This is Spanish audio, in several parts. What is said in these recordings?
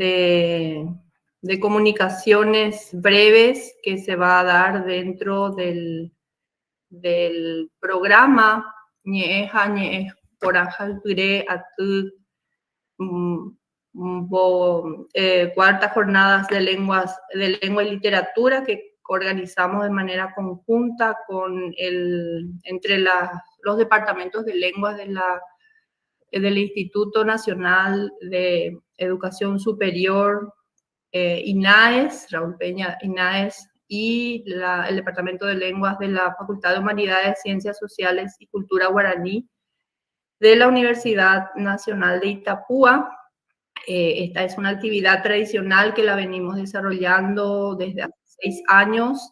de comunicaciones breves que se va a dar dentro del programa Ñe'eja Ñe'ej Porajal Pire Atu cuartas jornadas de lengua y literatura que organizamos de manera conjunta entre los departamentos de lenguas del Instituto Nacional de Educación Superior, INAES, Raúl Peña INAES, y el Departamento de Lenguas de la Facultad de Humanidades, Ciencias Sociales y Cultura Guaraní de la Universidad Nacional de Itapúa. Esta es una actividad tradicional que la venimos desarrollando desde hace 6 años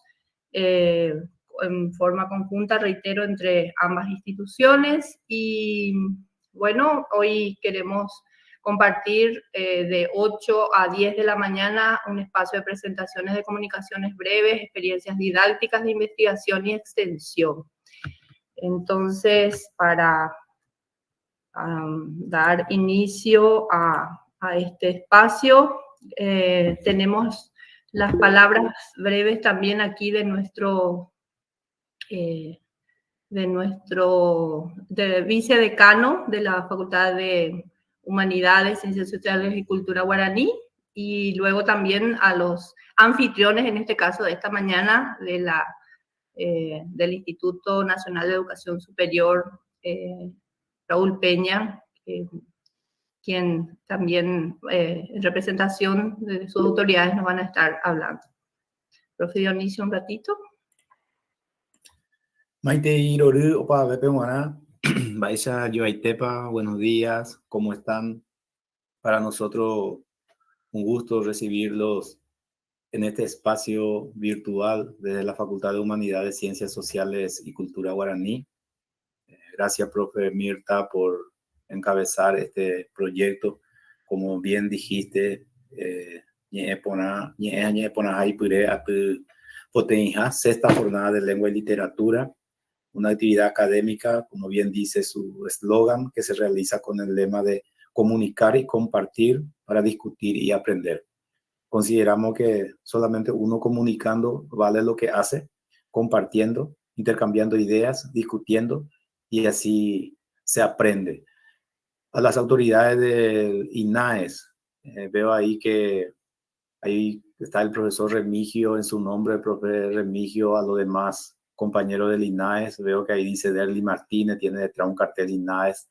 en forma conjunta, reitero, entre ambas instituciones. Y bueno, hoy queremos compartir de 8 a 10 de la mañana un espacio de presentaciones de comunicaciones breves, experiencias didácticas de investigación y extensión. Entonces, para dar inicio a este espacio, tenemos las palabras breves también aquí de nuestro vicedecano de la Facultad de Humanidades, Ciencias Sociales y Cultura Guaraní, y luego también a los anfitriones, en este caso de esta mañana, del Instituto Nacional de Educación Superior, Raúl Peña, quien también en representación de sus autoridades nos van a estar hablando. Profe Dionisio, un ratito. Maite Iroru, opa, Bepemuana, Baisa Yoaitepa, buenos días, ¿cómo están? Para nosotros un gusto recibirlos en este espacio virtual desde la Facultad de Humanidades, Ciencias Sociales y Cultura Guaraní. Gracias, profe Mirta, por encabezar este proyecto. Como bien dijiste, sexta jornada de lengua y literatura, una actividad académica, como bien dice su eslogan, que se realiza con el lema de comunicar y compartir para discutir y aprender. Consideramos que solamente uno comunicando vale lo que hace, compartiendo, intercambiando ideas, discutiendo, y así se aprende. A las autoridades del INAES, veo ahí que ahí está el profesor Remigio en su nombre, el profe Remigio, a los demás compañeros del INAES, veo que ahí dice Derly Martínez, tiene detrás un cartel INAES,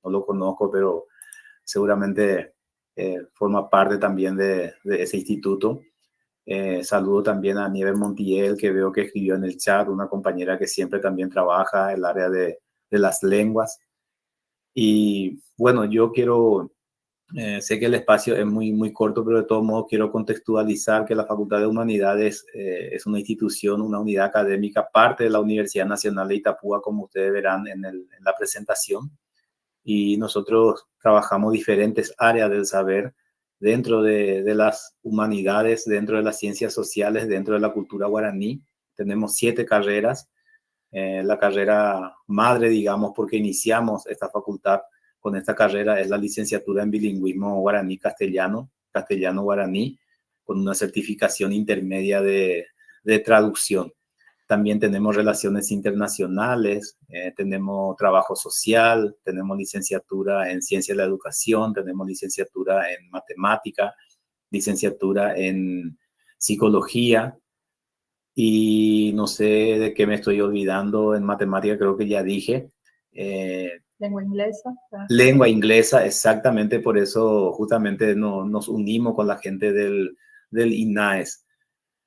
no lo conozco, pero seguramente forma parte también de ese instituto. Saludo también a Nieves Montiel, que veo que escribió en el chat, una compañera que siempre también trabaja en el área de las lenguas. Y bueno, yo quiero, sé que el espacio es muy corto, pero de todos modos quiero contextualizar que la Facultad de Humanidades es una institución, una unidad académica, parte de la Universidad Nacional de Itapúa, como ustedes verán en la presentación. Y nosotros trabajamos diferentes áreas del saber dentro de las humanidades, dentro de las ciencias sociales, dentro de la cultura guaraní. Tenemos 7 carreras. La carrera madre, digamos, porque iniciamos esta facultad con esta carrera, es la licenciatura en bilingüismo guaraní-castellano, castellano-guaraní, con una certificación intermedia de traducción. También tenemos relaciones internacionales, tenemos trabajo social, tenemos licenciatura en ciencia de la educación, tenemos licenciatura en matemática, licenciatura en psicología, y no sé de qué me estoy olvidando. En matemática creo que ya dije. Lengua inglesa. Lengua inglesa, exactamente, por eso justamente nos unimos con la gente del INAES.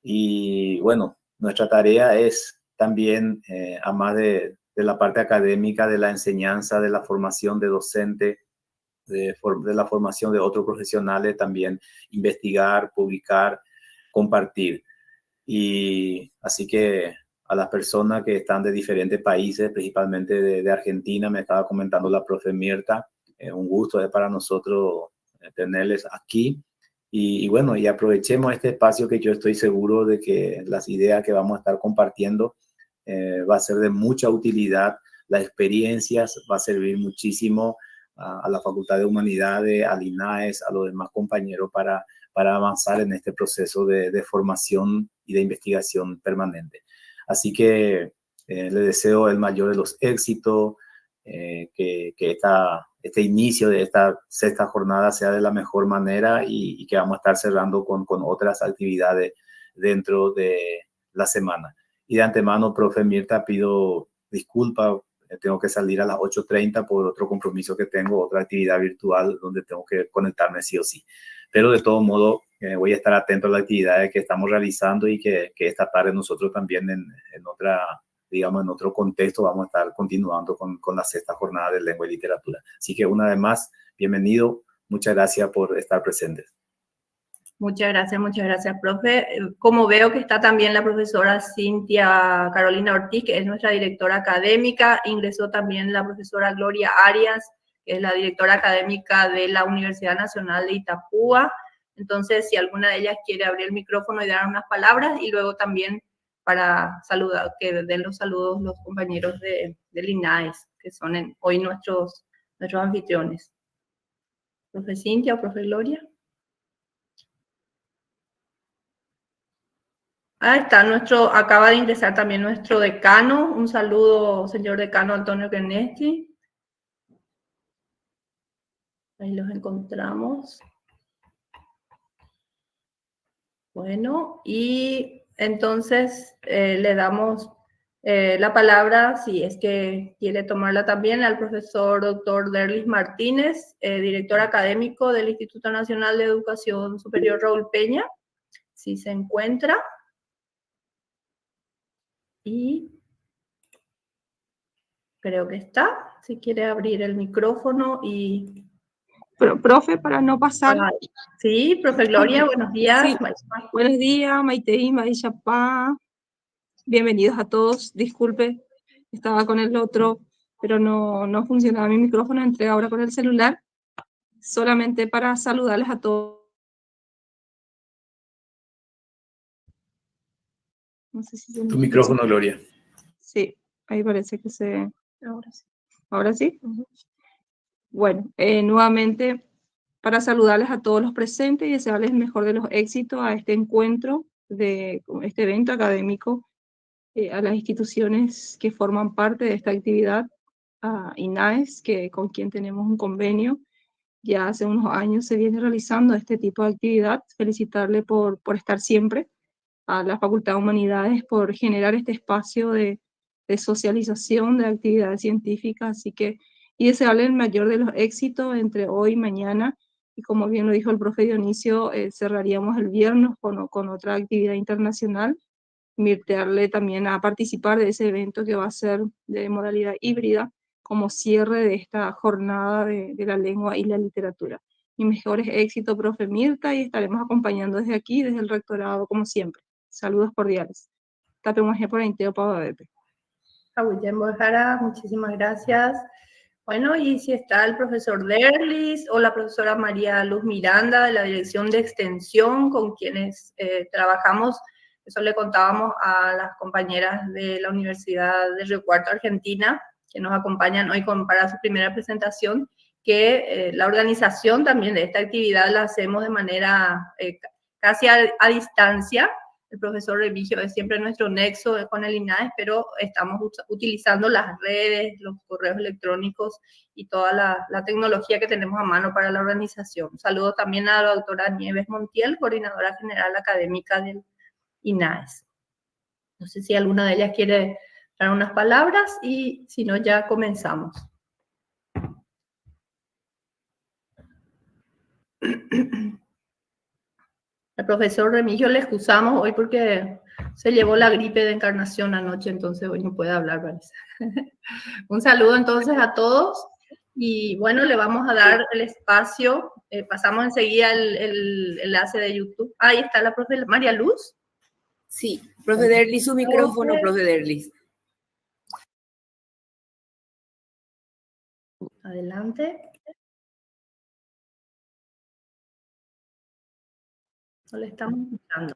Y bueno, nuestra tarea es también, además de la parte académica, de la enseñanza, de la formación de docente, de la formación de otros profesionales, también investigar, publicar, compartir. Y así que a las personas que están de diferentes países, principalmente de Argentina, me estaba comentando la profe Mirta, un gusto es para nosotros tenerles aquí. Y bueno, y aprovechemos este espacio, que yo estoy seguro de que las ideas que vamos a estar compartiendo va a ser de mucha utilidad. Las experiencias va a servir muchísimo a la Facultad de Humanidades, al INAES, a los demás compañeros para avanzar en este proceso de formación y de investigación permanente. Así que le deseo el mayor de los éxitos, que este inicio de esta sexta jornada sea de la mejor manera y que vamos a estar cerrando con otras actividades dentro de la semana. Y de antemano, profe Mirta, pido disculpas, tengo que salir a las 8:30 por otro compromiso que tengo, otra actividad virtual donde tengo que conectarme sí o sí. Pero de todo modo, voy a estar atento a las actividades que estamos realizando y que esta tarde nosotros también en otro contexto vamos a estar continuando con la sexta jornada de lengua y literatura. Así que una vez más, bienvenido. Muchas gracias por estar presentes. Muchas gracias, profe. Como veo que está también la profesora Cintia Carolina Ortiz, que es nuestra directora académica, ingresó también la profesora Gloria Arias, que es la directora académica de la Universidad Nacional de Itapúa. Entonces, si alguna de ellas quiere abrir el micrófono y dar unas palabras, y luego también para saludar, que den los saludos los compañeros del INAES, que son hoy nuestros anfitriones. Profe Cintia o profe Gloria. Acaba de ingresar también nuestro decano. Un saludo, señor decano Antonio Kernesti. Ahí los encontramos. Bueno, y entonces le damos la palabra, si es que quiere tomarla también, al profesor doctor Derlis Martínez, director académico del Instituto Nacional de Educación Superior Raúl Peña, si se encuentra. Y creo que está. Si quiere abrir el micrófono y... Pero, profe, para no pasar. Sí, profe Gloria, buenos días. Sí. Buenos días, Maitei, Marillapá. Bienvenidos a todos. Disculpe, estaba con el otro, pero no funcionaba mi micrófono. Entré ahora con el celular, solamente para saludarles a todos. No sé si tu micrófono, Gloria. Sí, ahí parece que se... Ahora sí. ¿Ahora sí? Bueno, nuevamente para saludarles a todos los presentes y desearles el mejor de los éxitos a este encuentro, de este evento académico, a las instituciones que forman parte de esta actividad, a INAES, con quien tenemos un convenio. Ya hace unos años se viene realizando este tipo de actividad. Felicitarle por estar siempre, a la Facultad de Humanidades por generar este espacio de socialización de actividades científicas, así que, y desearle el mayor de los éxitos entre hoy y mañana, y como bien lo dijo el profe Dionisio, cerraríamos el viernes con otra actividad internacional, invitarle también a participar de ese evento que va a ser de modalidad híbrida, como cierre de esta jornada de la lengua y la literatura. Y mejores éxitos, profe Mirta, y estaremos acompañando desde aquí, desde el rectorado, como siempre. Saludos cordiales. Tapemos por Inteo Pavavete. Muchísimas gracias. Bueno, y si está el profesor Derlis o la profesora María Luz Miranda de la Dirección de Extensión, con quienes trabajamos, eso le contábamos a las compañeras de la Universidad de Río Cuarto, Argentina, que nos acompañan hoy para su primera presentación, que la organización también de esta actividad la hacemos de manera casi a distancia. El profesor Remigio es siempre nuestro nexo con el INAES, pero estamos utilizando las redes, los correos electrónicos y toda la tecnología que tenemos a mano para la organización. Saludo también a la doctora Nieves Montiel, coordinadora general académica del INAES. No sé si alguna de ellas quiere dar unas palabras y si no, ya comenzamos. Al profesor Remigio le excusamos hoy porque se llevó la gripe de Encarnación anoche, entonces hoy no puede hablar, parece. Un saludo entonces a todos y bueno, le vamos a dar el espacio. Pasamos enseguida el enlace de YouTube. Ahí está la profe María Luz. Sí, profe Derlis, su micrófono, profe Derlis. Adelante. No le estamos escuchando.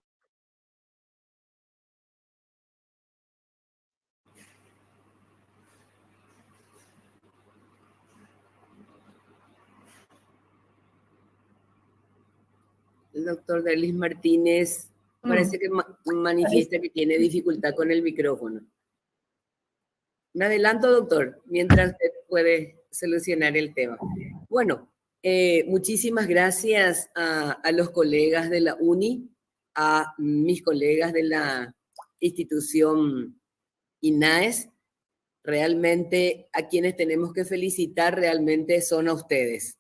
El doctor Derlis Martínez parece que manifiesta que tiene dificultad con el micrófono. Me adelanto, doctor, mientras usted puede solucionar el tema. Bueno, muchísimas gracias a los colegas de la UNI, a mis colegas de la institución INAES. Realmente a quienes tenemos que felicitar realmente son a ustedes,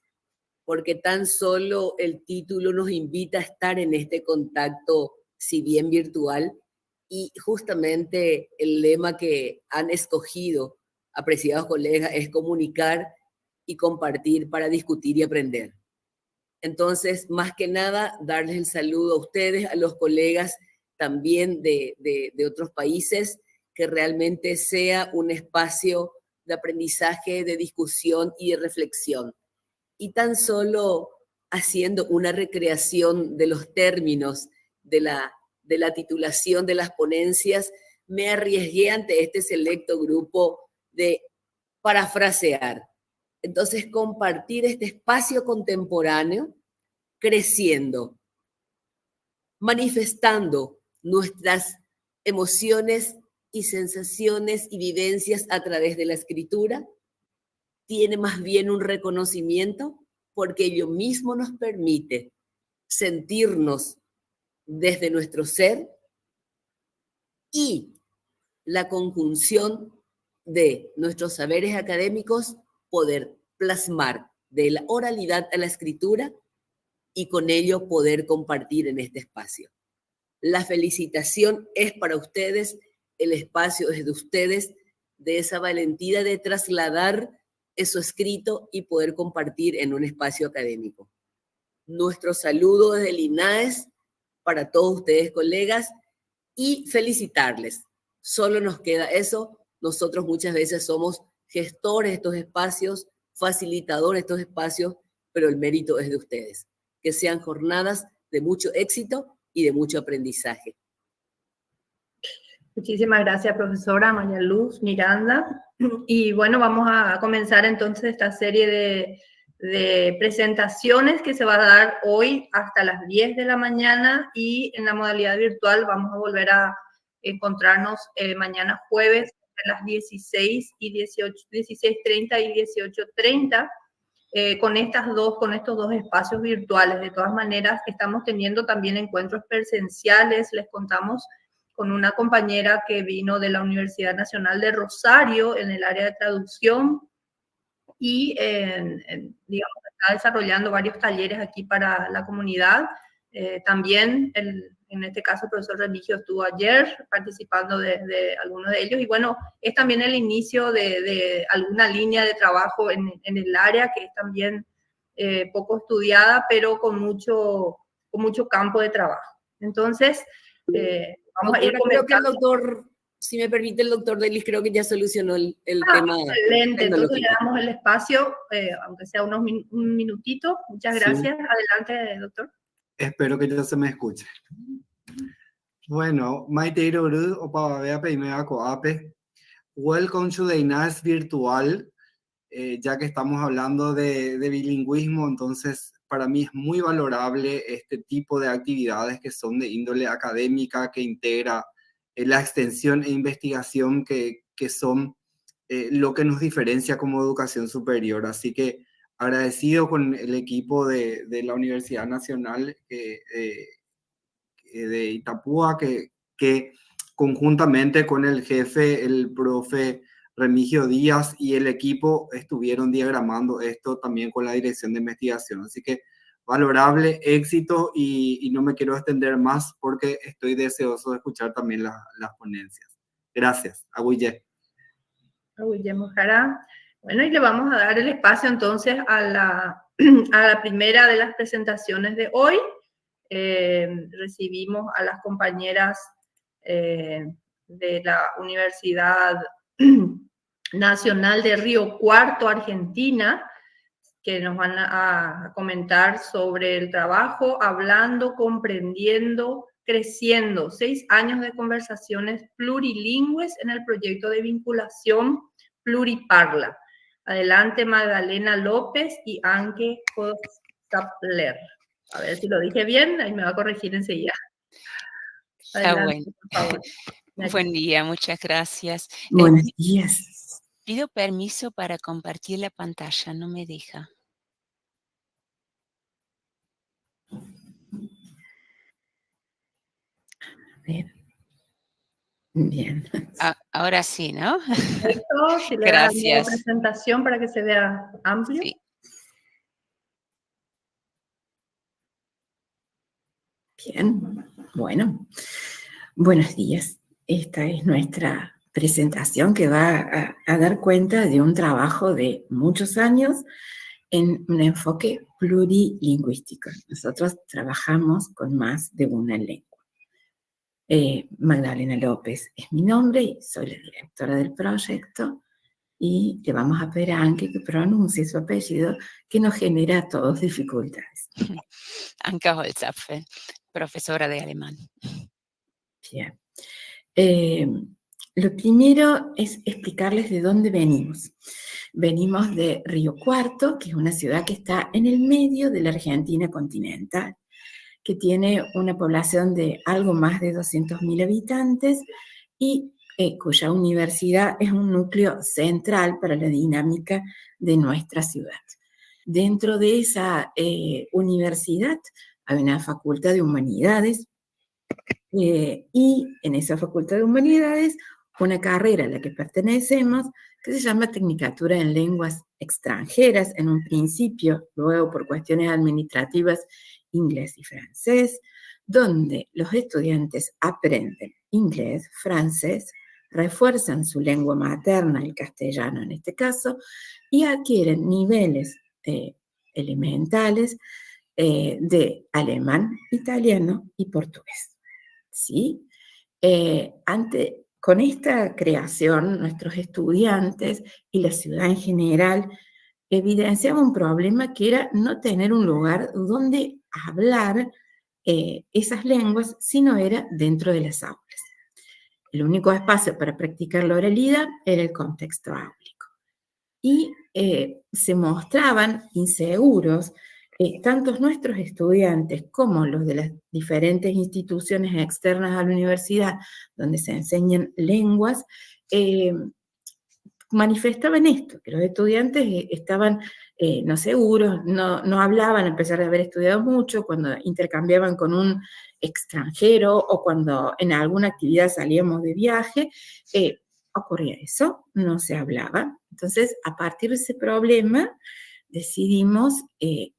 porque tan solo el título nos invita a estar en este contacto, si bien virtual, y justamente el lema que han escogido, apreciados colegas, es comunicar y compartir para discutir y aprender. Entonces, más que nada, darles el saludo a ustedes, a los colegas también de otros países, que realmente sea un espacio de aprendizaje, de discusión y de reflexión. Y tan solo haciendo una recreación de los términos de la titulación de las ponencias, me arriesgué ante este selecto grupo de parafrasear. Entonces, compartir este espacio contemporáneo, creciendo, manifestando nuestras emociones y sensaciones y vivencias a través de la escritura, tiene más bien un reconocimiento porque ello mismo nos permite sentirnos desde nuestro ser y la conjunción de nuestros saberes académicos poder plasmar de la oralidad a la escritura y con ello poder compartir en este espacio. La felicitación es para ustedes, el espacio es de ustedes, de esa valentía de trasladar eso escrito y poder compartir en un espacio académico. Nuestro saludo desde el INAES para todos ustedes, colegas, y felicitarles. Solo nos queda eso. Nosotros muchas veces somos gestores de estos espacios, facilitadores de estos espacios, pero el mérito es de ustedes. Que sean jornadas de mucho éxito y de mucho aprendizaje. Muchísimas gracias, profesora María Luz Miranda. Y bueno, vamos a comenzar entonces esta serie de presentaciones que se va a dar hoy hasta las 10 de la mañana, y en la modalidad virtual vamos a volver a encontrarnos mañana jueves a las 16 y 16:30 y 18:30 con estos dos espacios virtuales. De todas maneras, estamos teniendo también encuentros presenciales. Les contamos con una compañera que vino de la Universidad Nacional de Rosario en el área de traducción y, digamos, está desarrollando varios talleres aquí para la comunidad. También, en este caso, el profesor Remigio estuvo ayer participando de algunos de ellos. Y bueno, es también el inicio de alguna línea de trabajo en el área que es también poco estudiada, pero con mucho campo de trabajo. Entonces, vamos a ir creo que el doctor, si me permite, el doctor Derlis creo que ya solucionó el tema. Excelente, entonces le damos el espacio, aunque sea un minutito. Muchas gracias. Sí. Adelante, doctor. Espero que ya se me escuche. Bueno, Maite opa vea primera coape. Welcome to the INAES virtual. Ya que estamos hablando de bilingüismo, entonces para mí es muy valorable este tipo de actividades que son de índole académica, que integra la extensión e investigación que son lo que nos diferencia como educación superior. Así que agradecido con el equipo de la Universidad Nacional de Itapúa, que conjuntamente con el jefe, el profe Remigio Díaz y el equipo estuvieron diagramando esto también con la dirección de investigación. Así que valorable éxito y no me quiero extender más porque estoy deseoso de escuchar también las ponencias. Gracias. Aguille. Aguille Mojará. Bueno, y le vamos a dar el espacio entonces a la primera de las presentaciones de hoy. Recibimos a las compañeras de la Universidad Nacional de Río Cuarto, Argentina, que nos van a comentar sobre el trabajo Hablando, Comprendiendo, Creciendo, 6 años de conversaciones plurilingües en el proyecto de vinculación Pluriparla. Adelante, Magdalena López y Anke Kostapler. A ver si lo dije bien, ahí me va a corregir enseguida. Está Adelante, bueno. por favor. Buen día, muchas gracias. Buenos días. Pido permiso para compartir la pantalla, no me deja. A ver. Bien. Ahora sí, ¿no? Esto, si le das la Gracias. presentación para que se vea amplio. Sí. Bien. Bueno, buenos días. Esta es nuestra presentación que va a dar cuenta de un trabajo de muchos años en un enfoque plurilingüístico. Nosotros trabajamos con más de una lengua. Magdalena López es mi nombre y soy la directora del proyecto y le vamos a pedir a Anke que pronuncie su apellido que nos genera a todos dificultades. Anke Holzapfel, profesora de alemán. Bien. Lo primero es explicarles de dónde venimos. Venimos de Río Cuarto, que es una ciudad que está en el medio de la Argentina continental, que tiene una población de algo más de 200.000 habitantes y cuya universidad es un núcleo central para la dinámica de nuestra ciudad. Dentro de esa universidad hay una facultad de humanidades y en esa facultad de humanidades una carrera a la que pertenecemos que se llama Tecnicatura en Lenguas Extranjeras en un principio, luego por cuestiones administrativas inglés y francés, donde los estudiantes aprenden inglés, francés, refuerzan su lengua materna, el castellano en este caso, y adquieren niveles elementales de alemán, italiano y portugués. ¿Sí? Con esta creación, nuestros estudiantes y la ciudad en general evidenciaba un problema que era no tener un lugar donde hablar esas lenguas, sino era dentro de las aulas. El único espacio para practicar la oralidad era el contexto áulico. Y se mostraban inseguros, tanto nuestros estudiantes como los de las diferentes instituciones externas a la universidad, donde se enseñan lenguas, manifestaban esto, que los estudiantes estaban no seguros, no hablaban a pesar de haber estudiado mucho, cuando intercambiaban con un extranjero o cuando en alguna actividad salíamos de viaje, ocurría eso, no se hablaba. Entonces, a partir de ese problema, decidimos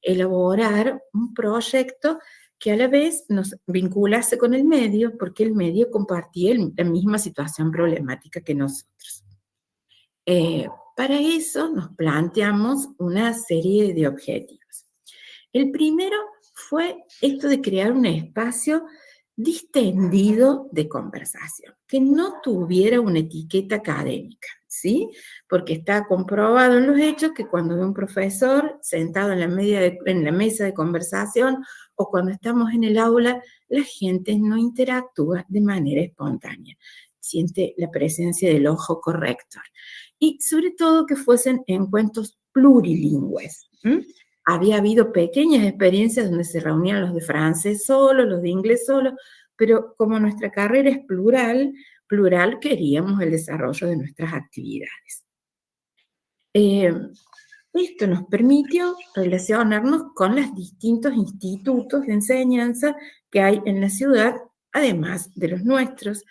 elaborar un proyecto que a la vez nos vinculase con el medio, porque el medio compartía la misma situación problemática que nosotros. Para eso nos planteamos una serie de objetivos. El primero fue esto de crear un espacio distendido de conversación, que no tuviera una etiqueta académica, ¿sí? Porque está comprobado en los hechos que cuando ve un profesor sentado en la mesa de conversación o cuando estamos en el aula, la gente no interactúa de manera espontánea, siente la presencia del ojo corrector. Y sobre todo que fuesen encuentros plurilingües. Había habido pequeñas experiencias donde se reunían los de francés solo, los de inglés solo, pero como nuestra carrera es plural, queríamos el desarrollo de nuestras actividades. Esto nos permitió relacionarnos con los distintos institutos de enseñanza que hay en la ciudad, además de los nuestros,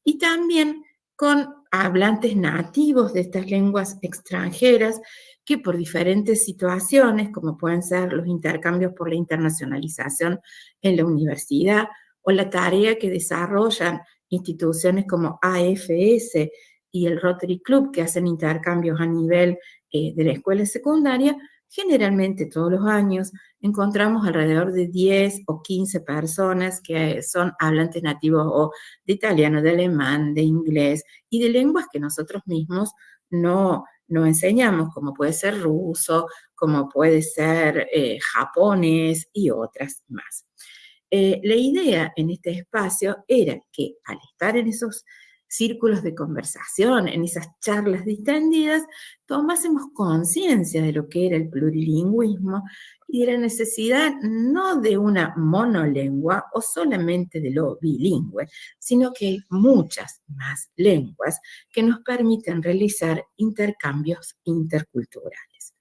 y también con hablantes nativos de estas lenguas extranjeras que por diferentes situaciones, como pueden ser los intercambios por la internacionalización en la universidad o la tarea que desarrollan instituciones como AFS y el Rotary Club, que hacen intercambios a nivel de la escuela secundaria, generalmente todos los años encontramos alrededor de 10 o 15 personas que son hablantes nativos o de italiano, de alemán, de inglés y de lenguas que nosotros mismos no enseñamos, como puede ser ruso, como puede ser japonés y otras más. La idea en este espacio era que al estar en esos círculos de conversación, en esas charlas distendidas, tomásemos conciencia de lo que era el plurilingüismo y de la necesidad no de una monolengua o solamente de lo bilingüe, sino que hay muchas más lenguas que nos permiten realizar intercambios interculturales.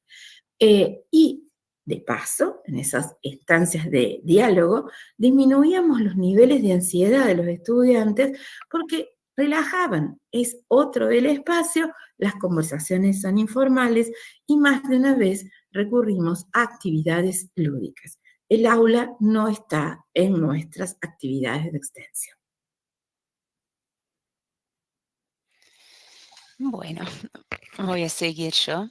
Y de paso, en esas instancias de diálogo, disminuíamos los niveles de ansiedad de los estudiantes porque relajaban. Es otro del espacio, las conversaciones son informales y más de una vez recurrimos a actividades lúdicas. El aula no está en nuestras actividades de extensión. Bueno, voy a seguir yo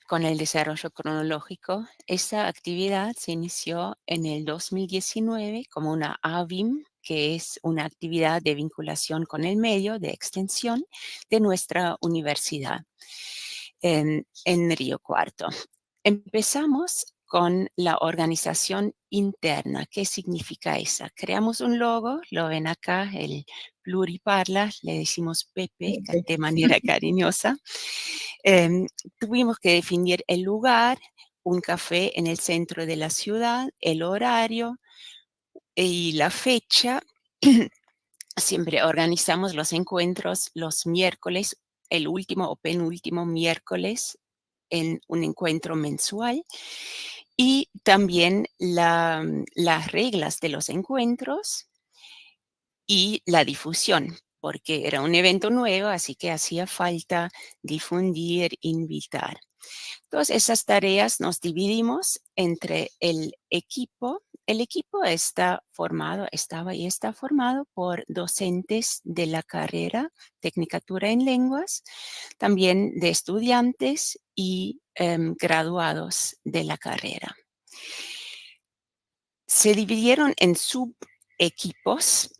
con el desarrollo cronológico. Esta actividad se inició en el 2019 como una AVIM, que es una actividad de vinculación con el medio de extensión de nuestra universidad en Río Cuarto. Empezamos con la organización interna. ¿Qué significa esa? Creamos un logo, lo ven acá, el pluriparla, le decimos Pepe de manera cariñosa. Tuvimos que definir el lugar, un café en el centro de la ciudad, el horario y la fecha. Siempre organizamos los encuentros los miércoles, el último o penúltimo miércoles en un encuentro mensual. Y también las reglas de los encuentros y la difusión, porque era un evento nuevo, así que hacía falta difundir, invitar. Todas esas tareas nos dividimos entre el equipo. El equipo estaba y está formado por docentes de la carrera Tecnicatura en Lenguas, también de estudiantes y graduados de la carrera. Se dividieron en subequipos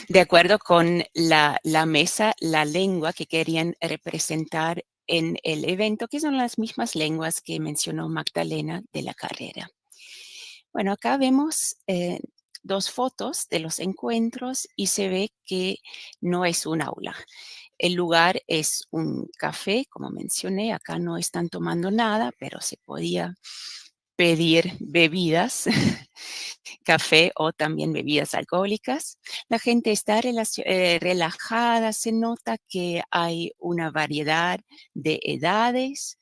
de acuerdo con la mesa, la lengua que querían representar en el evento, que son las mismas lenguas que mencionó Magdalena de la carrera. Bueno, acá vemos dos fotos de los encuentros y se ve que no es un aula. El lugar es un café, como mencioné, acá no están tomando nada, pero se podía pedir bebidas, café o también bebidas alcohólicas. La gente está relajada, se nota que hay una variedad de edades.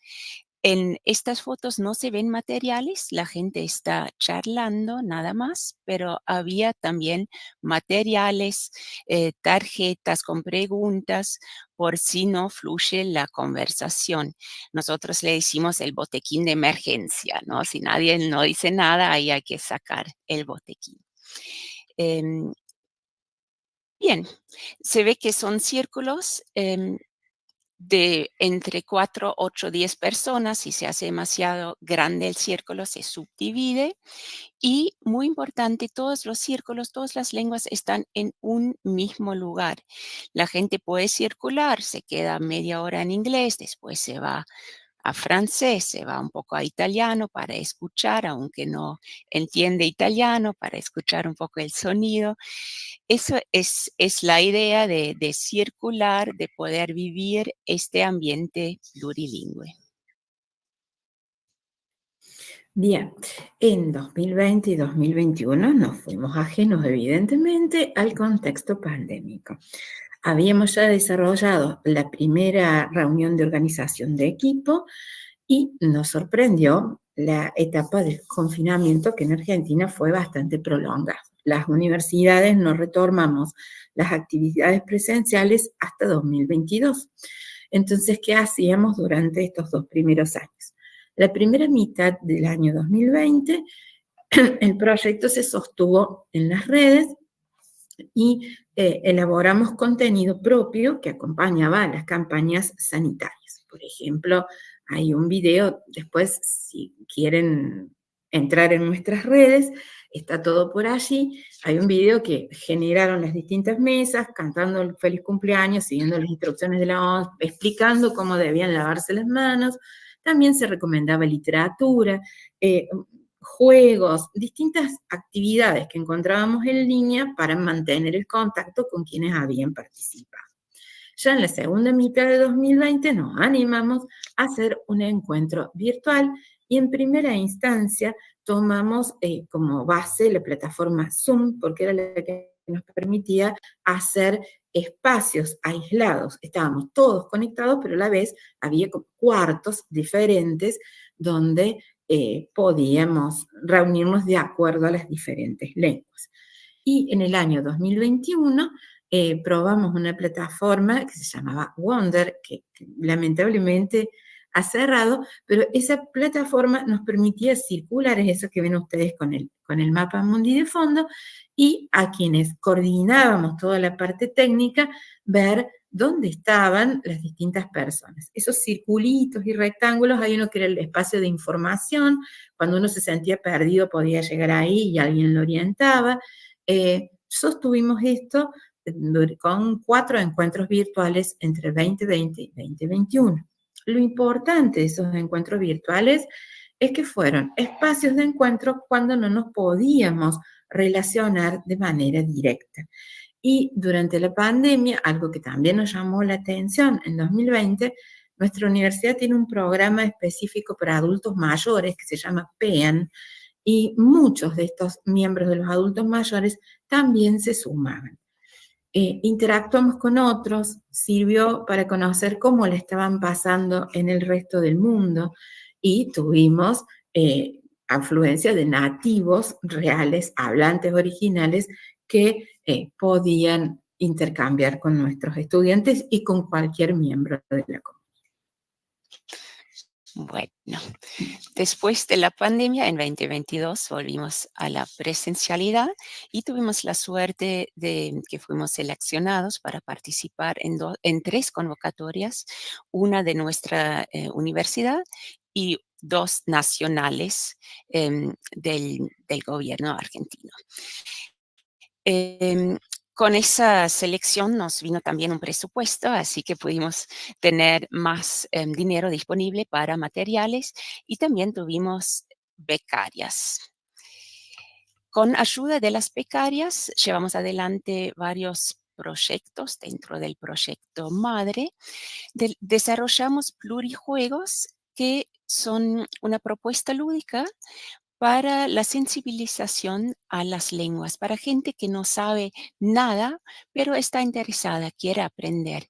En estas fotos no se ven materiales, la gente está charlando nada más, pero había también materiales, tarjetas con preguntas por si no fluye la conversación. Nosotros le decimos el botequín de emergencia, ¿no? Si nadie no dice nada, ahí hay que sacar el botequín. Bien, se ve que son círculos de entre 4, 8, 10 personas. Si se hace demasiado grande el círculo, se subdivide. Y muy importante, todos los círculos, todas las lenguas están en un mismo lugar. La gente puede circular, se queda media hora en inglés, después se va a francés, se va un poco a italiano para escuchar, aunque no entiende italiano, para escuchar un poco el sonido. Eso es la idea de circular, de poder vivir este ambiente plurilingüe. Bien, en 2020 y 2021 nos fuimos ajenos, evidentemente, al contexto pandémico. Habíamos ya desarrollado la primera reunión de organización de equipo y nos sorprendió la etapa del confinamiento que en Argentina fue bastante prolongada. Las universidades no retomamos las actividades presenciales hasta 2022. Entonces, ¿qué hacíamos durante estos 2 primeros años? La primera mitad del año 2020, el proyecto se sostuvo en las redes y elaboramos contenido propio que acompañaba a las campañas sanitarias. Por ejemplo, hay un video, después si quieren entrar en nuestras redes, está todo por allí. Hay un video que generaron las distintas mesas, cantando el feliz cumpleaños, siguiendo las instrucciones de la OMS, explicando cómo debían lavarse las manos. También se recomendaba literatura, juegos, distintas actividades que encontrábamos en línea para mantener el contacto con quienes habían participado. Ya en la segunda mitad de 2020 nos animamos a hacer un encuentro virtual y en primera instancia tomamos como base la plataforma Zoom, porque era la que nos permitía hacer espacios aislados. Estábamos todos conectados, pero a la vez había cuartos diferentes donde podíamos reunirnos de acuerdo a las diferentes lenguas. Y en el año 2021 probamos una plataforma que se llamaba Wonder, que lamentablemente ha cerrado, pero esa plataforma nos permitía circular, es eso que ven ustedes con el mapa mundi de fondo, y a quienes coordinábamos toda la parte técnica, ver dónde estaban las distintas personas. Esos circulitos y rectángulos, hay uno que era el espacio de información, cuando uno se sentía perdido podía llegar ahí y alguien lo orientaba. Sostuvimos esto con 4 encuentros virtuales entre 2020 y 2021. Lo importante de esos encuentros virtuales es que fueron espacios de encuentro cuando no nos podíamos relacionar de manera directa. Y durante la pandemia, algo que también nos llamó la atención en 2020, nuestra universidad tiene un programa específico para adultos mayores que se llama PEAN, y muchos de estos miembros de los adultos mayores también se sumaban. Interactuamos con otros, sirvió para conocer cómo le estaban pasando en el resto del mundo y tuvimos afluencia de nativos reales, hablantes originales, que podían intercambiar con nuestros estudiantes y con cualquier miembro de la comunidad. Bueno, después de la pandemia, en 2022, volvimos a la presencialidad y tuvimos la suerte de que fuimos seleccionados para participar en 3 convocatorias, una de nuestra universidad y 2 nacionales del gobierno argentino. Con esa selección nos vino también un presupuesto, así que pudimos tener más dinero disponible para materiales y también tuvimos becarias. Con ayuda de las becarias llevamos adelante varios proyectos dentro del proyecto madre. Desarrollamos plurijuegos que son una propuesta lúdica para la sensibilización a las lenguas, para gente que no sabe nada, pero está interesada, quiere aprender.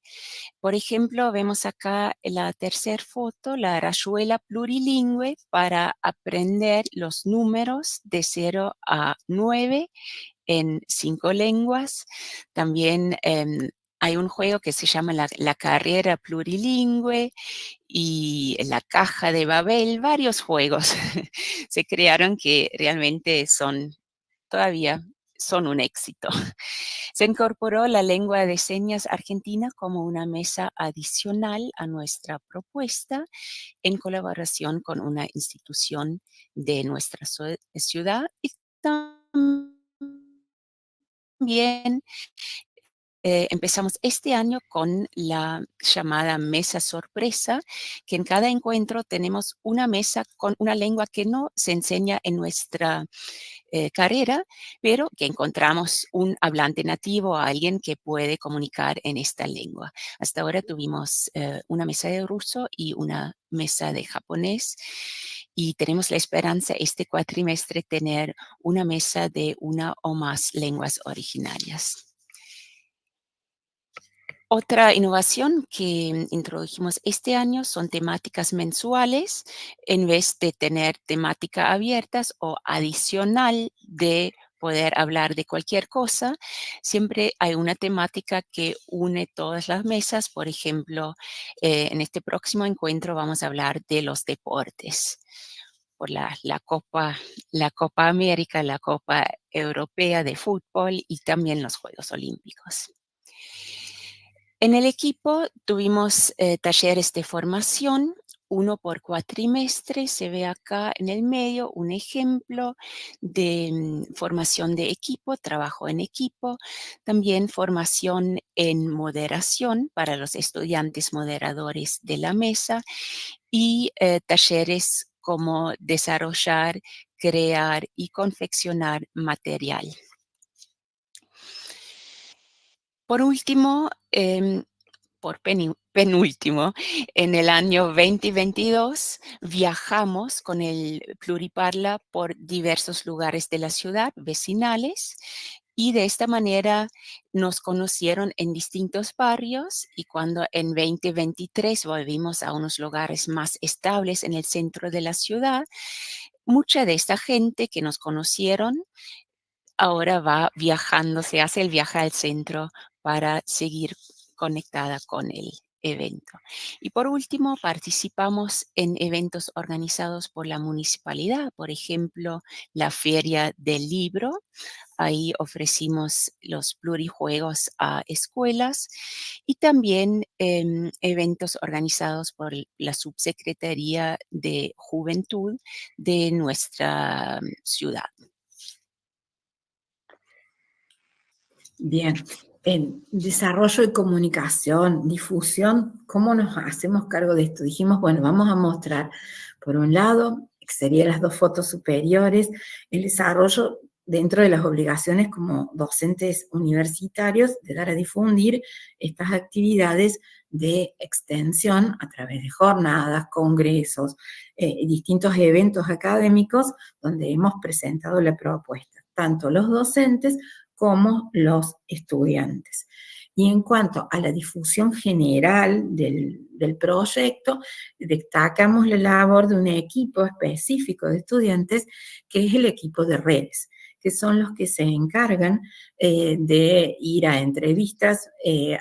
Por ejemplo, vemos acá la tercera foto, la rayuela plurilingüe para aprender los números de 0 a 9 en 5 lenguas. También hay un juego que se llama la carrera plurilingüe y la caja de Babel, varios juegos se crearon que realmente todavía son un éxito. Se incorporó la lengua de señas argentina como una mesa adicional a nuestra propuesta en colaboración con una institución de nuestra ciudad y también empezamos este año con la llamada mesa sorpresa, que en cada encuentro tenemos una mesa con una lengua que no se enseña en nuestra carrera, pero que encontramos un hablante nativo, alguien que puede comunicar en esta lengua. Hasta ahora tuvimos una mesa de ruso y una mesa de japonés y tenemos la esperanza este cuatrimestre tener una mesa de una o más lenguas originarias. Otra innovación que introdujimos este año son temáticas mensuales. En vez de tener temática abiertas o adicional de poder hablar de cualquier cosa, siempre hay una temática que une todas las mesas. Por ejemplo, en este próximo encuentro vamos a hablar de los deportes, por la Copa América, la Copa Europea de Fútbol y también los Juegos Olímpicos. En el equipo tuvimos talleres de formación, 1 por cuatrimestre. Se ve acá en el medio un ejemplo de formación de equipo, trabajo en equipo, también formación en moderación para los estudiantes moderadores de la mesa y talleres como desarrollar, crear y confeccionar material. Por último, por penúltimo, en el año 2022 viajamos con el Pluriparla por diversos lugares de la ciudad, vecinales, y de esta manera nos conocieron en distintos barrios, y cuando en 2023 volvimos a unos lugares más estables en el centro de la ciudad, mucha de esta gente que nos conocieron ahora va viajando, se hace el viaje al centro para seguir conectada con el evento. Y por último, participamos en eventos organizados por la municipalidad, por ejemplo, la Feria del Libro. Ahí ofrecimos los plurijuegos a escuelas, y también eventos organizados por la Subsecretaría de Juventud de nuestra ciudad. Bien, en desarrollo y comunicación, difusión, ¿cómo nos hacemos cargo de esto? Dijimos, bueno, vamos a mostrar, por un lado, que serían las 2 fotos superiores, el desarrollo dentro de las obligaciones como docentes universitarios de dar a difundir estas actividades de extensión a través de jornadas, congresos, distintos eventos académicos donde hemos presentado la propuesta, tanto los docentes como los estudiantes. Y en cuanto a la difusión general del proyecto, destacamos la labor de un equipo específico de estudiantes, que es el equipo de redes, que son los que se encargan de ir a entrevistas,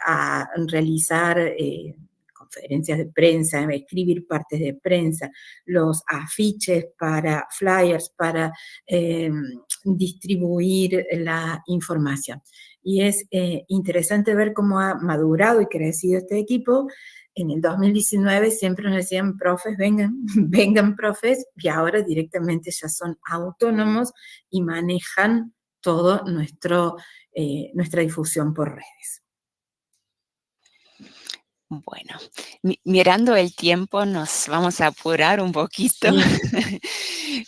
a realizar conferencias de prensa, escribir partes de prensa, los afiches para flyers, para distribuir la información. Y es interesante ver cómo ha madurado y crecido este equipo. En el 2019 siempre nos decían, profes, vengan, vengan profes, y ahora directamente ya son autónomos y manejan todo nuestra difusión por redes. Bueno, mirando el tiempo, nos vamos a apurar un poquito.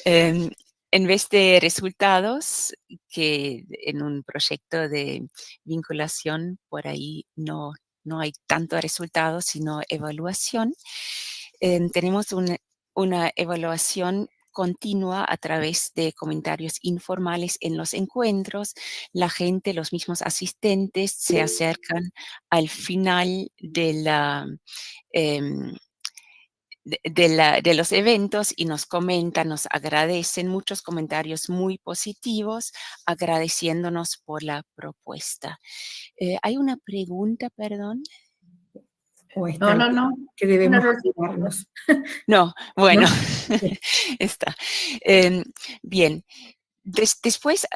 Sí. En vez de resultados, que en un proyecto de vinculación por ahí no hay tanto resultado, sino evaluación, tenemos una evaluación continua a través de comentarios informales en los encuentros. La gente, los mismos asistentes, se acercan al final de los eventos y nos comentan, nos agradecen, muchos comentarios muy positivos, agradeciéndonos por la propuesta. ¿Hay una pregunta, perdón? No. Que debemos ayudarnos. No, bueno, ¿No? está. Bien. Después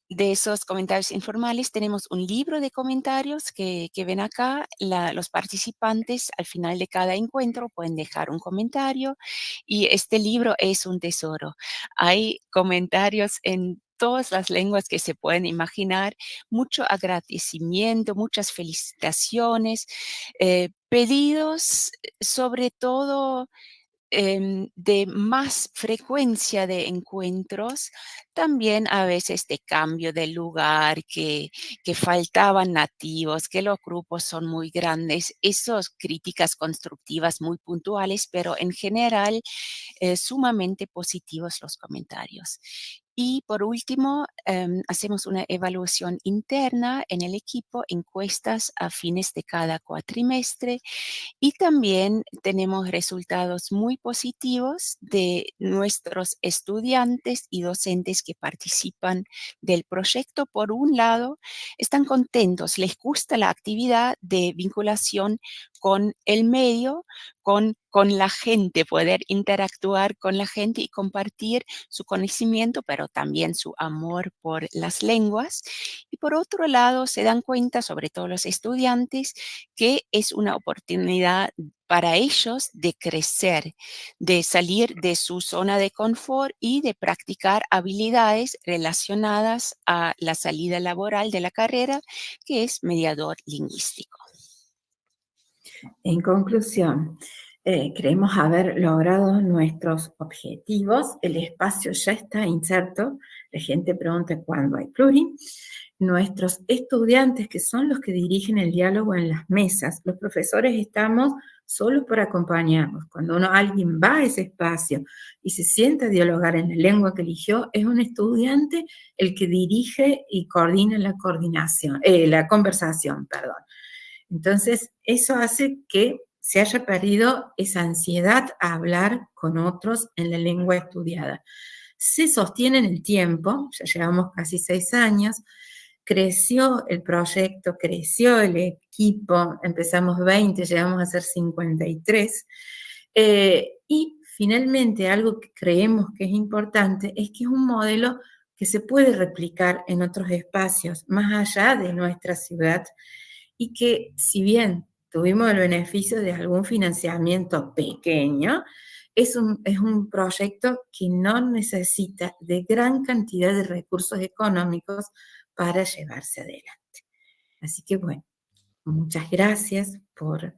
de esos comentarios informales, tenemos un libro de comentarios que ven acá. Los participantes al final de cada encuentro pueden dejar un comentario, y este libro es un tesoro. Hay comentarios en todas las lenguas que se pueden imaginar, mucho agradecimiento, muchas felicitaciones, pedidos sobre todo de más frecuencia de encuentros, también a veces de cambio de lugar, que faltaban nativos, que los grupos son muy grandes, esas críticas constructivas muy puntuales, pero en general sumamente positivos los comentarios. Y por último, hacemos una evaluación interna en el equipo, encuestas a fines de cada cuatrimestre, y también tenemos resultados muy positivos de nuestros estudiantes y docentes que participan del proyecto. Por un lado, están contentos, les gusta la actividad de vinculación con el medio, con la gente, poder interactuar con la gente y compartir su conocimiento, pero también su amor por las lenguas. Y por otro lado, se dan cuenta, sobre todo los estudiantes, que es una oportunidad para ellos de crecer, de salir de su zona de confort y de practicar habilidades relacionadas a la salida laboral de la carrera, que es mediador lingüístico. En conclusión, creemos haber logrado nuestros objetivos. El espacio ya está inserto. La gente pregunta cuándo hay pluri. nuestros estudiantes, que son los que dirigen el diálogo en las mesas, los profesores estamos solo por acompañarnos. Cuando alguien va a ese espacio y se sienta a dialogar en la lengua que eligió, es un estudiante el que dirige y coordina la conversación, perdón. Entonces, eso hace que se haya perdido esa ansiedad a hablar con otros en la lengua estudiada. Se sostiene en el tiempo, ya llevamos casi 6 años, creció el proyecto, creció el equipo, empezamos 20, llegamos a ser 53, y finalmente algo que creemos que es importante es que es un modelo que se puede replicar en otros espacios, más allá de nuestra ciudad, y que si bien tuvimos el beneficio de algún financiamiento pequeño, es un proyecto que no necesita de gran cantidad de recursos económicos para llevarse adelante. Así que bueno, muchas gracias por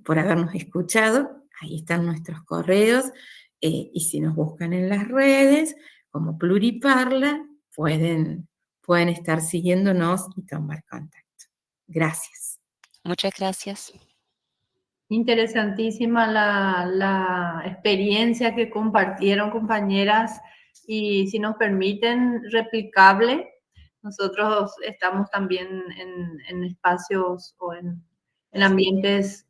habernos escuchado. Ahí están nuestros correos, y si nos buscan en las redes como Pluriparla, pueden estar siguiéndonos y tomar contacto. Gracias. Muchas gracias. Interesantísima la experiencia que compartieron, compañeras, y si nos permiten, replicable. Nosotros estamos también en espacios o en ambientes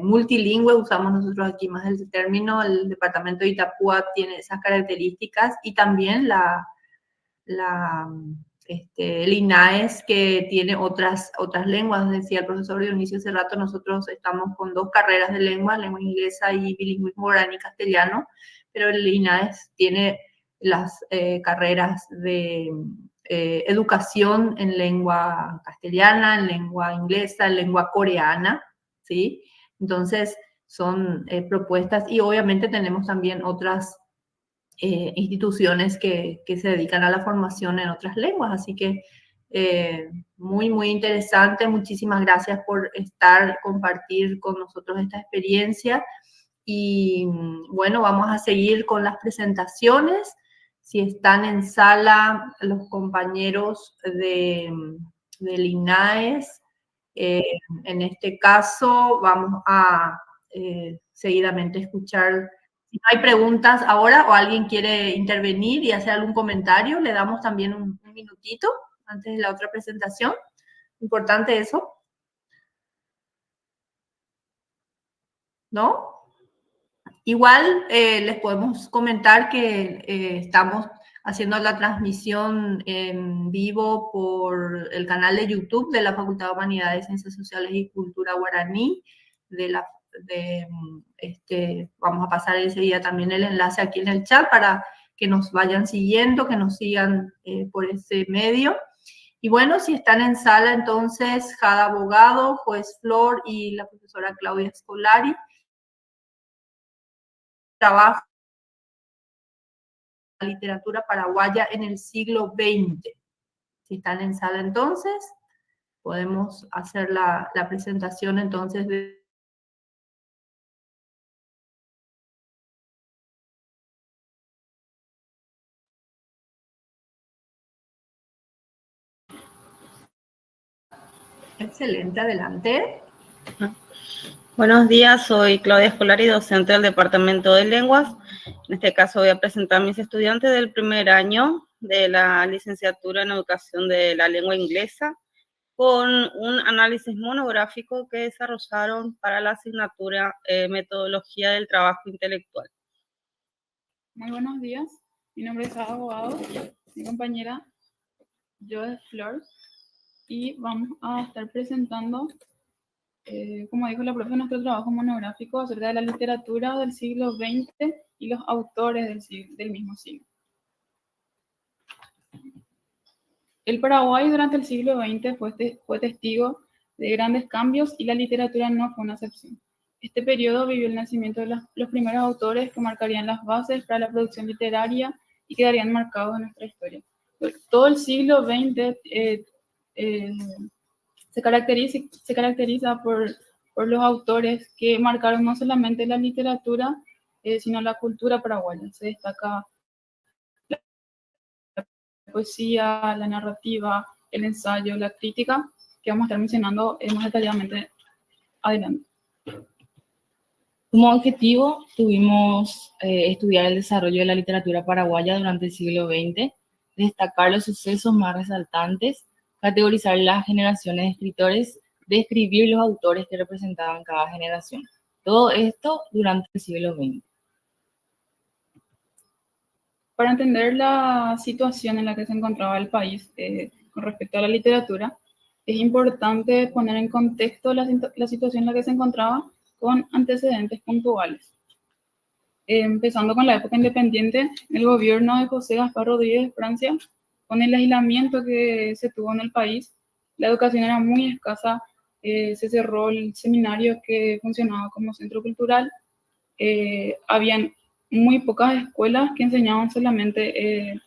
multilingües, usamos nosotros aquí más el término, el departamento de Itapúa tiene esas características, y también el INAES, que tiene otras lenguas. Decía el profesor Dionisio hace rato, nosotros estamos con 2 carreras de lengua inglesa y bilingüismo guaraní-castellano, pero el INAES tiene las carreras de educación en lengua castellana, en lengua inglesa, en lengua coreana, ¿sí? Entonces, son propuestas, y obviamente tenemos también otras instituciones que se dedican a la formación en otras lenguas. Así que muy, muy interesante. Muchísimas gracias por compartir con nosotros esta experiencia. Y bueno, vamos a seguir con las presentaciones. Si están en sala los compañeros del INAES, en este caso vamos a seguidamente escuchar. Si no hay preguntas ahora o alguien quiere intervenir y hacer algún comentario, le damos también un minutito antes de la otra presentación. Importante eso. ¿No? Igual les podemos comentar que estamos haciendo la transmisión en vivo por el canal de YouTube de la Facultad de Humanidades, Ciencias Sociales y Cultura Guaraní. Vamos a pasar enseguida también el enlace aquí en el chat para que nos vayan siguiendo, que nos sigan por ese medio. Y bueno, si están en sala, entonces, Jada Abogado, Juez Flor y la profesora Claudia Scolari, trabajo en la literatura paraguaya en el siglo XX. Si están en sala, entonces, podemos hacer la presentación entonces de... Excelente, adelante. Buenos días, soy Claudia Scolari, docente del Departamento de Lenguas. En este caso voy a presentar a mis estudiantes del primer año de la licenciatura en Educación de la Lengua Inglesa con un análisis monográfico que desarrollaron para la asignatura Metodología del Trabajo Intelectual. Muy buenos días, mi nombre es Jada Abogado, mi compañera Joe Flor, y vamos a estar presentando, como dijo la profe, nuestro trabajo monográfico acerca de la literatura del siglo XX y los autores del mismo siglo. El Paraguay durante el siglo XX fue testigo de grandes cambios y la literatura no fue una excepción. Este periodo vivió el nacimiento de los primeros autores que marcarían las bases para la producción literaria y quedarían marcados en nuestra historia. Todo el siglo XX se caracteriza por los autores que marcaron no solamente la literatura, sino la cultura paraguaya. Se destaca la poesía, la narrativa, el ensayo, la crítica, que vamos a estar mencionando más detalladamente adelante. Como objetivo tuvimos estudiar el desarrollo de la literatura paraguaya durante el siglo XX, destacar los sucesos más resaltantes, categorizar las generaciones de escritores, describir los autores que representaban cada generación. Todo esto durante el siglo XX. Para entender la situación en la que se encontraba el país con respecto a la literatura, es importante poner en contexto la situación en la que se encontraba con antecedentes puntuales. Empezando con la época independiente, el gobierno de José Gaspar Rodríguez de Francia, con el aislamiento que se tuvo en el país, la educación era muy escasa, se cerró el seminario que funcionaba como centro cultural, habían muy pocas escuelas que enseñaban solamente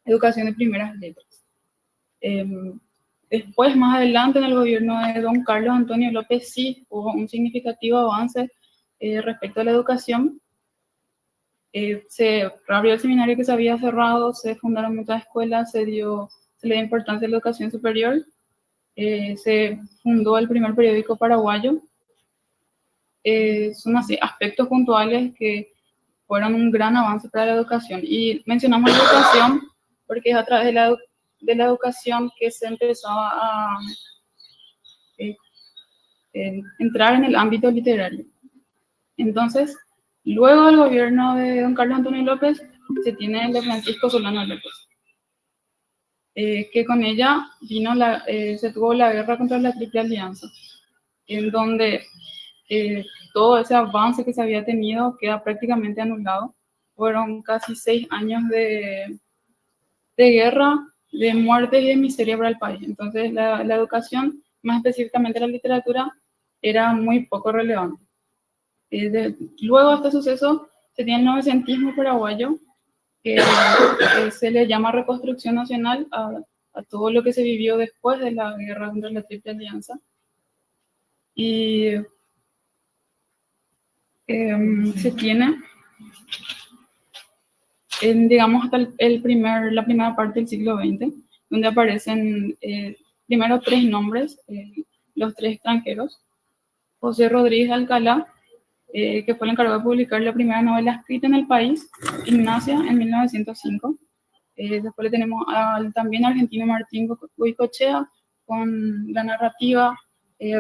educación de primeras letras. Después, más adelante, en el gobierno de don Carlos Antonio López, sí hubo un significativo avance respecto a la educación. Se reabrió el seminario que se había cerrado, se fundaron muchas escuelas, se le dio importancia a la educación superior, se fundó el primer periódico paraguayo. Son así aspectos puntuales que fueron un gran avance para la educación. Y mencionamos la educación porque es a través de la educación que se empezaba a entrar en el ámbito literario. Entonces, luego del gobierno de don Carlos Antonio López, se tiene el de Francisco Solano López, que con ella se tuvo la guerra contra la Triple Alianza, en donde todo ese avance que se había tenido queda prácticamente anulado. Fueron casi 6 años de guerra, de muerte y de miseria para el país. Entonces la educación, más específicamente la literatura, era muy poco relevante. Luego de este suceso se tiene el novecentismo paraguayo, que se le llama reconstrucción nacional a todo lo que se vivió después de la guerra contra la Triple Alianza. Y se tiene, digamos, hasta la primera parte del siglo XX, donde aparecen primero 3 nombres, los 3 extranjeros. José Rodríguez de Alcalá, que fue el encargado de publicar la primera novela escrita en el país, Ignacia, en 1905. Después le tenemos al también argentino Martín Goicoechea, con la narrativa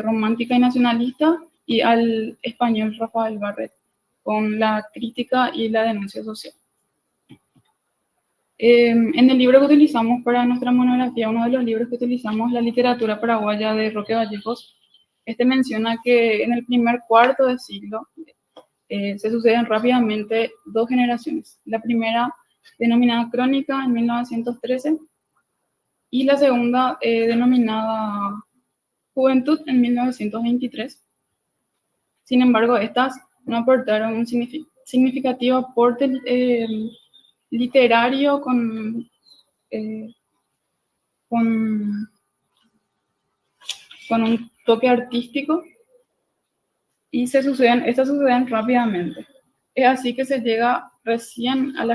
romántica y nacionalista, y al español Rafael Barret, con la crítica y la denuncia social. En el libro que utilizamos para nuestra monografía, uno de los libros que utilizamos, La literatura paraguaya de Roque Vallejos, menciona que en el primer cuarto de siglo se suceden rápidamente 2 generaciones. La primera, denominada Crónica, en 1913, y la segunda, denominada Juventud, en 1923. Sin embargo, estas no aportaron un significativo aporte literario con un toque artístico, y estas suceden rápidamente. Es así que se llega recién a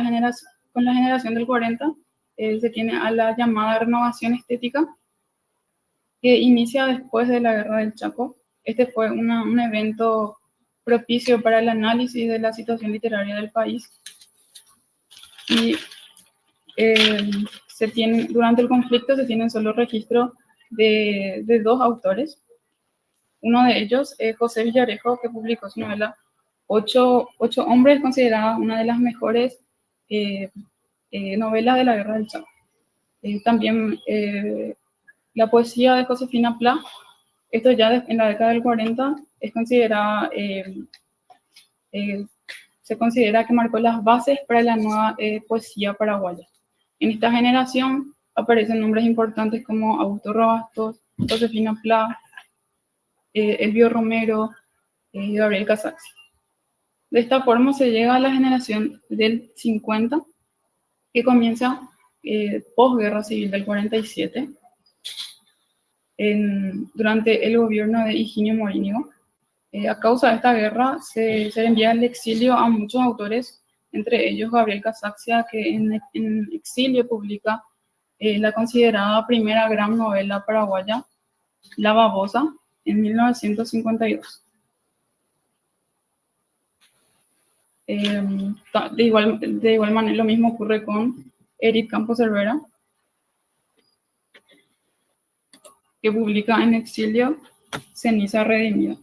con la generación del 40, se tiene a la llamada renovación estética, que inicia después de la Guerra del Chaco. Este fue un evento propicio para el análisis de la situación literaria del país. Y durante el conflicto se tienen solo registro de 2 autores. Uno de ellos es José Villarejo, que publicó su novela Ocho hombres, considerada una de las mejores novelas de la Guerra del Chaco. También la poesía de Josefina Pla, esto ya en la década del 40, es considerada, se considera que marcó las bases para la nueva poesía paraguaya. En esta generación aparecen nombres importantes como Augusto Robastos, Josefina Pla, Elvio Romero y Gabriel Casaxi. De esta forma se llega a la generación del 50, que comienza posguerra civil del 47, durante el gobierno de Higinio Morínigo. A causa de esta guerra se envía al exilio a muchos autores, entre ellos Gabriel Casaxia, que en exilio publica la considerada primera gran novela paraguaya, La babosa, en 1952. De igual manera, lo mismo ocurre con Eric Campos Cervera, que publica En exilio, Ceniza redimida.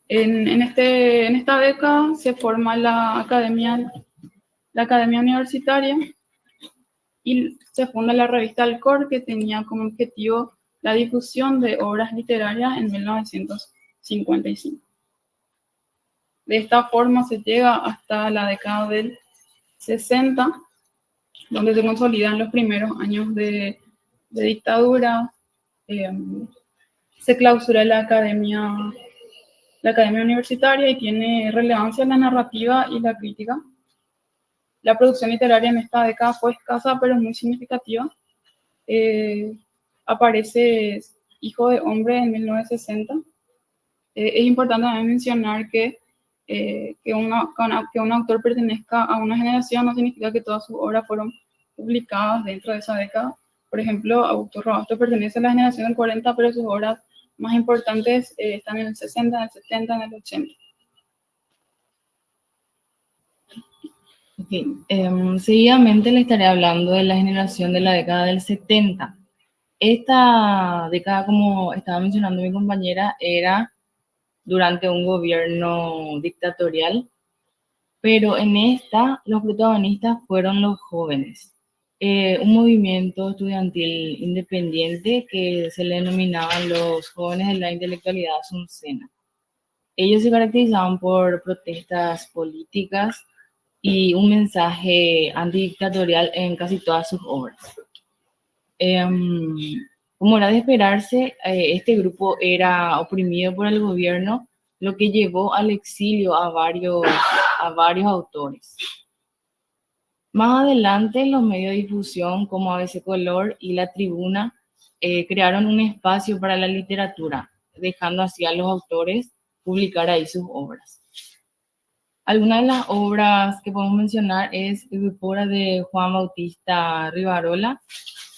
En esta década se forma la academia universitaria y se funda la revista Alcor, que tenía como objetivo la difusión de obras literarias en 1955. De esta forma se llega hasta la década del 60, donde se consolidan los primeros años de dictadura, se clausura la academia universitaria y tiene relevancia la narrativa y la crítica. La producción literaria en esta década fue escasa, pero muy significativa. Aparece Hijo de Hombre en 1960. Es importante también mencionar que un autor pertenezca a una generación no significa que todas sus obras fueron publicadas dentro de esa década. Por ejemplo, Augusto Roasto pertenece a la generación del 40, pero sus obras más importantes están en el 60, en el 70, en el 80. Seguidamente le estaré hablando de la generación de la década del 70. Esta década, como estaba mencionando mi compañera, era durante un gobierno dictatorial, pero en esta los protagonistas fueron los jóvenes. Un movimiento estudiantil independiente que se le denominaban los jóvenes de la intelectualidad asuncena. Ellos se caracterizaban por protestas políticas y un mensaje antidictatorial en casi todas sus obras. Como era de esperarse, este grupo era oprimido por el gobierno, lo que llevó al exilio a varios autores. Más adelante, los medios de difusión como ABC Color y La Tribuna crearon un espacio para la literatura, dejando así a los autores publicar ahí sus obras. Algunas de las obras que podemos mencionar es Eupora de Juan Bautista Rivarola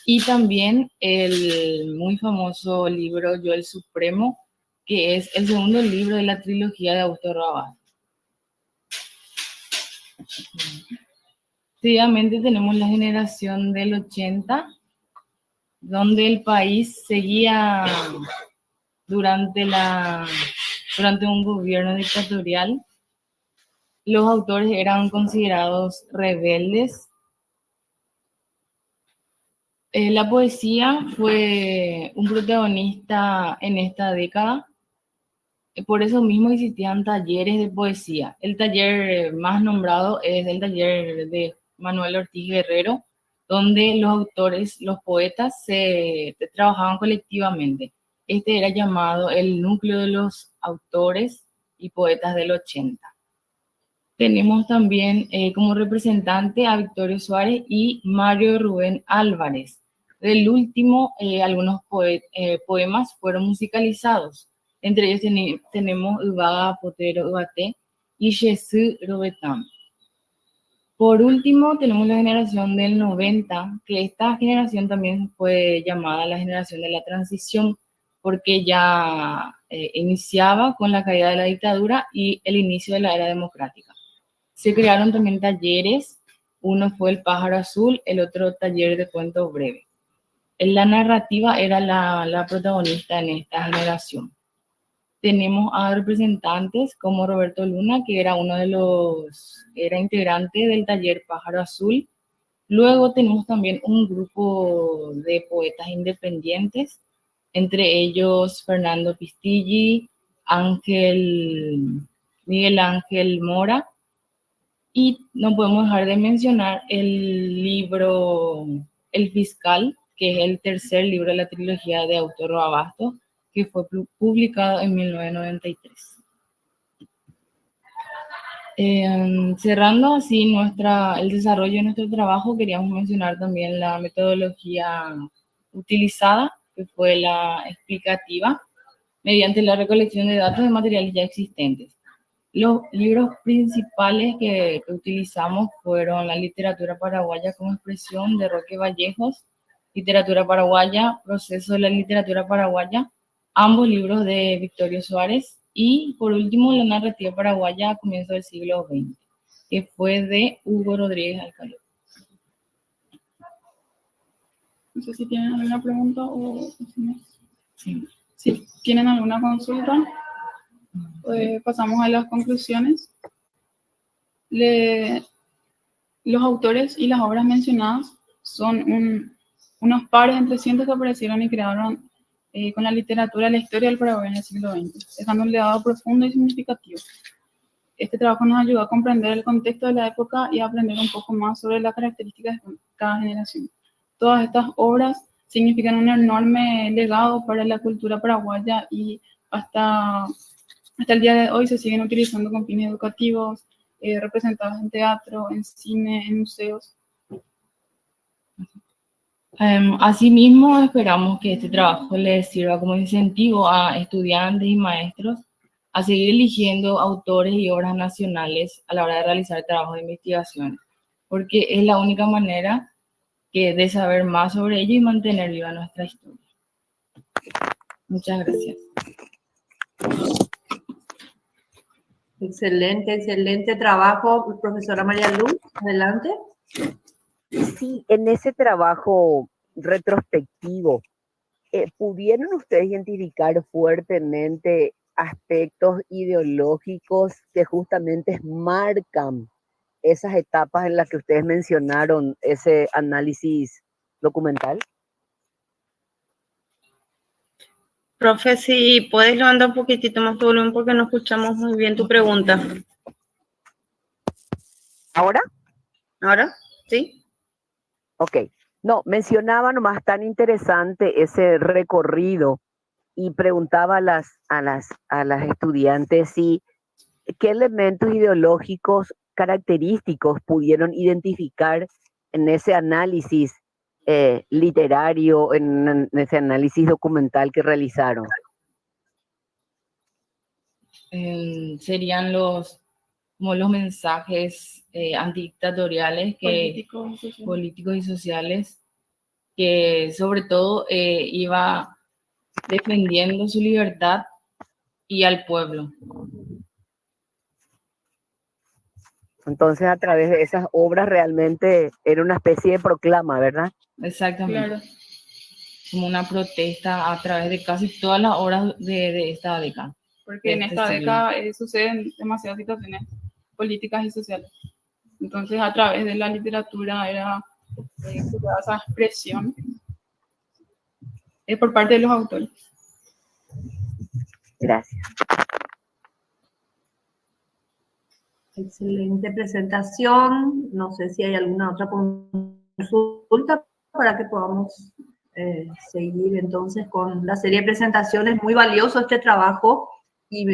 y también el muy famoso libro Yo el Supremo, que es el segundo libro de la trilogía de Augusto Roabasto. Seguidamente tenemos la generación del 80, donde el país seguía durante un gobierno dictatorial. Los autores eran considerados rebeldes. La poesía fue un protagonista en esta década. Por eso mismo existían talleres de poesía. El taller más nombrado es el taller de Manuel Ortiz Guerrero, donde los autores, los poetas, se trabajaban colectivamente. Este era llamado el núcleo de los autores y poetas del 80. Tenemos también como representante a Victorio Suárez y Mario Rubén Álvarez. Del último, algunos poemas fueron musicalizados. Entre ellos tenemos Ubaga Potero Ubaté y Jesús Robetam. Por último, tenemos la generación del 90, que esta generación también fue llamada la generación de la transición, porque ya iniciaba con la caída de la dictadura y el inicio de la era democrática. Se crearon también talleres, uno fue El Pájaro Azul, el otro taller de cuento breve. La narrativa era la protagonista en esta generación. Tenemos a representantes como Roberto Luna, que era era integrante del taller Pájaro Azul. Luego tenemos también un grupo de poetas independientes, entre ellos Fernando Pistilli, Miguel Ángel Mora, y no podemos dejar de mencionar el libro El Fiscal, que es el tercer libro de la trilogía de Augusto Roabasto, que fue publicado en 1993. Cerrando así el desarrollo de nuestro trabajo, queríamos mencionar también la metodología utilizada, que fue la explicativa, mediante la recolección de datos de materiales ya existentes. Los libros principales que utilizamos fueron La literatura paraguaya como expresión de Roque Vallejos, Literatura paraguaya, Proceso de la literatura paraguaya, ambos libros de Victorio Suárez, y por último La narrativa paraguaya a comienzos del siglo XX, que fue de Hugo Rodríguez Alcalá. No sé si tienen alguna pregunta o Sí. si tienen alguna consulta. Pasamos a las conclusiones. Los autores y las obras mencionadas son unos pares entre cientos que aparecieron y crearon con la literatura la historia del Paraguay en el siglo XX, dejando un legado profundo y significativo. Este trabajo nos ayudó a comprender el contexto de la época y a aprender un poco más sobre las características de cada generación. Todas estas obras significan un enorme legado para la cultura paraguaya y hasta el día de hoy se siguen utilizando con fines educativos, representados en teatro, en cine, en museos. Asimismo, esperamos que este trabajo les sirva como incentivo a estudiantes y maestros a seguir eligiendo autores y obras nacionales a la hora de realizar trabajos de investigación, porque es la única manera de saber más sobre ello y mantener viva nuestra historia. Muchas gracias. Excelente, excelente trabajo, profesora María Luz. Adelante. Sí, en ese trabajo retrospectivo, ¿pudieron ustedes identificar fuertemente aspectos ideológicos que justamente marcan esas etapas en las que ustedes mencionaron ese análisis documental? Profe, si puedes levantar un poquitito más tu volumen porque no escuchamos muy bien tu pregunta. ¿Ahora? ¿Ahora? ¿Sí? Ok. No, mencionaba nomás tan interesante ese recorrido y preguntaba a las estudiantes si qué elementos ideológicos característicos pudieron identificar en ese análisis literario, en ese análisis documental que realizaron. Serían los mensajes antidictatoriales políticos y sociales, que sobre todo iba defendiendo su libertad y al pueblo. Entonces, a través de esas obras realmente era una especie de proclama, ¿verdad? Exactamente. Claro. Como una protesta a través de casi todas las obras de esta década. Porque en esta década suceden demasiadas situaciones políticas y sociales. Entonces, a través de la literatura era esa expresión por parte de los autores. Gracias. Excelente presentación. No sé si hay alguna otra consulta para que podamos seguir entonces con la serie de presentaciones. Muy valioso este trabajo y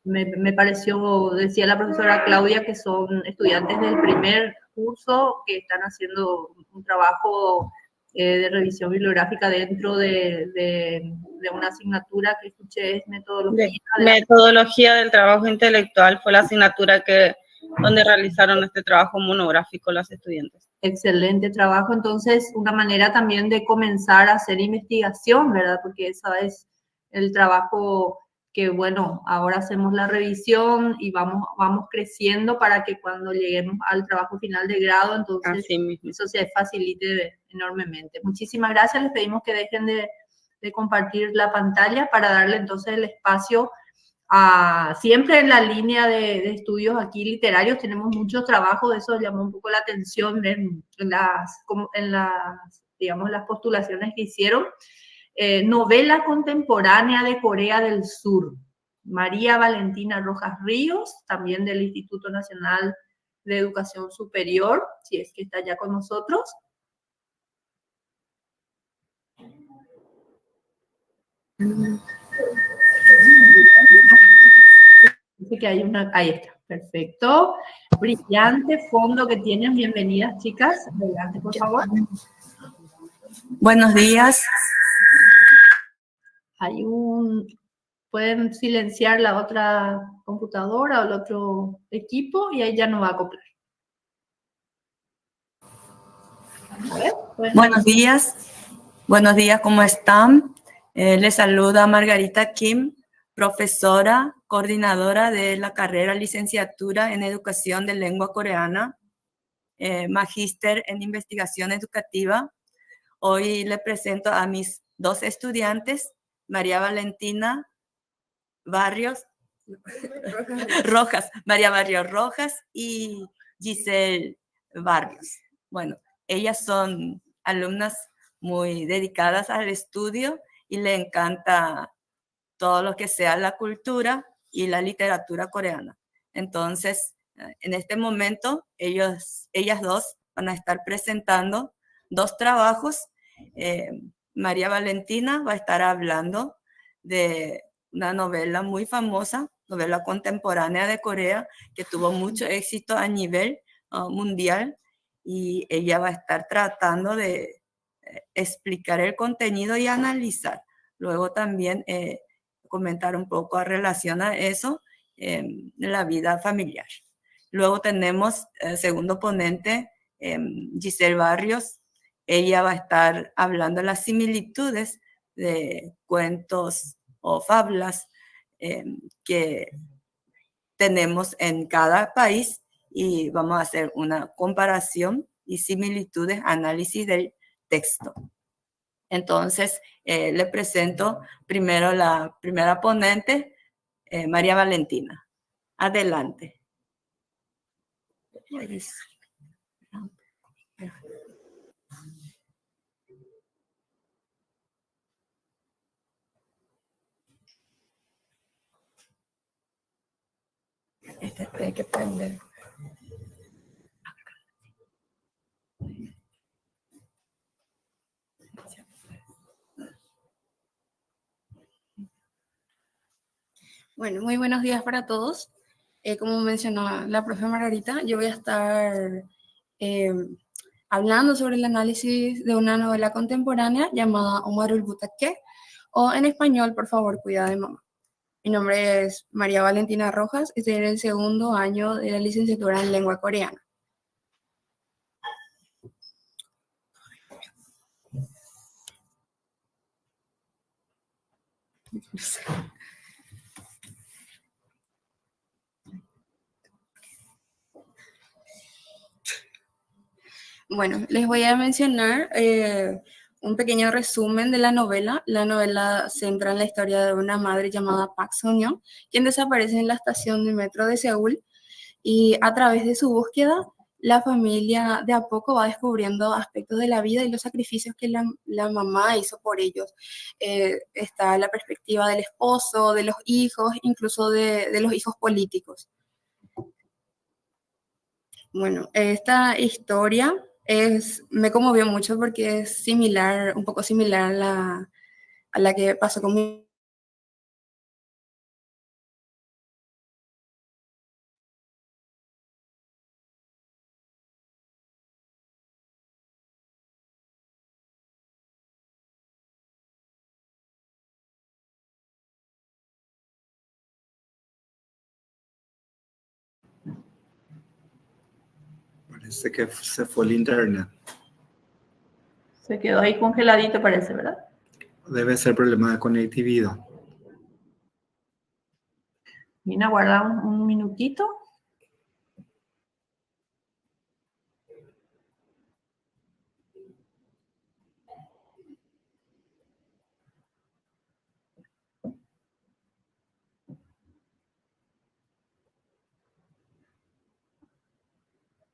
me pareció, decía la profesora Claudia, que son estudiantes del primer curso que están haciendo un trabajo de revisión bibliográfica dentro de una asignatura que escuché es metodología. Metodología del trabajo intelectual fue la asignatura donde realizaron este trabajo monográfico los estudiantes. Excelente trabajo, entonces una manera también de comenzar a hacer investigación, ¿verdad? Porque ese es el trabajo que, bueno, ahora hacemos la revisión y vamos creciendo para que cuando lleguemos al trabajo final de grado, entonces eso se facilite enormemente. Muchísimas gracias, les pedimos que dejen de compartir la pantalla para darle entonces el espacio siempre en la línea de estudios aquí literarios. Tenemos mucho trabajo, eso llamó un poco la atención en las digamos, las postulaciones que hicieron. Novela contemporánea de Corea del Sur, María Valentina Rojas Ríos, también del Instituto Nacional de Educación Superior, si es que está ya con nosotros. Dice que hay ahí está, perfecto. Brillante fondo que tienen, bienvenidas chicas. Adelante, por favor. Buenos días. Hay pueden silenciar la otra computadora o el otro equipo y ahí ya no va a acoplar. A ver, Buenos días, ¿cómo están? Les saluda Margarita Kim, profesora, coordinadora de la carrera licenciatura en Educación de Lengua Coreana, magíster en Investigación Educativa. Hoy le presento a mis dos estudiantes, María Valentina María Barrios Rojas y Giselle Barrios. Bueno, ellas son alumnas muy dedicadas al estudio y le encanta todo lo que sea la cultura y la literatura coreana. Entonces, en este momento, ellas dos van a estar presentando dos trabajos. María Valentina va a estar hablando de una novela muy famosa, novela contemporánea de Corea, que tuvo mucho éxito a nivel mundial, y ella va a estar tratando de explicar el contenido y analizar. Luego también comentar un poco en relación a eso en la vida familiar. Luego tenemos el segundo ponente, Giselle Barrios. Ella va a estar hablando de las similitudes de cuentos o fábulas que tenemos en cada país, y vamos a hacer una comparación y similitudes, análisis del texto. Entonces, le presento primero la primera ponente, María Valentina. Adelante. Hay que prender. Bueno, muy buenos días para todos. Como mencionó la profe Margarita, yo voy a estar hablando sobre el análisis de una novela contemporánea llamada Omarul Butake, o en español, por favor, cuida de mamá. Mi nombre es María Valentina Rojas, estoy en el segundo año de la licenciatura en lengua coreana. Bueno, les voy a mencionar un pequeño resumen de la novela. La novela centra en la historia de una madre llamada Park Sun-young, quien desaparece en la estación de metro de Seúl, y a través de su búsqueda, la familia de a poco va descubriendo aspectos de la vida y los sacrificios que la mamá hizo por ellos. Está la perspectiva del esposo, de los hijos, incluso de los hijos políticos. Bueno, esta historia me conmovió mucho porque es similar, un poco similar a la que pasó con mi... Parece que se fue el internet. Se quedó ahí congeladito, parece, ¿verdad? Debe ser problema de conectividad. Vine a guardar un minutito.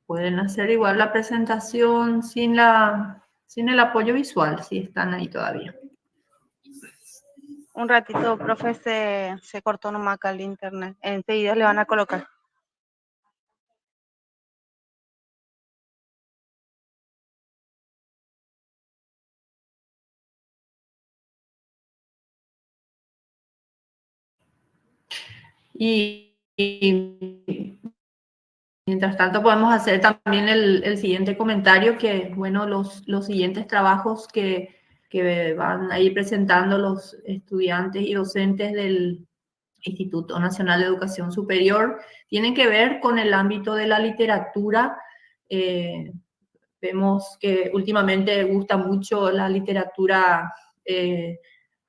Pueden hacer igual la presentación sin el apoyo visual, si están ahí todavía. Un ratito, profe, se cortó nomás acá el internet. Enseguida le van a colocar. Y mientras tanto podemos hacer también el siguiente comentario, que bueno, los siguientes trabajos que van a ir presentando los estudiantes y docentes Instituto Nacional de Educación Superior, tienen que ver con el ámbito de la literatura. Vemos que últimamente gusta mucho la literatura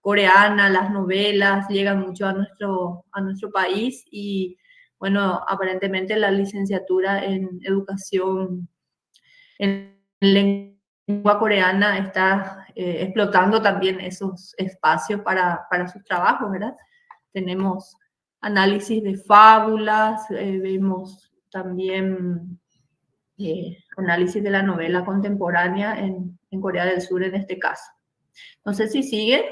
coreana, las novelas llegan mucho a nuestro país y, bueno, aparentemente la licenciatura en educación en lengua coreana está explotando también esos espacios para sus trabajos, ¿verdad? Tenemos análisis de fábulas, vemos también análisis de la novela contemporánea en Corea del Sur en este caso. No sé si sigue.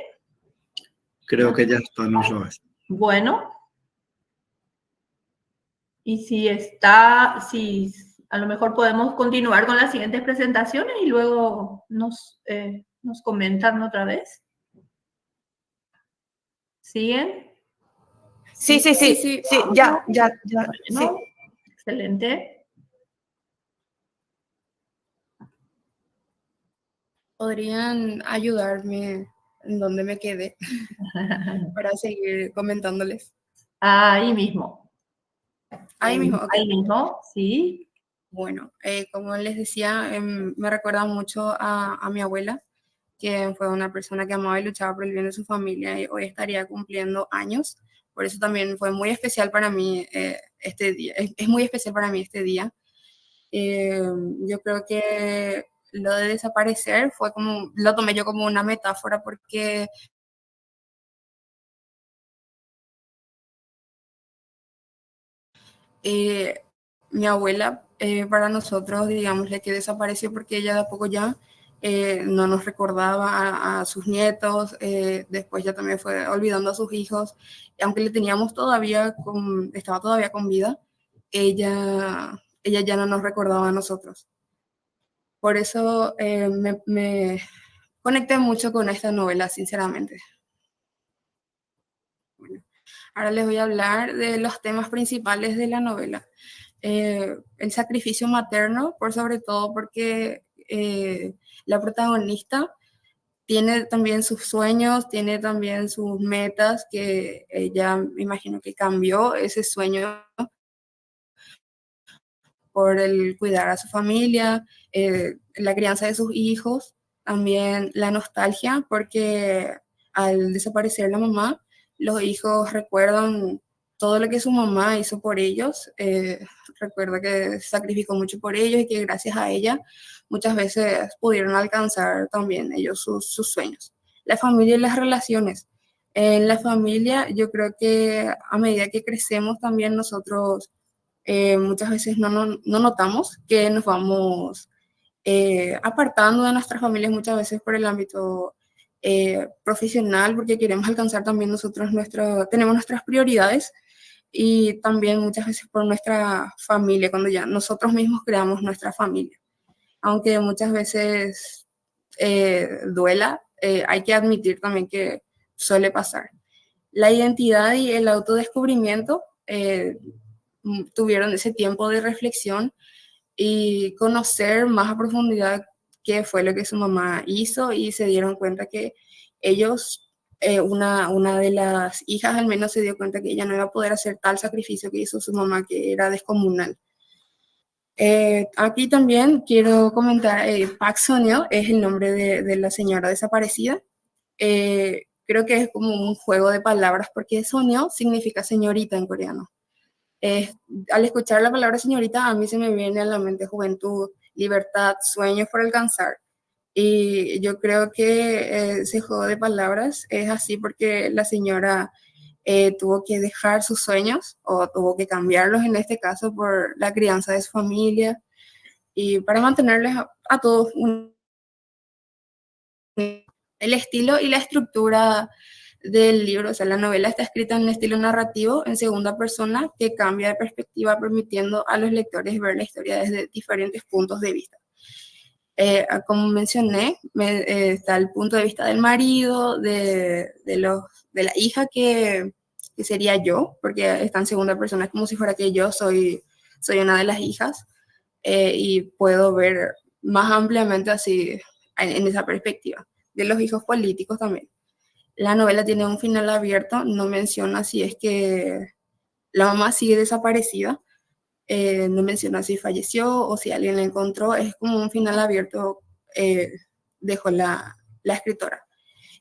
Creo que ya está, no sabes. Bueno. Y si está, si a lo mejor podemos continuar con las siguientes presentaciones y luego nos comentan otra vez. ¿Siguen? Sí, ya, Bueno, sí. Excelente. ¿Podrían ayudarme en donde me quedé para seguir comentándoles? Ahí mismo. Ahí mismo, ok. Ahí mismo, sí. Bueno, como les decía, me recuerda mucho a mi abuela, que fue una persona que amaba y luchaba por el bien de su familia y hoy estaría cumpliendo años. Por eso también fue muy especial para mí este día. Es muy especial para mí este día. Yo creo que lo de desaparecer fue como, lo tomé yo como una metáfora porque mi abuela para nosotros, digámosle que desapareció porque ella de a poco ya no nos recordaba a sus nietos, después ya también fue olvidando a sus hijos, aunque le teníamos todavía, estaba todavía con vida, ella ya no nos recordaba a nosotros. Por eso me conecté mucho con esta novela, sinceramente. Bueno, ahora les voy a hablar de los temas principales de la novela. El sacrificio materno, por sobre todo porque la protagonista tiene también sus sueños, tiene también sus metas, que ella me imagino que cambió ese sueño por el cuidar a su familia, la crianza de sus hijos, también la nostalgia, porque al desaparecer la mamá, los hijos recuerdan todo lo que su mamá hizo por ellos, recuerda que sacrificó mucho por ellos y que gracias a ella muchas veces pudieron alcanzar también ellos sus sueños. La familia y las relaciones. En la familia yo creo que a medida que crecemos también nosotros muchas veces no notamos que nos vamos apartando de nuestras familias muchas veces por el ámbito profesional, porque queremos alcanzar también nosotros tenemos nuestras prioridades y también muchas veces por nuestra familia, cuando ya nosotros mismos creamos nuestra familia. Aunque muchas veces duela, hay que admitir también que suele pasar. La identidad y el autodescubrimiento tuvieron ese tiempo de reflexión y conocer más a profundidad qué fue lo que su mamá hizo y se dieron cuenta que ellos, una de las hijas al menos se dio cuenta que ella no iba a poder hacer tal sacrificio que hizo su mamá, que era descomunal. Aquí también quiero comentar, Park Sun-yeol es el nombre de la señora desaparecida. Creo que es como un juego de palabras porque Sun-yeol significa señorita en coreano. Al escuchar la palabra señorita, a mí se me viene a la mente juventud, libertad, sueños por alcanzar. Y yo creo que ese juego de palabras es así porque la señora tuvo que dejar sus sueños o tuvo que cambiarlos en este caso por la crianza de su familia y para mantenerles a todos el estilo y la estructura del libro, o sea, la novela está escrita en un estilo narrativo en segunda persona que cambia de perspectiva, permitiendo a los lectores ver la historia desde diferentes puntos de vista. Como mencioné, está el punto de vista del marido, de la hija que sería yo, porque está en segunda persona, es como si fuera que yo soy una de las hijas, y puedo ver más ampliamente así en esa perspectiva, de los hijos políticos también. La novela tiene un final abierto, no menciona si es que la mamá sigue desaparecida, no menciona si falleció o si alguien la encontró, es como un final abierto, dejó la escritora.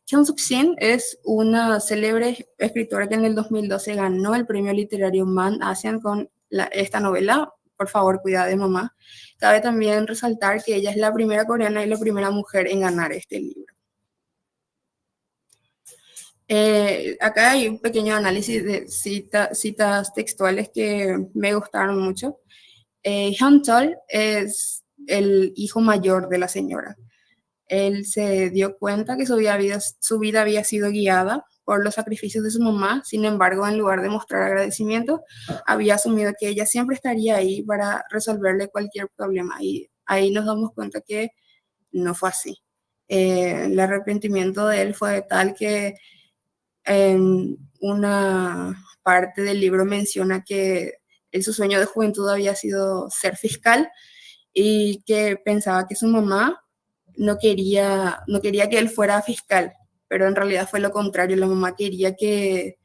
Hyun Suk Shin es una célebre escritora que en el 2012 ganó el premio literario Man Asian con esta novela, Por favor, cuida de mamá. Cabe también resaltar que ella es la primera coreana y la primera mujer en ganar este libro. Acá hay un pequeño análisis de citas textuales que me gustaron mucho. Hyun Chol es el hijo mayor de la señora. Él se dio cuenta que su vida había sido guiada por los sacrificios de su mamá. Sin embargo, en lugar de mostrar agradecimiento, había asumido que ella siempre estaría ahí para resolverle cualquier problema. Y ahí nos damos cuenta que no fue así. El arrepentimiento de él fue tal que en una parte del libro menciona que su sueño de juventud había sido ser fiscal y que pensaba que su mamá no quería que él fuera fiscal, pero en realidad fue lo contrario. La mamá quería que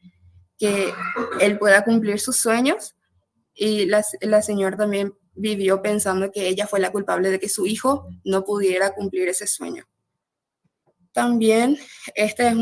él pueda cumplir sus sueños, y la señora también vivió pensando que ella fue la culpable de que su hijo no pudiera cumplir ese sueño. También esta es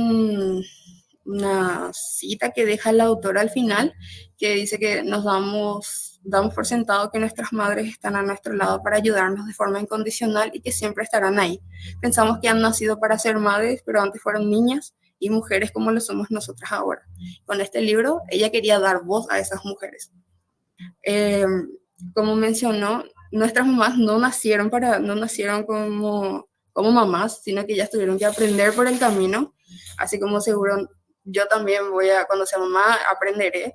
una cita que deja el autor al final, que dice que nos damos por sentado que nuestras madres están a nuestro lado para ayudarnos de forma incondicional y que siempre estarán ahí. Pensamos que han nacido para ser madres, pero antes fueron niñas y mujeres como lo somos nosotras ahora. Con este libro, ella quería dar voz a esas mujeres. Como mencionó, nuestras mamás no nacieron como mamás, sino que ellas tuvieron que aprender por el camino, así como seguro yo también cuando sea mamá, aprenderé.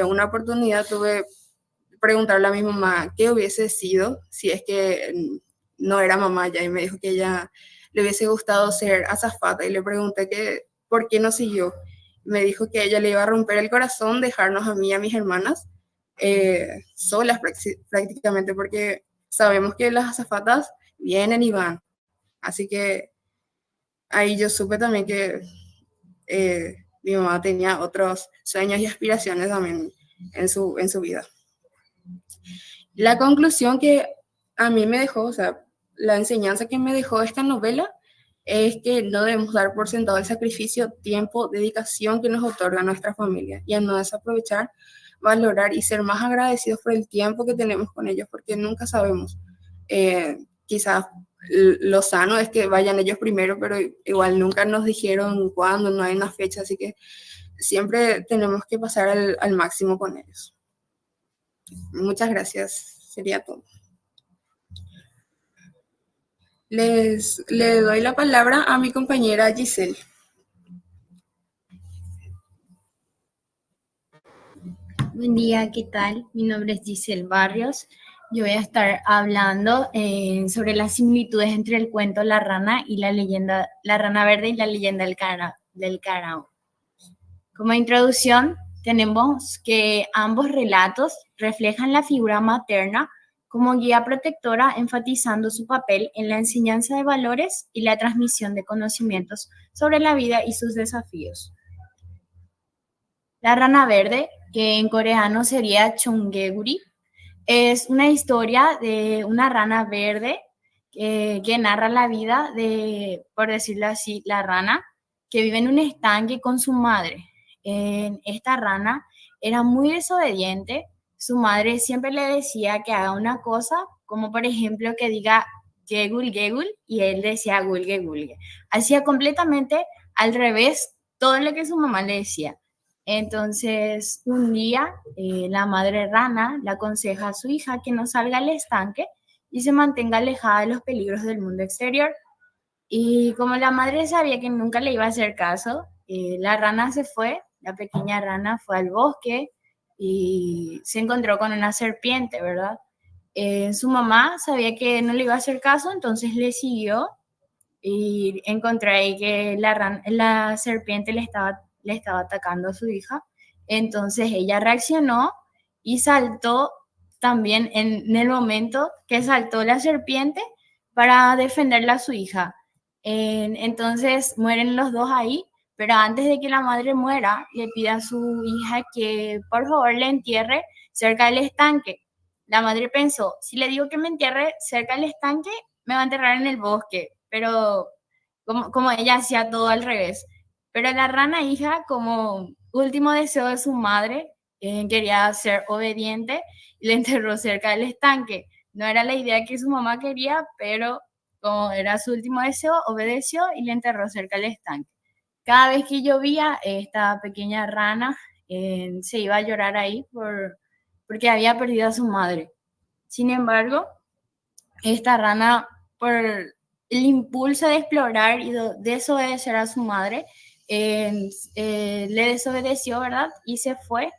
Una oportunidad tuve preguntarle a mi mamá qué hubiese sido si es que no era mamá ya, y me dijo que ella le hubiese gustado ser azafata, y le pregunté por qué no siguió. Me dijo que a ella le iba a romper el corazón dejarnos a mí y a mis hermanas solas prácticamente, porque sabemos que las azafatas vienen y van. Así que ahí yo supe también que mi mamá tenía otros sueños y aspiraciones también en su vida. La conclusión que a mí me dejó, o sea, la enseñanza que me dejó esta novela es que no debemos dar por sentado el sacrificio, tiempo, dedicación que nos otorga nuestra familia, y a no desaprovechar, valorar y ser más agradecidos por el tiempo que tenemos con ellos, porque nunca sabemos. Quizás lo sano es que vayan ellos primero, pero igual nunca nos dijeron cuándo, no hay una fecha, así que siempre tenemos que pasar al máximo con ellos. Muchas gracias, sería todo. Le doy la palabra a mi compañera Giselle. Buen día, ¿qué tal? Mi nombre es Giselle Barrios. Yo voy a estar hablando sobre las similitudes entre el cuento La Rana Verde y la leyenda del Carao. Como introducción, tenemos que ambos relatos reflejan la figura materna como guía protectora, enfatizando su papel en la enseñanza de valores y la transmisión de conocimientos sobre la vida y sus desafíos. La Rana Verde, que en coreano sería Chonggeguri, es una historia de una rana verde que narra la vida de, por decirlo así, la rana que vive en un estanque con su madre. Esta rana era muy desobediente. Su madre siempre le decía que haga una cosa, como por ejemplo que diga gegul gegul, y él decía gulge gulge. Hacía completamente al revés todo lo que su mamá le decía. Entonces, un día, la madre rana le aconseja a su hija que no salga al estanque y se mantenga alejada de los peligros del mundo exterior. Y como la madre sabía que nunca le iba a hacer caso, la rana se fue, la pequeña rana fue al bosque y se encontró con una serpiente, ¿verdad? Su mamá sabía que no le iba a hacer caso, entonces le siguió y encontró ahí que la serpiente le estaba atacando a su hija. Entonces ella reaccionó y saltó también en el momento que saltó la serpiente para defenderla a su hija. Entonces mueren los dos ahí, pero antes de que la madre muera, le pide a su hija que por favor le entierre cerca del estanque. La madre pensó, si le digo que me entierre cerca del estanque, me va a enterrar en el bosque, pero como ella hacía todo al revés. Pero la rana hija, como último deseo de su madre, quería ser obediente y le enterró cerca del estanque. No era la idea que su mamá quería, pero como era su último deseo, obedeció y le enterró cerca del estanque. Cada vez que llovía, esta pequeña rana se iba a llorar ahí porque había perdido a su madre. Sin embargo, esta rana, por el impulso de explorar y de desobedecer a su madre, le desobedeció, ¿verdad? Y se fue.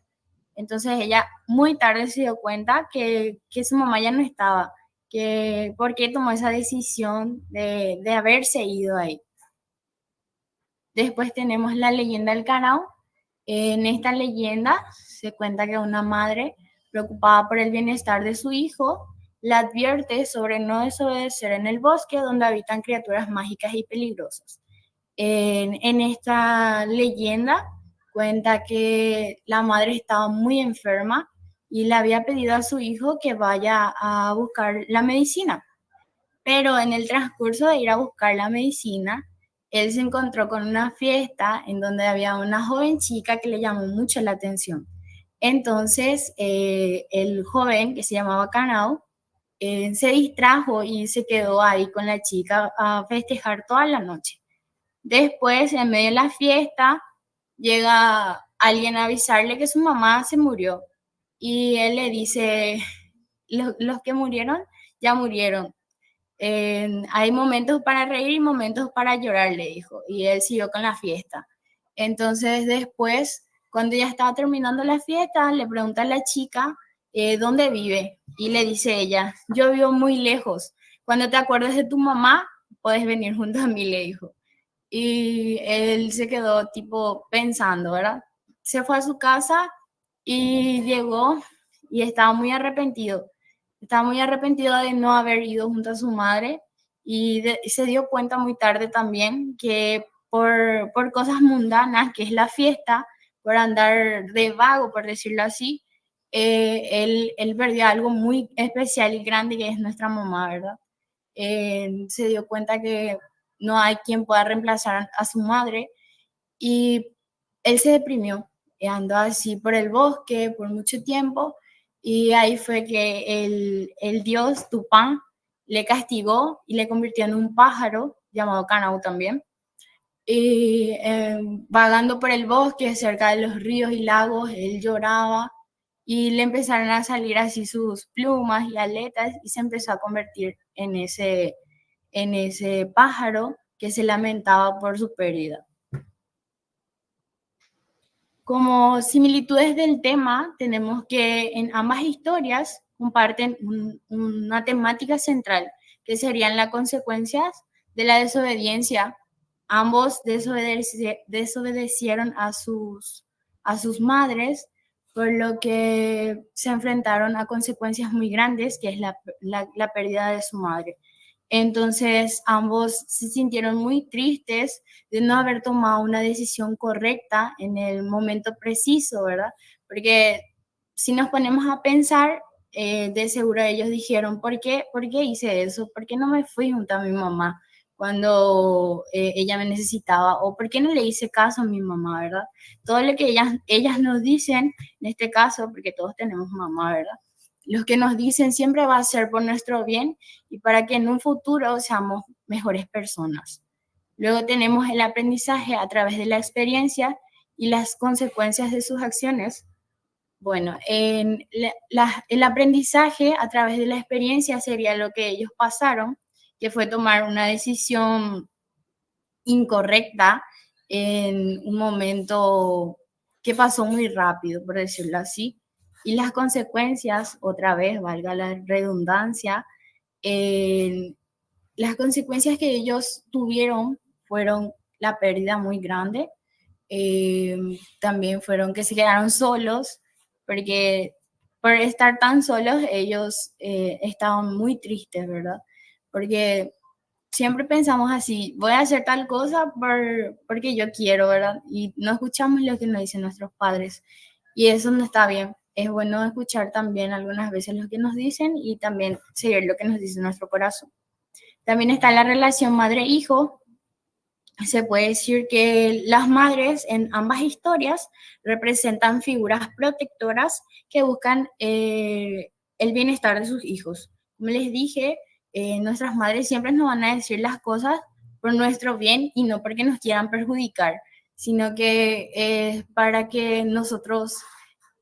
Entonces ella muy tarde se dio cuenta que su mamá ya no estaba, que por qué tomó esa decisión de haberse ido ahí. Después tenemos la leyenda del Canao. En esta leyenda se cuenta que una madre, preocupada por el bienestar de su hijo, la advierte sobre no desobedecer en el bosque donde habitan criaturas mágicas y peligrosas. En esta leyenda cuenta que la madre estaba muy enferma y le había pedido a su hijo que vaya a buscar la medicina. Pero en el transcurso de ir a buscar la medicina, él se encontró con una fiesta en donde había una joven chica que le llamó mucho la atención. Entonces, el joven, que se llamaba Canao, se distrajo y se quedó ahí con la chica a festejar toda la noche. Después, en medio de la fiesta, llega alguien a avisarle que su mamá se murió. Y él le dice, los que murieron, ya murieron. Hay momentos para reír y momentos para llorar, le dijo, y él siguió con la fiesta. Entonces después, cuando ya estaba terminando la fiesta, le pregunta a la chica dónde vive, y le dice ella, yo vivo muy lejos, cuando te acuerdes de tu mamá, puedes venir junto a mí, le dijo. Y él se quedó tipo pensando, ¿verdad? Se fue a su casa y llegó y estaba muy arrepentido. Estaba muy arrepentido de no haber ido junto a su madre y se dio cuenta muy tarde también que por cosas mundanas, que es la fiesta, por andar de vago, por decirlo así, él perdió algo muy especial y grande que es nuestra mamá, ¿verdad? Se dio cuenta que no hay quien pueda reemplazar a su madre y él se deprimió, andó así por el bosque por mucho tiempo. Y ahí fue que el dios Tupán le castigó y le convirtió en un pájaro llamado Canao también. Y vagando por el bosque cerca de los ríos y lagos, él lloraba y le empezaron a salir así sus plumas y aletas y se empezó a convertir en ese pájaro que se lamentaba por su pérdida. Como similitudes del tema, tenemos que en ambas historias comparten una temática central, que serían las consecuencias de la desobediencia. Ambos desobedecieron a sus madres, por lo que se enfrentaron a consecuencias muy grandes, que es la pérdida de su madre. Entonces, ambos se sintieron muy tristes de no haber tomado una decisión correcta en el momento preciso, ¿verdad? Porque si nos ponemos a pensar, de seguro ellos dijeron, ¿por qué hice eso? ¿Por qué no me fui junto a mi mamá cuando ella me necesitaba? ¿O por qué no le hice caso a mi mamá, verdad? Todo lo que ellas nos dicen, en este caso, porque todos tenemos mamá, ¿verdad? Los que nos dicen siempre va a ser por nuestro bien y para que en un futuro seamos mejores personas. Luego tenemos el aprendizaje a través de la experiencia y las consecuencias de sus acciones. Bueno, el aprendizaje a través de la experiencia sería lo que ellos pasaron, que fue tomar una decisión incorrecta en un momento que pasó muy rápido, por decirlo así. Y las consecuencias, otra vez, valga la redundancia, las consecuencias que ellos tuvieron fueron la pérdida muy grande, también fueron que se quedaron solos, porque por estar tan solos ellos estaban muy tristes, ¿verdad? Porque siempre pensamos así, voy a hacer tal cosa porque yo quiero, ¿verdad? Y no escuchamos lo que nos dicen nuestros padres. Y eso no está bien. Es bueno escuchar también algunas veces lo que nos dicen y también seguir lo que nos dice nuestro corazón. También está la relación madre-hijo. Se puede decir que las madres en ambas historias representan figuras protectoras que buscan el bienestar de sus hijos. Como les dije, nuestras madres siempre nos van a decir las cosas por nuestro bien y no porque nos quieran perjudicar, sino que es para que nosotros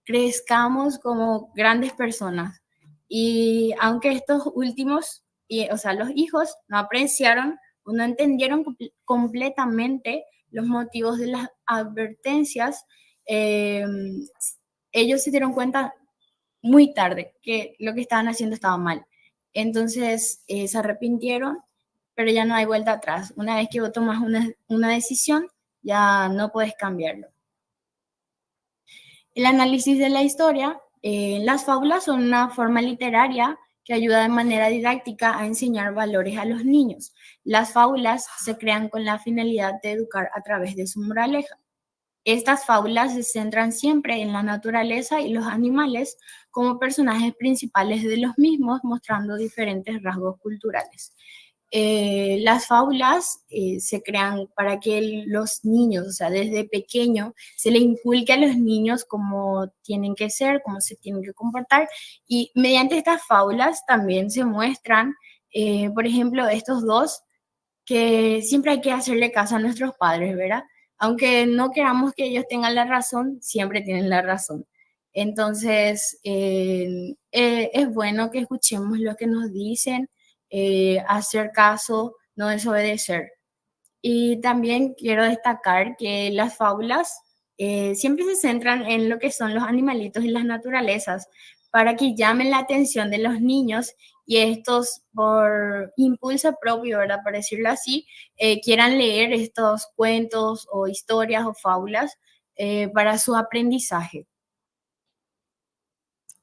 crezcamos como grandes personas. Y aunque estos últimos, o sea, los hijos no apreciaron o no entendieron completamente los motivos de las advertencias, ellos se dieron cuenta muy tarde que lo que estaban haciendo estaba mal. Entonces se arrepintieron, pero ya no hay vuelta atrás. Una vez que vos tomas una decisión, ya no puedes cambiarlo. El análisis de la historia. Las fábulas son una forma literaria que ayuda de manera didáctica a enseñar valores a los niños. Las fábulas se crean con la finalidad de educar a través de su moraleja. Estas fábulas se centran siempre en la naturaleza y los animales como personajes principales de los mismos, mostrando diferentes rasgos culturales. Las fábulas se crean para que los niños, o sea, desde pequeño, se les inculque a los niños cómo tienen que ser, cómo se tienen que comportar, y mediante estas fábulas también se muestran, por ejemplo, estos dos, que siempre hay que hacerle caso a nuestros padres, ¿verdad? Aunque no queramos que ellos tengan la razón, siempre tienen la razón. Entonces, es bueno que escuchemos lo que nos dicen, hacer caso, no desobedecer. Y también quiero destacar que las fábulas siempre se centran en lo que son los animalitos y las naturalezas para que llamen la atención de los niños y estos, por impulso propio, ¿verdad? Por decirlo así, quieran leer estos cuentos o historias o fábulas para su aprendizaje.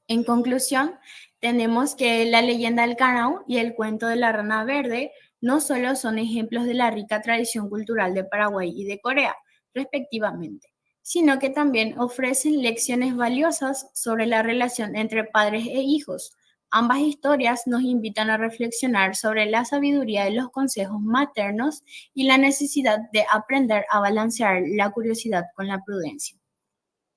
En conclusión, tenemos que la leyenda del Carao y el cuento de la rana verde no solo son ejemplos de la rica tradición cultural de Paraguay y de Corea, respectivamente, sino que también ofrecen lecciones valiosas sobre la relación entre padres e hijos. Ambas historias nos invitan a reflexionar sobre la sabiduría de los consejos maternos y la necesidad de aprender a balancear la curiosidad con la prudencia.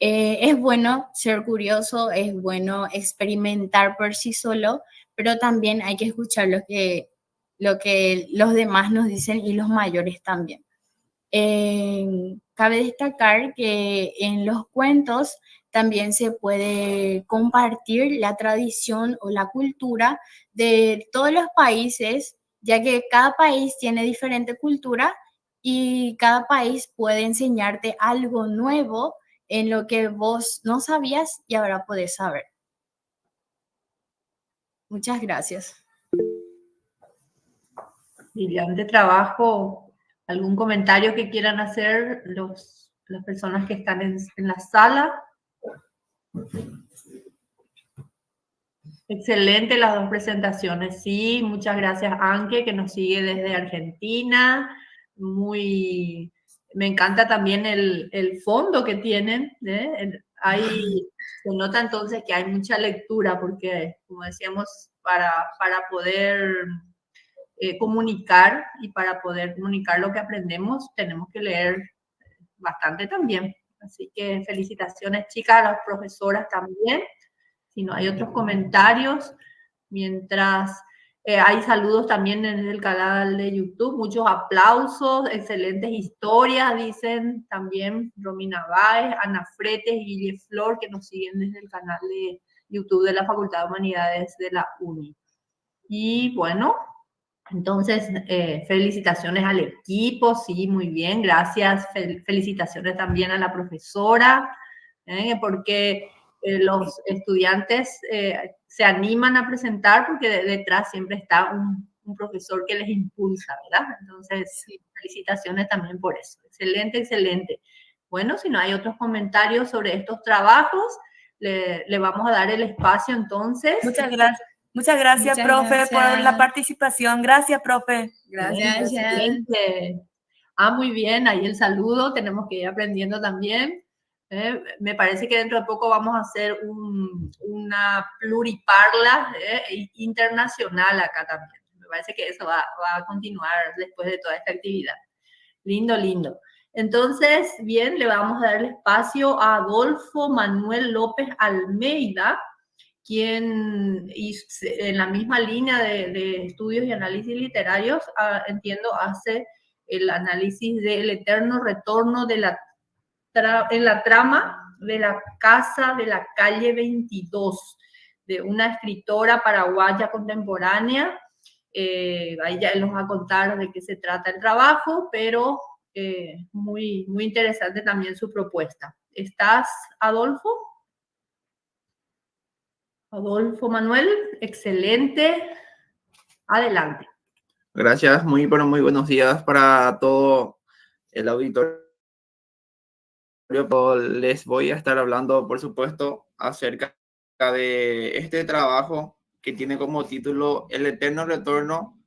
Es bueno ser curioso, es bueno experimentar por sí solo, pero también hay que escuchar lo que los demás nos dicen y los mayores también. Cabe destacar que en los cuentos también se puede compartir la tradición o la cultura de todos los países, ya que cada país tiene diferente cultura y cada país puede enseñarte algo nuevo en lo que vos no sabías y ahora podés saber. Muchas gracias. Brillante trabajo. ¿Algún comentario que quieran hacer las personas que están en la sala? Excelente las dos presentaciones. Sí, muchas gracias, Anke, que nos sigue desde Argentina. Me encanta también el fondo que tienen. Se nota entonces que hay mucha lectura, porque, como decíamos, para poder comunicar y para poder comunicar lo que aprendemos, tenemos que leer bastante también. Así que felicitaciones, chicas, a las profesoras también. Si no hay otros comentarios, mientras hay saludos también en el canal de YouTube, muchos aplausos, excelentes historias, dicen también Romina Báez, Ana Fretes y Guille Flor, que nos siguen desde el canal de YouTube de la Facultad de Humanidades de la UNI. Y bueno, entonces, felicitaciones al equipo, sí, muy bien, gracias. Felicitaciones también a la profesora, porque los estudiantes se animan a presentar porque detrás siempre está un profesor que les impulsa, ¿verdad? Entonces, sí, felicitaciones también por eso. Excelente, excelente. Bueno, si no hay otros comentarios sobre estos trabajos, le vamos a dar el espacio entonces. Muchas gracias. Muchas gracias, Muchas profe, por la gracias. participación. Gracias, profe. Gracias. Excelente. Muy bien, ahí el saludo, tenemos que ir aprendiendo también. Me parece que dentro de poco vamos a hacer una pluriparla internacional acá también. Me parece que eso va a continuar después de toda esta actividad. Lindo, lindo. Entonces, bien, le vamos a dar el espacio a Adolfo Manuel López Almeida, quien en la misma línea de estudios y análisis literarios, entiendo, hace el análisis del eterno retorno de en la trama de la casa de la calle 22, de una escritora paraguaya contemporánea. Ahí ya él nos va a contar de qué se trata el trabajo, pero muy, muy interesante también su propuesta. ¿Estás, Adolfo? Adolfo Manuel, excelente. Adelante. Gracias, pero muy buenos días para todo el auditorio. Les voy a estar hablando, por supuesto, acerca de este trabajo que tiene como título El eterno retorno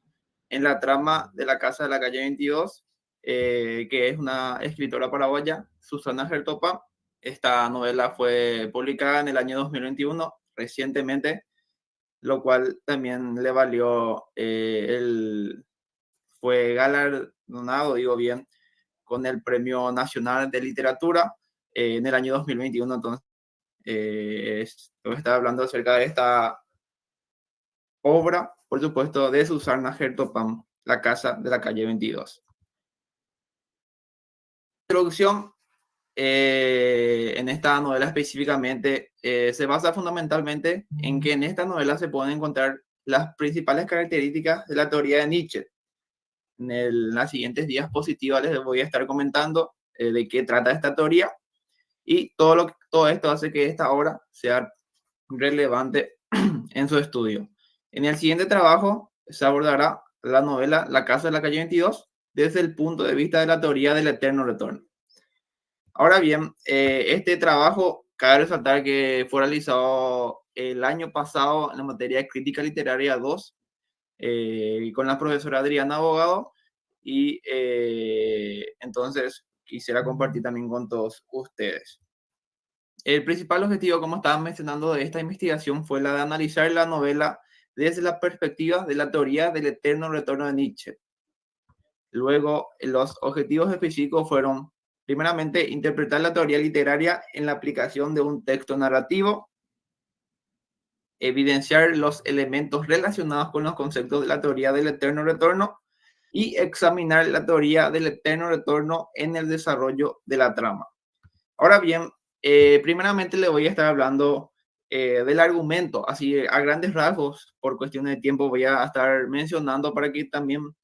en la trama de la casa de la calle 22, que es una escritora paraguaya, Susana Gertopa. Esta novela fue publicada en el año 2021, recientemente, lo cual también le valió, fue galardonado, digo bien, con el Premio Nacional de Literatura en el año 2021. Entonces, voy a estar hablando acerca de esta obra, por supuesto, de Susana Gertopa, La casa de la calle 22. Introducción. En esta novela específicamente se basa fundamentalmente en que en esta novela se pueden encontrar las principales características de la teoría de Nietzsche. En las siguientes diapositivas les voy a estar comentando de qué trata esta teoría, y todo esto hace que esta obra sea relevante en su estudio. En el siguiente trabajo se abordará la novela La casa de la calle 22 desde el punto de vista de la teoría del eterno retorno. Ahora bien, este trabajo, cabe resaltar que fue realizado el año pasado en la materia de Crítica Literaria 2 con la profesora Adriana Abogado, y entonces quisiera compartir también con todos ustedes. El principal objetivo, como estaba mencionando, de esta investigación fue la de analizar la novela desde la perspectiva de la teoría del eterno retorno de Nietzsche. Luego, los objetivos específicos fueron, primeramente, interpretar la teoría literaria en la aplicación de un texto narrativo, evidenciar los elementos relacionados con los conceptos de la teoría del eterno retorno y examinar la teoría del eterno retorno en el desarrollo de la trama. Ahora bien, primeramente le voy a estar hablando del argumento, así a grandes rasgos, por cuestiones de tiempo voy a estar mencionando para que también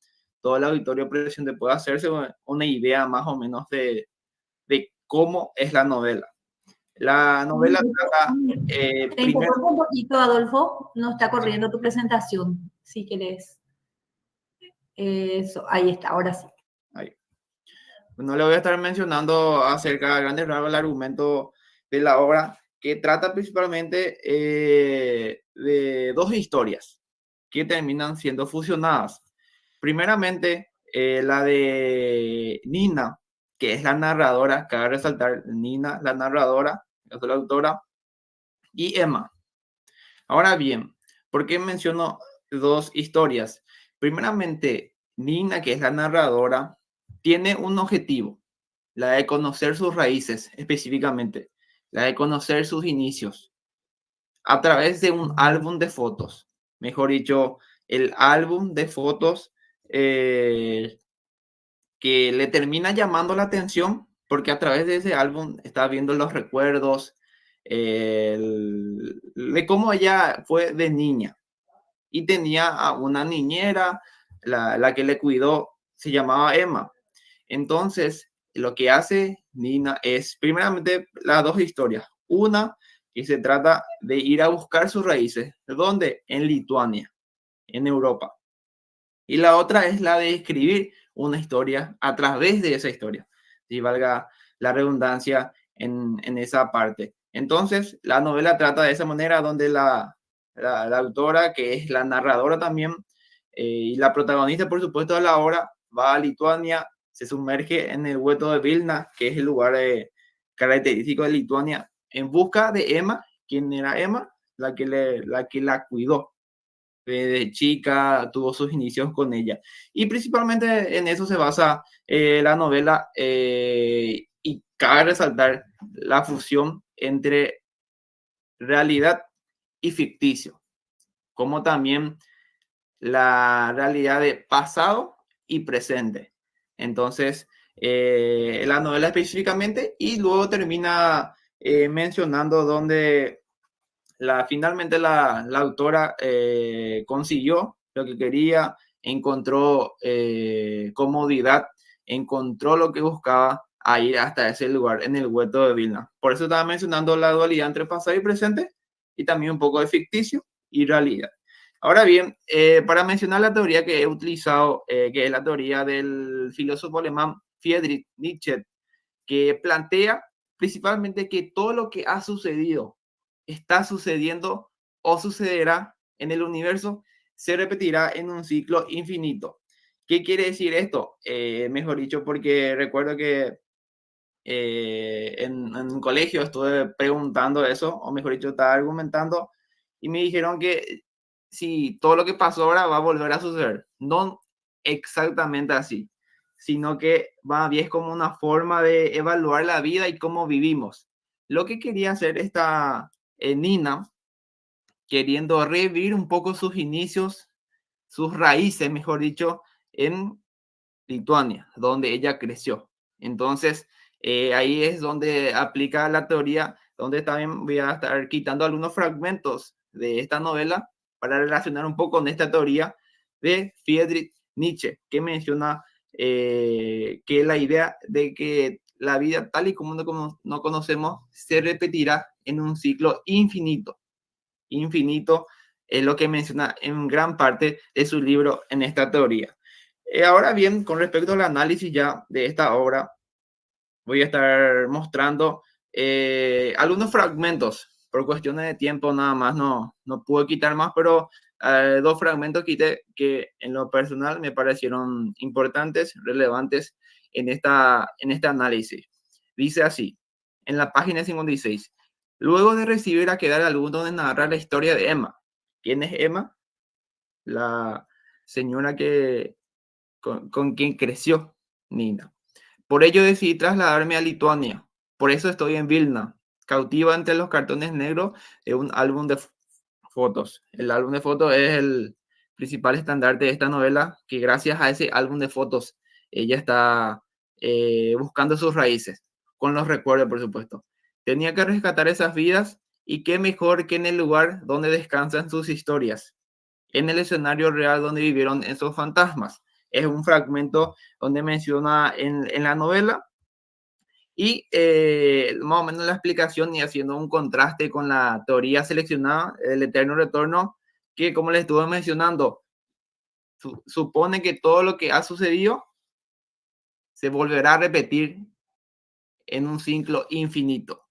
todo el auditorio presente pueda hacerse una idea más o menos de cómo es la novela. La novela trata... Te interrumpo un poquito, Adolfo, no está corriendo tu presentación, si querés. Eso, ahí está, ahora sí. Ahí. Bueno, le voy a estar mencionando acerca de grandes rasgos el argumento de la obra, que trata principalmente de dos historias que terminan siendo fusionadas. Primeramente, la de Nina, que es la narradora, cabe resaltar, Nina, la narradora, es la autora, y Emma. Ahora bien, ¿por qué menciono dos historias? Primeramente, Nina, que es la narradora, tiene un objetivo, la de conocer sus raíces específicamente, la de conocer sus inicios, a través de un álbum de fotos. Mejor dicho, el álbum de fotos que le termina llamando la atención, porque a través de ese álbum está viendo los recuerdos de cómo ella fue de niña. Y tenía a una niñera, la que le cuidó, se llamaba Emma. Entonces, lo que hace Nina es, primeramente, las dos historias. Una, que se trata de ir a buscar sus raíces. ¿Dónde? En Lituania, en Europa. Y la otra es la de escribir una historia a través de esa historia, si valga la redundancia en esa parte. Entonces, la novela trata de esa manera, donde la la autora, que es la narradora también, y la protagonista, por supuesto, de la obra, va a Lituania, se sumerge en el hueto de Vilna, que es el lugar característico de Lituania, en busca de Emma. ¿Quién era Emma? La que la cuidó de chica, tuvo sus inicios con ella. Y principalmente en eso se basa la novela, y cabe resaltar la fusión entre realidad y ficticio, como también la realidad de pasado y presente. Entonces, la novela específicamente, y luego termina mencionando donde finalmente la autora consiguió lo que quería, encontró comodidad, encontró lo que buscaba a ir hasta ese lugar en el hueto de Vilna. Por eso estaba mencionando la dualidad entre pasado y presente, y también un poco de ficticio y realidad. Ahora bien, para mencionar la teoría que he utilizado, que es la teoría del filósofo alemán Friedrich Nietzsche, que plantea principalmente que todo lo que ha sucedido, está sucediendo o sucederá en el universo, se repetirá en un ciclo infinito. ¿Qué quiere decir esto? Mejor dicho, porque recuerdo que en un colegio estuve preguntando eso, o mejor dicho, estaba argumentando, y me dijeron que si todo lo que pasó ahora va a volver a suceder. No exactamente así, sino que va bien como una forma de evaluar la vida y cómo vivimos. Lo que quería hacer esta Nina, queriendo revivir un poco sus inicios, sus raíces, mejor dicho, en Lituania, donde ella creció. Entonces, ahí es donde aplica la teoría, donde también voy a estar quitando algunos fragmentos de esta novela para relacionar un poco con esta teoría de Friedrich Nietzsche, que menciona que la idea de que la vida tal y como no conocemos se repetirá en un ciclo infinito. Infinito es lo que menciona en gran parte de su libro en esta teoría. Ahora bien, con respecto al análisis ya de esta obra, voy a estar mostrando algunos fragmentos. Por cuestiones de tiempo nada más no pude quitar más, pero dos fragmentos quité que en lo personal me parecieron importantes, relevantes en este análisis. Dice así, en la página 56, luego de recibir a quedar algún donde narrar la historia de Emma. ¿Quién es Emma? La señora con quien creció Nina. Por ello decidí trasladarme a Lituania. Por eso estoy en Vilna, cautiva entre los cartones negros de un álbum de fotos. El álbum de fotos es el principal estandarte de esta novela, que gracias a ese álbum de fotos ella está buscando sus raíces, con los recuerdos, por supuesto. Tenía que rescatar esas vidas, y qué mejor que en el lugar donde descansan sus historias, en el escenario real donde vivieron esos fantasmas. Es un fragmento donde menciona en la novela, y más o menos la explicación, y haciendo un contraste con la teoría seleccionada, el eterno retorno, que como les estuve mencionando, supone que todo lo que ha sucedido se volverá a repetir en un ciclo infinito.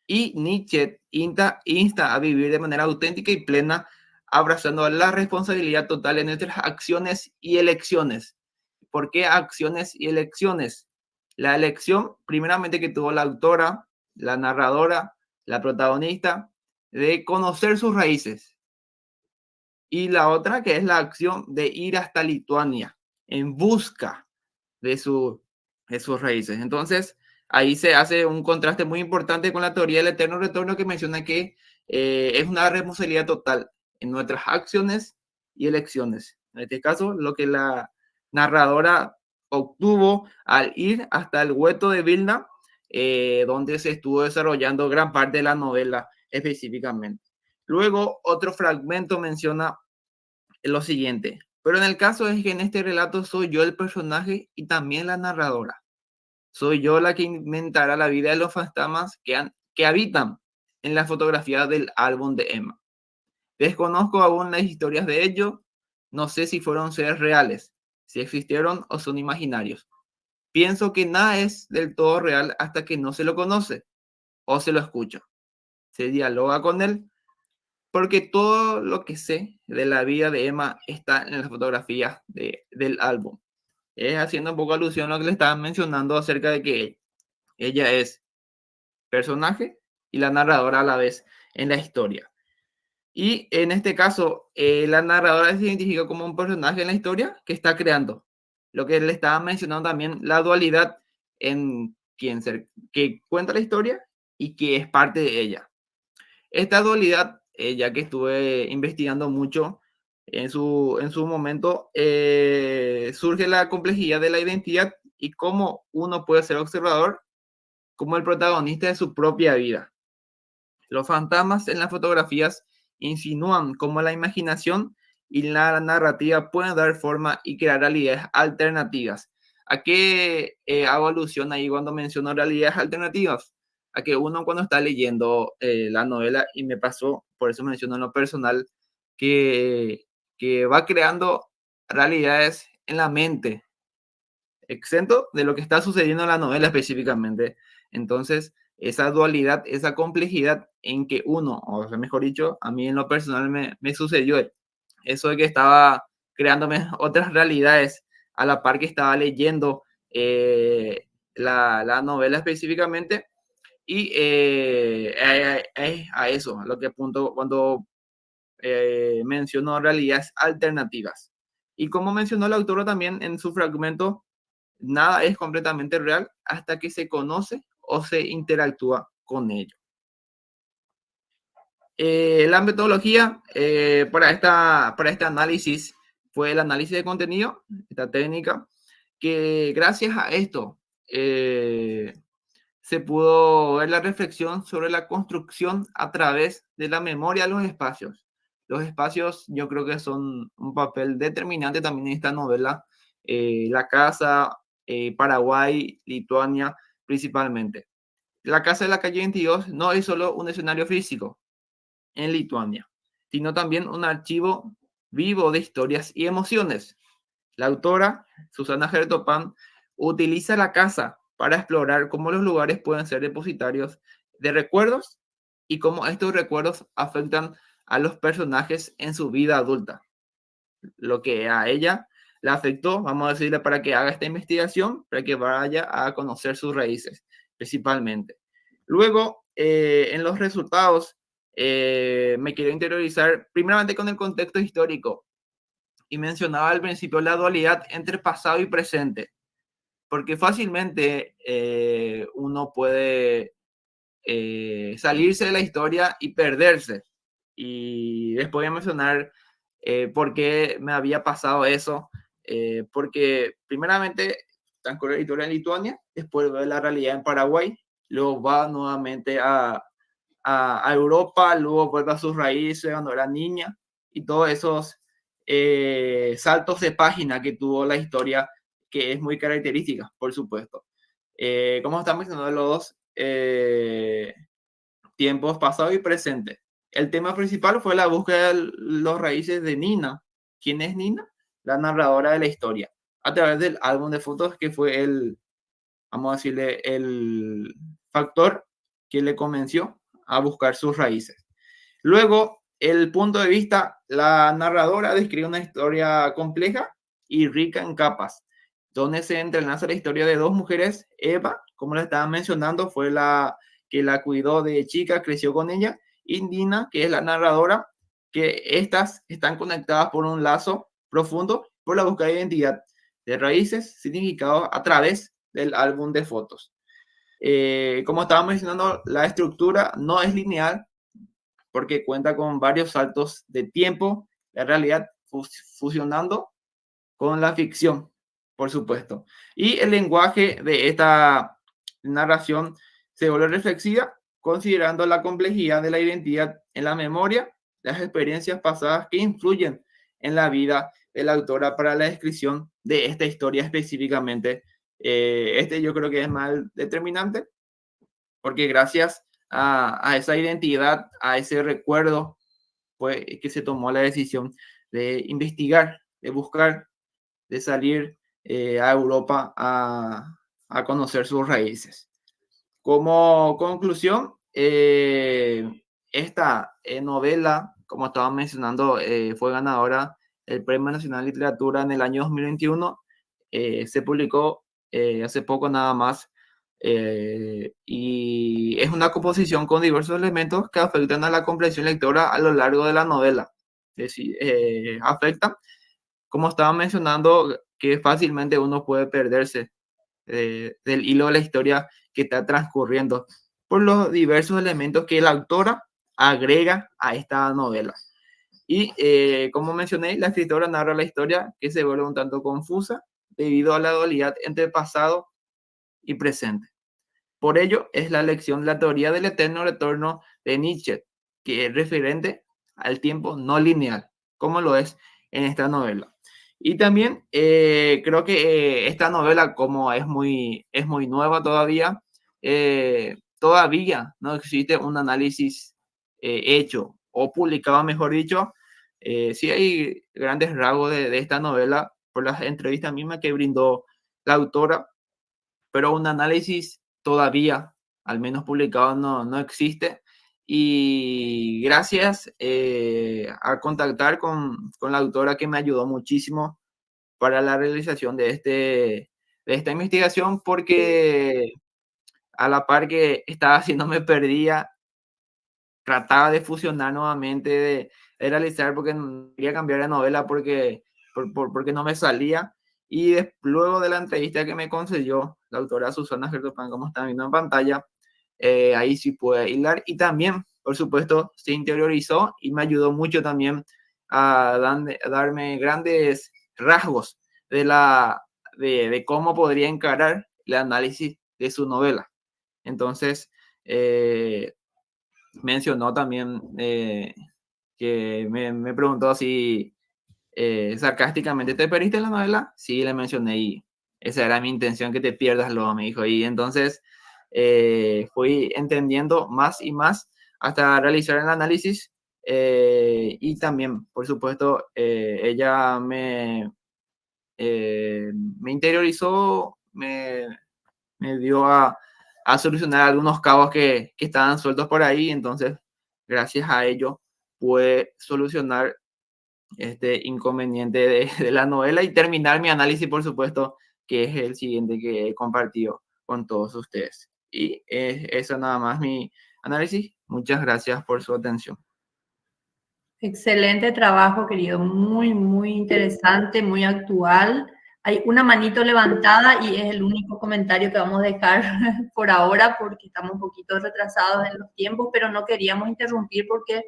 Y Nietzsche insta a vivir de manera auténtica y plena, abrazando la responsabilidad total en nuestras acciones y elecciones. ¿Por qué acciones y elecciones? La elección, primeramente, que tuvo la autora, la narradora, la protagonista, de conocer sus raíces. Y la otra, que es la acción de ir hasta Lituania en busca de sus raíces. Entonces, ahí se hace un contraste muy importante con la teoría del eterno retorno, que menciona que es una responsabilidad total en nuestras acciones y elecciones. En este caso, lo que la narradora obtuvo al ir hasta el hueto de Vilna, donde se estuvo desarrollando gran parte de la novela específicamente. Luego, otro fragmento menciona lo siguiente: pero en el caso es que en este relato soy yo el personaje y también la narradora. Soy yo la que inventará la vida de los fantasmas que habitan en la fotografía del álbum de Emma. Desconozco aún las historias de ellos. No sé si fueron seres reales, si existieron o son imaginarios. Pienso que nada es del todo real hasta que no se lo conoce o se lo escucha. Se dialoga con él porque todo lo que sé de la vida de Emma está en las fotografías del álbum. Es haciendo un poco alusión a lo que le estaban mencionando acerca de que ella es personaje y la narradora a la vez en la historia. Y en este caso, la narradora se identifica como un personaje en la historia que está creando. Lo que le estaba mencionando también, la dualidad en que cuenta la historia y que es parte de ella. Esta dualidad, ya que estuve investigando mucho en su momento, surge la complejidad de la identidad y cómo uno puede ser observador como el protagonista de su propia vida. Los fantasmas en las fotografías insinúan cómo la imaginación y la narrativa pueden dar forma y crear realidades alternativas. ¿A qué hago alusión ahí cuando menciono realidades alternativas? A que uno cuando está leyendo la novela, y me pasó, por eso menciono en lo personal, que va creando realidades en la mente, exento de lo que está sucediendo en la novela específicamente. Entonces, esa dualidad, esa complejidad en que uno, o sea, mejor dicho, a mí en lo personal me sucedió eso de que estaba creándome otras realidades a la par que estaba leyendo la novela específicamente. Y a eso, lo que apunto cuando mencionó realidades alternativas. Y como mencionó la autora también en su fragmento, nada es completamente real hasta que se conoce o se interactúa con ello. La metodología para este análisis fue el análisis de contenido, esta técnica, que gracias a esto se pudo ver la reflexión sobre la construcción a través de la memoria de los espacios. Los espacios yo creo que son un papel determinante también en esta novela. La casa, Paraguay, Lituania principalmente. La casa de la calle 22 no es solo un escenario físico en Lituania, sino también un archivo vivo de historias y emociones. La autora, Susana Gertopán, utiliza la casa para explorar cómo los lugares pueden ser depositarios de recuerdos y cómo estos recuerdos afectan a los personajes en su vida adulta. Lo que a ella le afectó, vamos a decirle, para que haga esta investigación, para que vaya a conocer sus raíces, principalmente. Luego, en los resultados, me quiero interiorizar primeramente con el contexto histórico. Y mencionaba al principio la dualidad entre pasado y presente, porque fácilmente uno puede salirse de la historia y perderse. Y después voy a mencionar por qué me había pasado eso, porque primeramente transcurre la historia en Lituania, después ve la realidad en Paraguay, luego va nuevamente a Europa, luego vuelve a sus raíces cuando era niña, y todos esos saltos de página que tuvo la historia, que es muy característica, por supuesto. Como estamos mencionando los dos tiempos pasado y presente. El tema principal fue la búsqueda de los raíces de Nina. ¿Quién es Nina? La narradora de la historia, a través del álbum de fotos que fue vamos a decirle, el factor que le convenció a buscar sus raíces. Luego, el punto de vista, la narradora describe una historia compleja y rica en capas, donde se entrelaza la historia de dos mujeres. Eva, como le estaba mencionando, fue la que la cuidó de chica, creció con ella, y Nina, que es la narradora, que estas están conectadas por un lazo profundo por la búsqueda de identidad, de raíces, significados a través del álbum de fotos. Como estaba mencionando, la estructura no es lineal porque cuenta con varios saltos de tiempo, la realidad fusionando con la ficción, por supuesto. Y el lenguaje de esta narración se vuelve reflexiva, considerando la complejidad de la identidad en la memoria, las experiencias pasadas que influyen en la vida de la autora para la descripción de esta historia específicamente. Yo creo que es más determinante, porque gracias a esa identidad, a ese recuerdo, pues que se tomó la decisión de investigar, de buscar, de salir a Europa a conocer sus raíces. Como conclusión, esta novela como estaba mencionando, fue ganadora del Premio Nacional de Literatura en el año 2021. Se publicó hace poco nada más. Y es una composición con diversos elementos que afectan a la comprensión lectora a lo largo de la novela. Es decir, afectan, como estaba mencionando, que fácilmente uno puede perderse del hilo de la historia que está transcurriendo por los diversos elementos que la autora agrega a esta novela. Y como mencioné, la escritora narra la historia que se vuelve un tanto confusa debido a la dualidad entre pasado y presente. Por ello, es la elección de la teoría del eterno retorno de Nietzsche, que es referente al tiempo no lineal, como lo es en esta novela. Y también creo que esta novela, como es muy nueva todavía, todavía no existe un análisis hecho o publicado, mejor dicho. Sí hay grandes rasgos de esta novela por las entrevistas mismas que brindó la autora, pero un análisis todavía, al menos publicado, no existe. Y gracias a contactar con la autora, que me ayudó muchísimo para la realización de esta investigación, porque a la par que estaba haciendo me perdía, trataba de fusionar nuevamente, de realizar, porque quería cambiar la novela porque no me salía. Y luego de la entrevista que me concedió la autora Susana Gertopan, como están viendo en pantalla, ahí sí pude hilar, y también, por supuesto, se interiorizó y me ayudó mucho también a darme grandes rasgos de cómo podría encarar el análisis de su novela. Entonces, mencionó también que me preguntó si sarcásticamente, ¿te perdiste en la novela? Sí, le mencioné, y esa era mi intención, que te pierdas, luego me dijo. Y entonces fui entendiendo más y más hasta realizar el análisis. Y también, por supuesto, ella me interiorizó, me dio a solucionar algunos cabos que estaban sueltos por ahí. Entonces, gracias a ello, pude solucionar este inconveniente de la novela y terminar mi análisis, por supuesto, que es el siguiente que he compartido con todos ustedes. Y eso nada más mi análisis. Muchas gracias por su atención. Excelente trabajo, querido. Muy, muy interesante, muy actual. Hay una manito levantada y es el único comentario que vamos a dejar por ahora, porque estamos un poquito retrasados en los tiempos, pero no queríamos interrumpir porque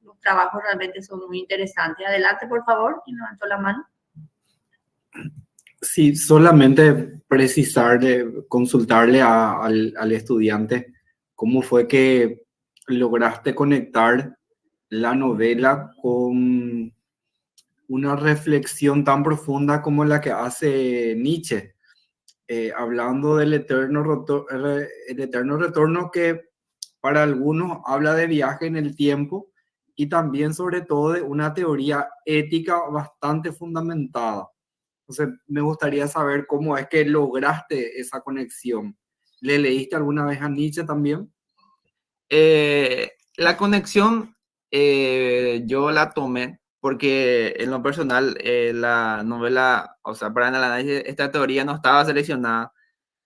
los trabajos realmente son muy interesantes. Adelante, por favor, quien levantó la mano. Sí, solamente precisar, consultarle al estudiante cómo fue que lograste conectar la novela con una reflexión tan profunda como la que hace Nietzsche, hablando del eterno retorno, que para algunos habla de viaje en el tiempo, y también sobre todo de una teoría ética bastante fundamentada. Entonces, me gustaría saber cómo es que lograste esa conexión. ¿Le leíste alguna vez a Nietzsche también? La conexión yo la tomé porque, en lo personal, la novela, o sea, para el análisis, esta teoría no estaba seleccionada.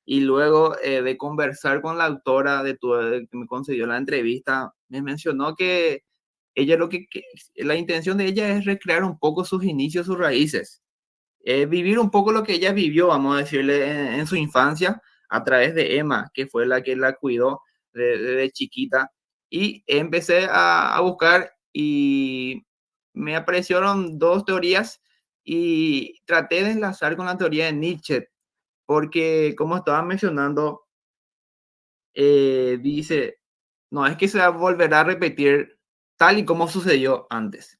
Y luego de conversar con la autora que me concedió la entrevista, me mencionó que ella la intención de ella es recrear un poco sus inicios, sus raíces, vivir un poco lo que ella vivió, vamos a decirle, en su infancia, a través de Emma, que fue la que la cuidó desde chiquita. Y empecé a buscar, y me aparecieron dos teorías, y traté de enlazar con la teoría de Nietzsche, porque, como estaba mencionando, dice, no es que se volverá a repetir tal y como sucedió antes,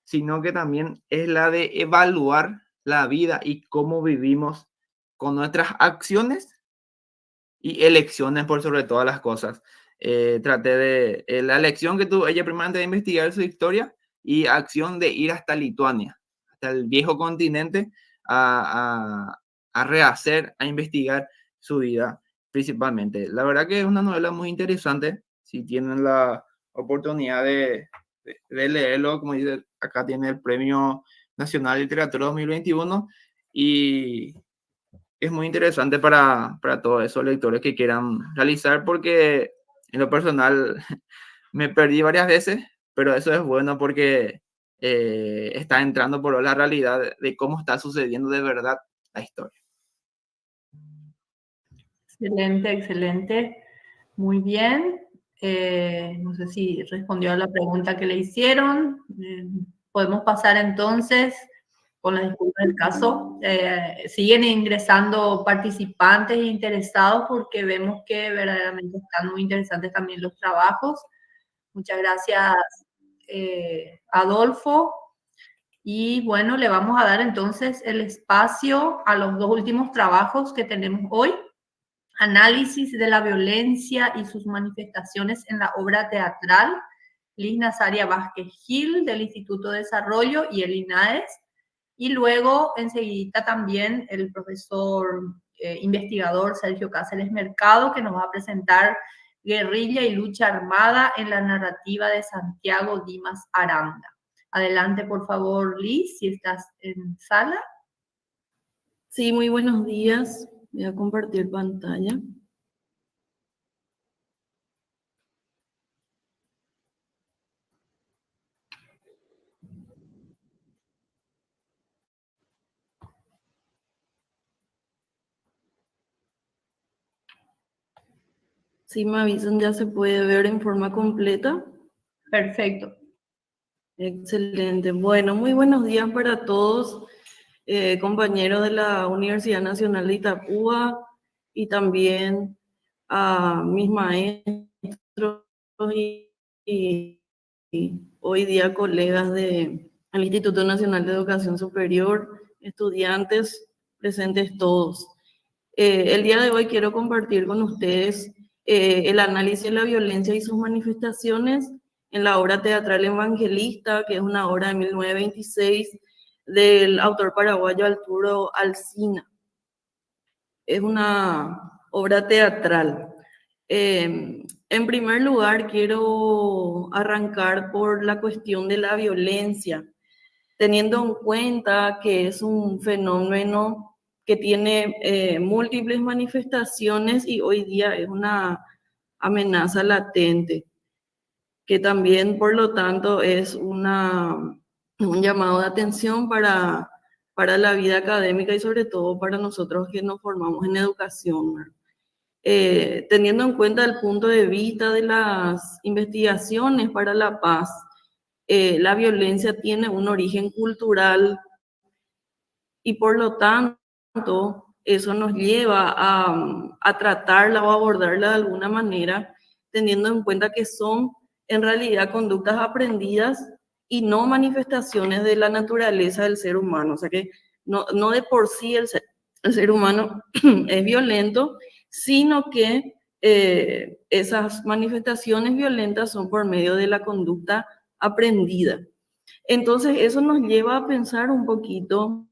sino que también es la de evaluar la vida y cómo vivimos con nuestras acciones y elecciones, por sobre todas las cosas. Traté de la elección que tuvo ella primero, antes de investigar su historia, y acción de ir hasta Lituania, hasta el viejo continente, a rehacer, a investigar su vida principalmente. La verdad que es una novela muy interesante. Si tienen la oportunidad de de leerlo, como dice, acá tiene el Premio Nacional de Literatura 2021 y es muy interesante para todos esos lectores que quieran realizar, porque en lo personal me perdí varias veces, pero eso es bueno porque está entrando por la realidad de cómo está sucediendo de verdad la historia. Excelente, excelente. Muy bien. No sé si respondió a la pregunta que le hicieron. Podemos pasar entonces con la disculpa del caso. Siguen ingresando participantes e interesados porque vemos que verdaderamente están muy interesantes también los trabajos. Muchas gracias, Adolfo. Y bueno, le vamos a dar entonces el espacio a los dos últimos trabajos que tenemos hoy. Análisis de la violencia y sus manifestaciones en la obra teatral, Liz Nazaria Vázquez Gil, del Instituto de Desarrollo y el INAES. Y luego, enseguida también, el profesor investigador Sergio Cáceres Mercado, que nos va a presentar Guerrilla y lucha armada en la narrativa de Santiago Dimas Aranda. Adelante, por favor, Liz, si estás en sala. Sí, muy buenos días. Voy a compartir pantalla. Si me avisan, ya se puede ver en forma completa. Perfecto. Excelente. Bueno, muy buenos días para todos, compañeros de la Universidad Nacional de Itapúa y también a mis maestros y hoy día colegas del Instituto Nacional de Educación Superior, estudiantes presentes todos. El día de hoy quiero compartir con ustedes el análisis de la violencia y sus manifestaciones en la obra teatral Evangelista, que es una obra de 1926 del autor paraguayo Arturo Alsina. Es una obra teatral. En primer lugar, quiero arrancar por la cuestión de la violencia, teniendo en cuenta que es un fenómeno que tiene múltiples manifestaciones y hoy día es una amenaza latente, que también, por lo tanto, es un llamado de atención para la vida académica y sobre todo para nosotros que nos formamos en educación. Teniendo en cuenta el punto de vista de las investigaciones para la paz, la violencia tiene un origen cultural y por lo tanto eso nos lleva a tratarla o abordarla de alguna manera, teniendo en cuenta que son en realidad conductas aprendidas y no manifestaciones de la naturaleza del ser humano. O sea que no de por sí el ser humano es violento, sino que esas manifestaciones violentas son por medio de la conducta aprendida. Entonces eso nos lleva a pensar un poquito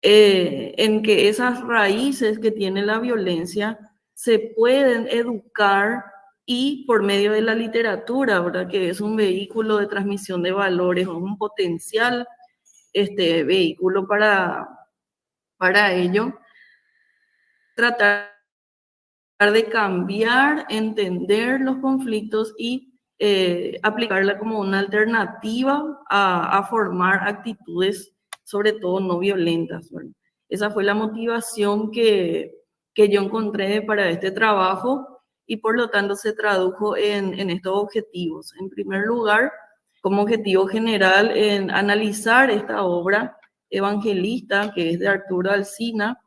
en que esas raíces que tiene la violencia se pueden educar y por medio de la literatura, ¿verdad? Que es un vehículo de transmisión de valores, un potencial vehículo para ello, tratar de cambiar, entender los conflictos y aplicarla como una alternativa a formar actitudes, sobre todo no violentas. Bueno, esa fue la motivación que yo encontré para este trabajo y por lo tanto se tradujo en estos objetivos. En primer lugar, como objetivo general, en analizar esta obra Evangelista, que es de Arturo Alsina,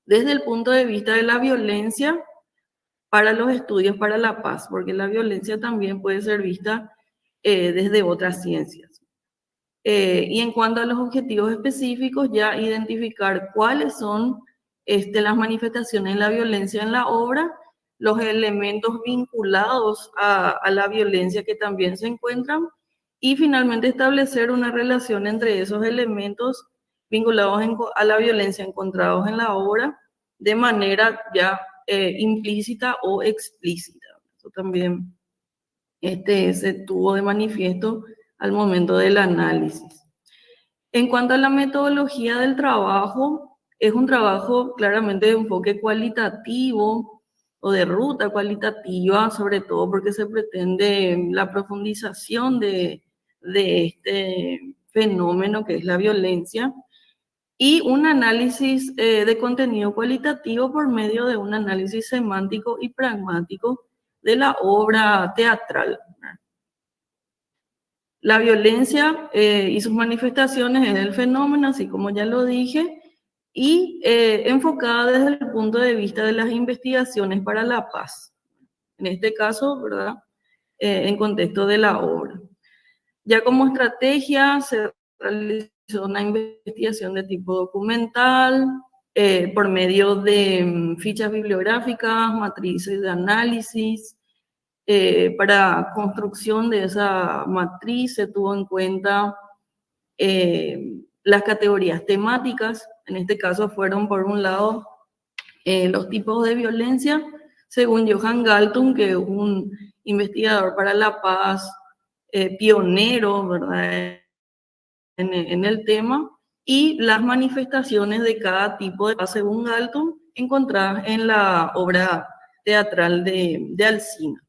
desde el punto de vista de la violencia para los estudios para la paz, porque la violencia también puede ser vista desde otras ciencias. Y en cuanto a los objetivos específicos, ya identificar cuáles son las manifestaciones de la violencia en la obra, los elementos vinculados a la violencia que también se encuentran, y finalmente establecer una relación entre esos elementos vinculados a la violencia encontrados en la obra de manera ya implícita o explícita. Eso también se tuvo de manifiesto al momento del análisis. En cuanto a la metodología del trabajo, es un trabajo claramente de enfoque cualitativo o de ruta cualitativa, sobre todo porque se pretende la profundización de este fenómeno que es la violencia, y un análisis de contenido cualitativo por medio de un análisis semántico y pragmático de la obra teatral. La violencia y sus manifestaciones es el fenómeno, así como ya lo dije, y enfocada desde el punto de vista de las investigaciones para la paz. En este caso, ¿verdad? En contexto de la obra. Ya como estrategia se realizó una investigación de tipo documental, por medio de fichas bibliográficas, matrices de análisis. Para construcción de esa matriz se tuvo en cuenta las categorías temáticas. En este caso fueron, por un lado, los tipos de violencia, según Johan Galtung, que es un investigador para la paz, pionero, ¿verdad?, en el tema, y las manifestaciones de cada tipo de paz, según Galtung, encontradas en la obra teatral de Alsina.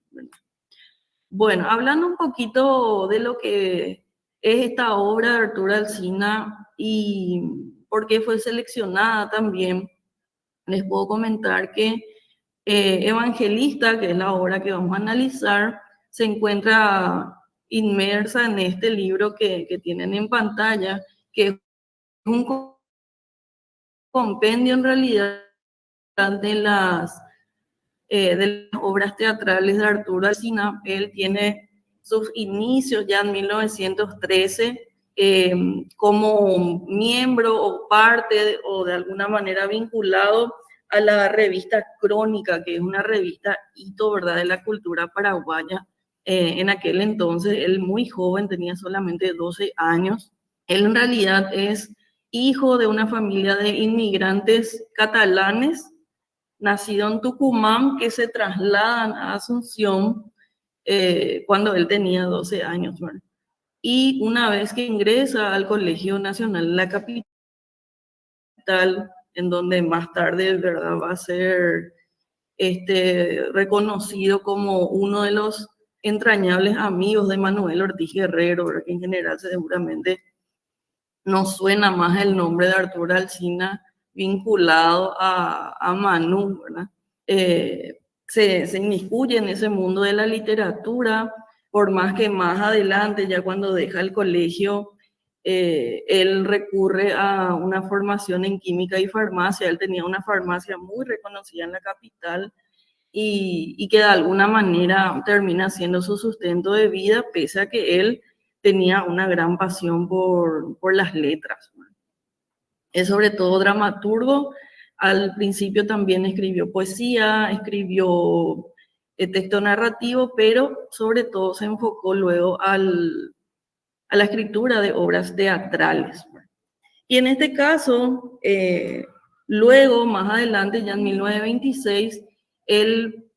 Bueno, hablando un poquito de lo que es esta obra de Arturo Alsina y por qué fue seleccionada también, les puedo comentar que Evangelista, que es la obra que vamos a analizar, se encuentra inmersa en este libro que tienen en pantalla, que es un compendio en realidad de las obras teatrales de Arturo Alsina. Él tiene sus inicios ya en 1913 como miembro o parte o de alguna manera vinculado a la revista Crónica, que es una revista hito, ¿verdad?, de la cultura paraguaya. En aquel entonces, él muy joven, tenía solamente 12 años. Él en realidad es hijo de una familia de inmigrantes catalanes, nacido en Tucumán, que se trasladan a Asunción cuando él tenía 12 años, ¿verdad? Y una vez que ingresa al Colegio Nacional de la capital, en donde más tarde, ¿verdad?, va a ser reconocido como uno de los entrañables amigos de Manuel Ortiz Guerrero, ¿verdad?, que en general seguramente nos suena más el nombre de Arturo Alsina vinculado a Manu, ¿verdad? Se inmiscuye en ese mundo de la literatura, por más que más adelante, ya cuando deja el colegio, él recurre a una formación en química y farmacia. Él tenía una farmacia muy reconocida en la capital y que de alguna manera termina siendo su sustento de vida, pese a que él tenía una gran pasión por las letras. Es sobre todo dramaturgo. Al principio también escribió poesía, escribió texto narrativo, pero sobre todo se enfocó luego a la escritura de obras teatrales. Y en este caso, luego, más adelante, ya en 1926, él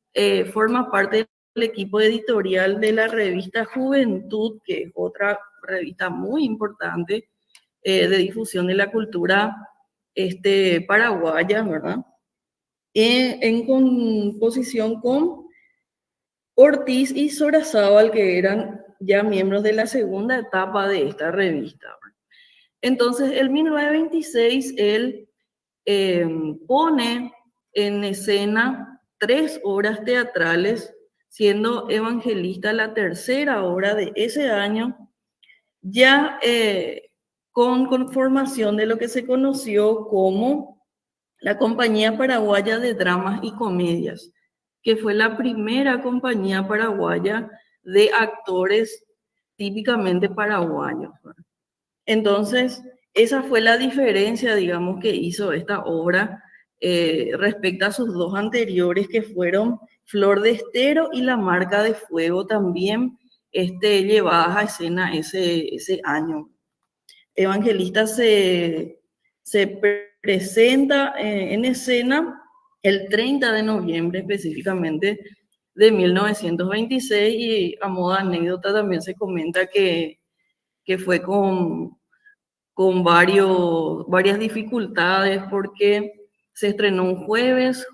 forma parte del equipo editorial de la revista Juventud, que es otra revista muy importante de difusión de la cultura paraguaya, ¿verdad? En composición con Ortiz y Sorazábal, que eran ya miembros de la segunda etapa de esta revista. Entonces, en 1926, él pone en escena 3 obras teatrales, siendo Evangelista la tercera obra de ese año, ya con conformación de lo que se conoció como la Compañía Paraguaya de Dramas y Comedias, que fue la primera compañía paraguaya de actores típicamente paraguayos. Entonces, esa fue la diferencia, digamos, que hizo esta obra respecto a sus 2 anteriores, que fueron Flor de Estero y La Marca de Fuego, también llevadas a escena ese año. Evangelista se presenta en escena el 30 de noviembre específicamente de 1926, y a modo de anécdota también se comenta que fue con varias dificultades, porque se estrenó un jueves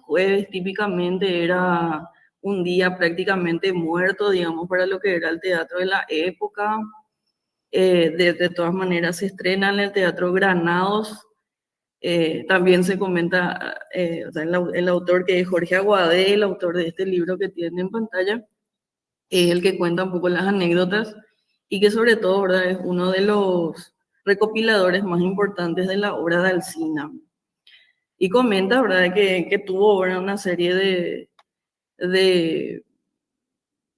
típicamente era un día prácticamente muerto, digamos, para lo que era el teatro de la época. De todas maneras se estrena en el Teatro Granados. También se comenta, o sea, el autor, que es Jorge Aguadé, el autor de este libro que tiene en pantalla, es el que cuenta un poco las anécdotas, y que sobre todo, ¿verdad?, es uno de los recopiladores más importantes de la obra de Alsina. Y comenta, ¿verdad?, que tuvo, ¿verdad?, una serie de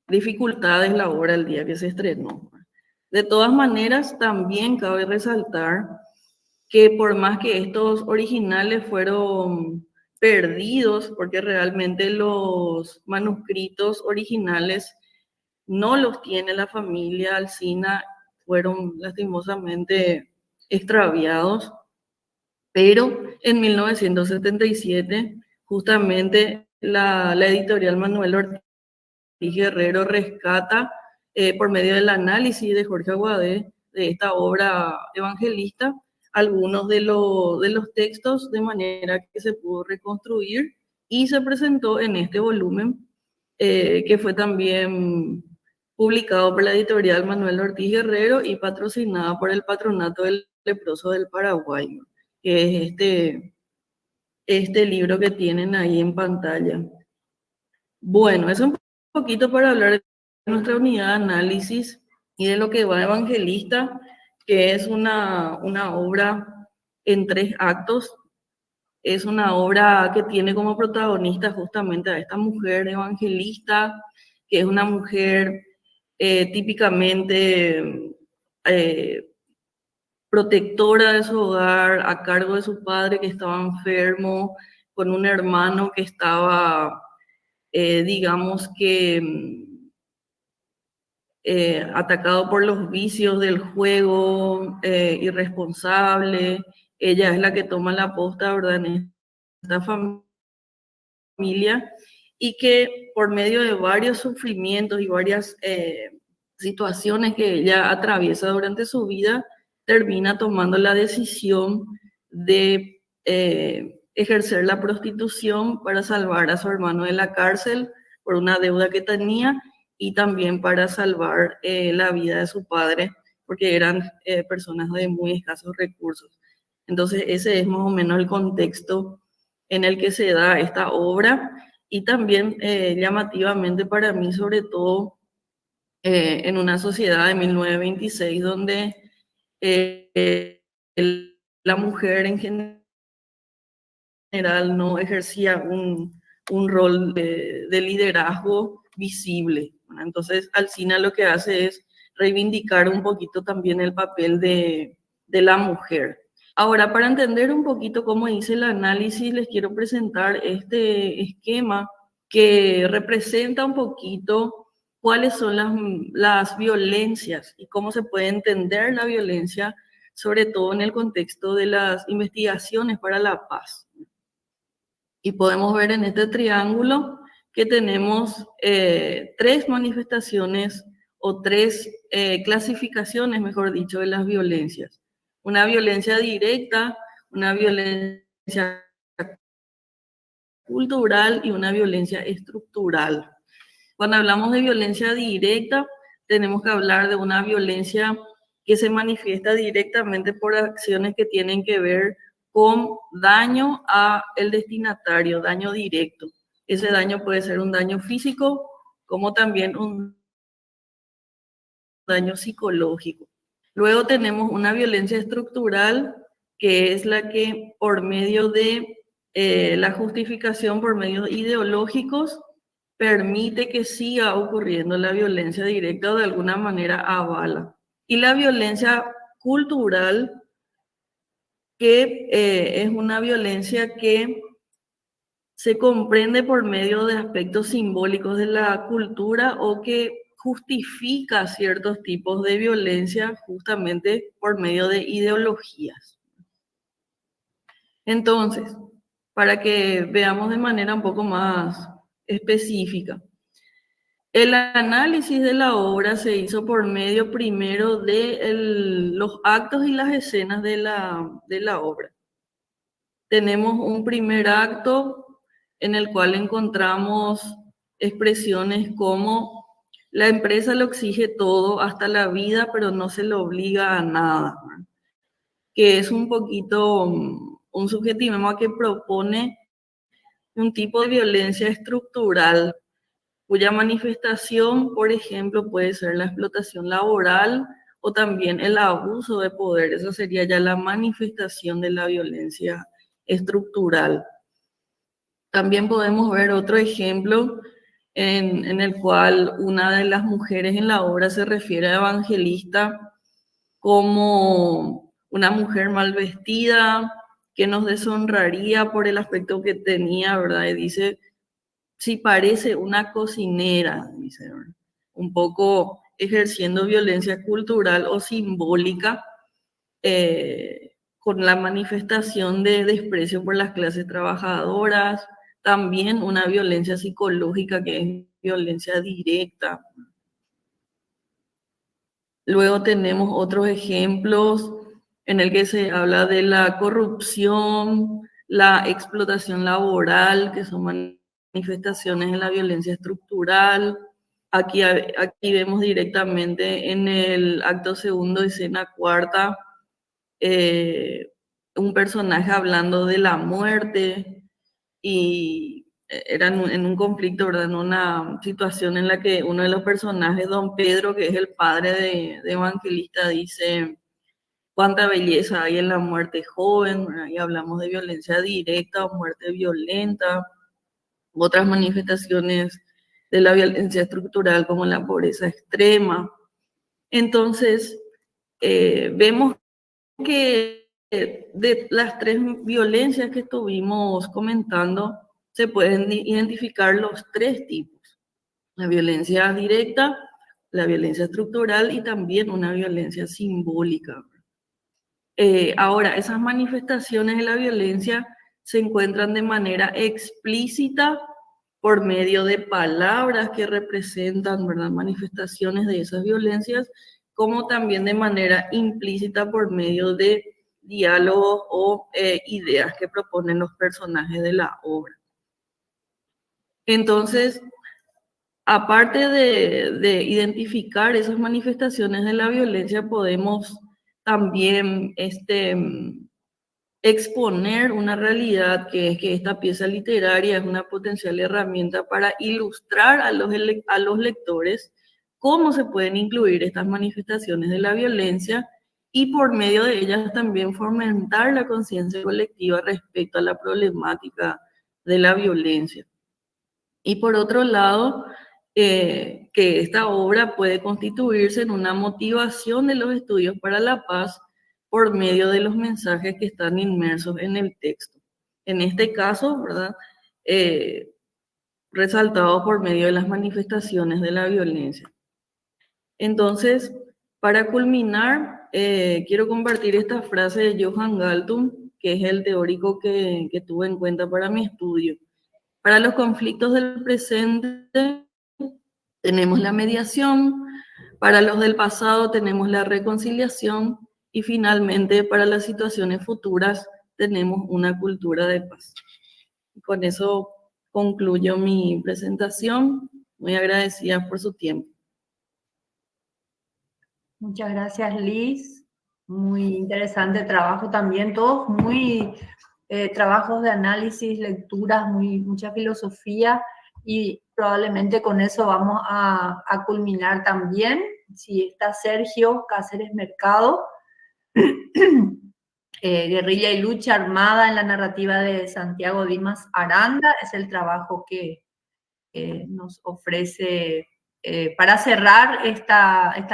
dificultades la obra el día que se estrenó. De todas maneras, también cabe resaltar que por más que estos originales fueron perdidos, porque realmente los manuscritos originales no los tiene la familia Alsina, fueron lastimosamente extraviados, pero en 1977 justamente la editorial Manuel Ortiz Guerrero rescata, por medio del análisis de Jorge Aguadé de esta obra evangelista, algunos de los textos, de manera que se pudo reconstruir y se presentó en este volumen, que fue también publicado por la editorial Manuel Ortiz Guerrero y patrocinado por el Patronato del Leproso del Paraguay, que es este libro que tienen ahí en pantalla. Bueno, eso es un poquito para hablar de nuestra unidad de análisis y de lo que va Evangelista, que es una obra en 3 actos. Es una obra que tiene como protagonista justamente a esta mujer evangelista, que es una mujer típicamente protectora de su hogar, a cargo de su padre que estaba enfermo, con un hermano que estaba, digamos que, atacado por los vicios del juego, irresponsable. Ella es la que toma la posta, ¿verdad?, en esta familia, y que por medio de varios sufrimientos y varias situaciones que ella atraviesa durante su vida, termina tomando la decisión de ejercer la prostitución para salvar a su hermano de la cárcel por una deuda que tenía, y también para salvar la vida de su padre, porque eran personas de muy escasos recursos. Entonces ese es más o menos el contexto en el que se da esta obra, y también llamativamente para mí, sobre todo en una sociedad de 1926 donde la mujer en general no ejercía un rol de liderazgo visible. Entonces Alsina lo que hace es reivindicar un poquito también el papel de la mujer. Ahora, para entender un poquito cómo hice el análisis, les quiero presentar este esquema que representa un poquito cuáles son las violencias y cómo se puede entender la violencia, sobre todo en el contexto de las investigaciones para la paz. Y podemos ver en este triángulo que tenemos 3 manifestaciones o 3 clasificaciones, mejor dicho, de las violencias. Una violencia directa, una violencia cultural y una violencia estructural. Cuando hablamos de violencia directa, tenemos que hablar de una violencia que se manifiesta directamente por acciones que tienen que ver con daño al destinatario, daño directo. Ese daño puede ser un daño físico, como también un daño psicológico. Luego tenemos una violencia estructural, que es la que por medio de la justificación por medios ideológicos permite que siga ocurriendo la violencia directa o de alguna manera avala. Y la violencia cultural, que es una violencia que se comprende por medio de aspectos simbólicos de la cultura o que justifica ciertos tipos de violencia justamente por medio de ideologías. Entonces, para que veamos de manera un poco más específica, El análisis de la obra se hizo por medio primero de los actos y las escenas de la obra. Tenemos un primer acto en el cual encontramos expresiones como la empresa le exige todo, hasta la vida, pero no se le obliga a nada, que es un poquito un subjetivismo que propone un tipo de violencia estructural cuya manifestación, por ejemplo, puede ser la explotación laboral o también el abuso de poder. Eso sería ya la manifestación de la violencia estructural. También podemos ver otro ejemplo en el cual una de las mujeres en la obra se refiere a Evangelista como una mujer mal vestida, que nos deshonraría por el aspecto que tenía, ¿verdad? Y dice, si parece una cocinera, dice, ¿verdad? Un poco ejerciendo violencia cultural o simbólica con la manifestación de desprecio por las clases trabajadoras, también una violencia psicológica que es violencia directa. Luego tenemos otros ejemplos en el que se habla de la corrupción, la explotación laboral, que son manifestaciones de la violencia estructural. Aquí vemos directamente en el acto segundo, escena cuarta, un personaje hablando de la muerte y era en un conflicto, ¿verdad? En una situación en la que uno de los personajes, don Pedro, que es el padre de Evangelista, dice cuánta belleza hay en la muerte joven, ¿verdad? Y hablamos de violencia directa o muerte violenta, otras manifestaciones de la violencia estructural como la pobreza extrema. Entonces, vemos que de las tres violencias que estuvimos comentando, se pueden identificar los tres tipos. La violencia directa, la violencia estructural y también una violencia simbólica. Ahora, esas manifestaciones de la violencia se encuentran de manera explícita por medio de palabras que representan, ¿verdad?, manifestaciones de esas violencias, como también de manera implícita por medio de diálogos o ideas que proponen los personajes de la obra. Entonces, aparte de identificar esas manifestaciones de la violencia, podemos también exponer una realidad que es que esta pieza literaria es una potencial herramienta para ilustrar a los lectores cómo se pueden incluir estas manifestaciones de la violencia y por medio de ellas también fomentar la conciencia colectiva respecto a la problemática de la violencia. Y por otro lado, que esta obra puede constituirse en una motivación de los estudios para la paz por medio de los mensajes que están inmersos en el texto. En este caso, ¿verdad?, resaltado por medio de las manifestaciones de la violencia. Entonces, para culminar, quiero compartir esta frase de Johann Galtung, que es el teórico que tuve en cuenta para mi estudio. Para los conflictos del presente tenemos la mediación, para los del pasado tenemos la reconciliación y finalmente para las situaciones futuras tenemos una cultura de paz. Con eso concluyo mi presentación. Muy agradecida por su tiempo. Muchas gracias, Liz. Muy interesante trabajo también, todos muy trabajos de análisis, lecturas, mucha filosofía, y probablemente con eso vamos a culminar también. Si está Sergio Cáceres Mercado, Guerrilla y lucha armada en la narrativa de Santiago Dimas Aranda, es el trabajo que nos ofrece para cerrar este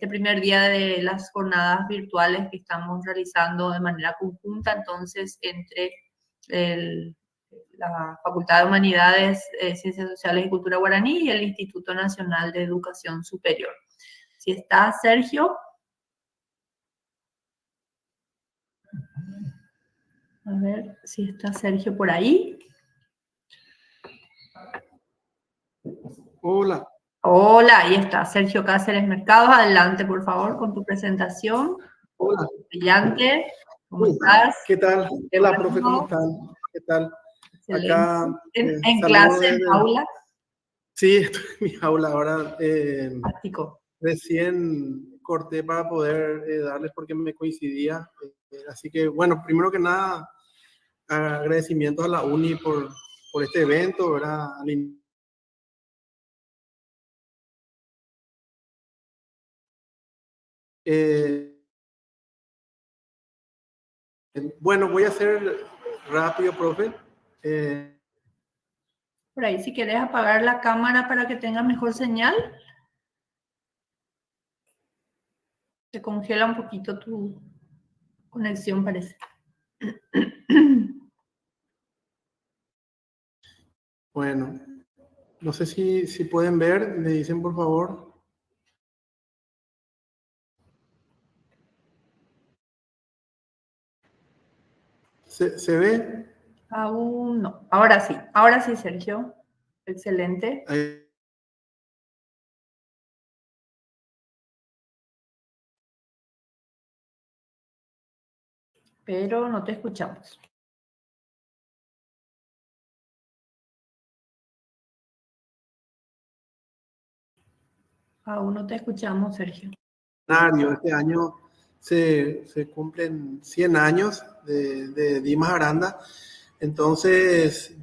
primer día de las jornadas virtuales que estamos realizando de manera conjunta, entonces, entre la Facultad de Humanidades, Ciencias Sociales y Cultura Guaraní y el Instituto Nacional de Educación Superior. Si está Sergio. A ver si está Sergio por ahí. Hola. Hola, ahí está, Sergio Cáceres Mercados. Adelante, por favor, con tu presentación. Hola. Brillante. ¿Cómo estás? ¿Qué tal? Qué Hola, bueno. profe, ¿cómo están? ¿Qué tal? Excelente. Acá. ¿En saludo clase, en desde- aula? Sí, estoy en mi aula ahora. Fantástico. Recién corté para poder darles porque me coincidía. Así que, bueno, primero que nada, agradecimientos a la UNI por este evento, ¿verdad? Bueno, voy a hacer rápido, profe. Por ahí, si quieres apagar la cámara para que tenga mejor señal. Se congela un poquito tu conexión, parece. Bueno, no sé si pueden ver, me dicen por favor. ¿Se ve? Aún no. Ahora sí, Sergio. Excelente. Pero no te escuchamos. Aún no te escuchamos, Sergio. Este año se cumplen 100 años de Dimas Aranda. Entonces,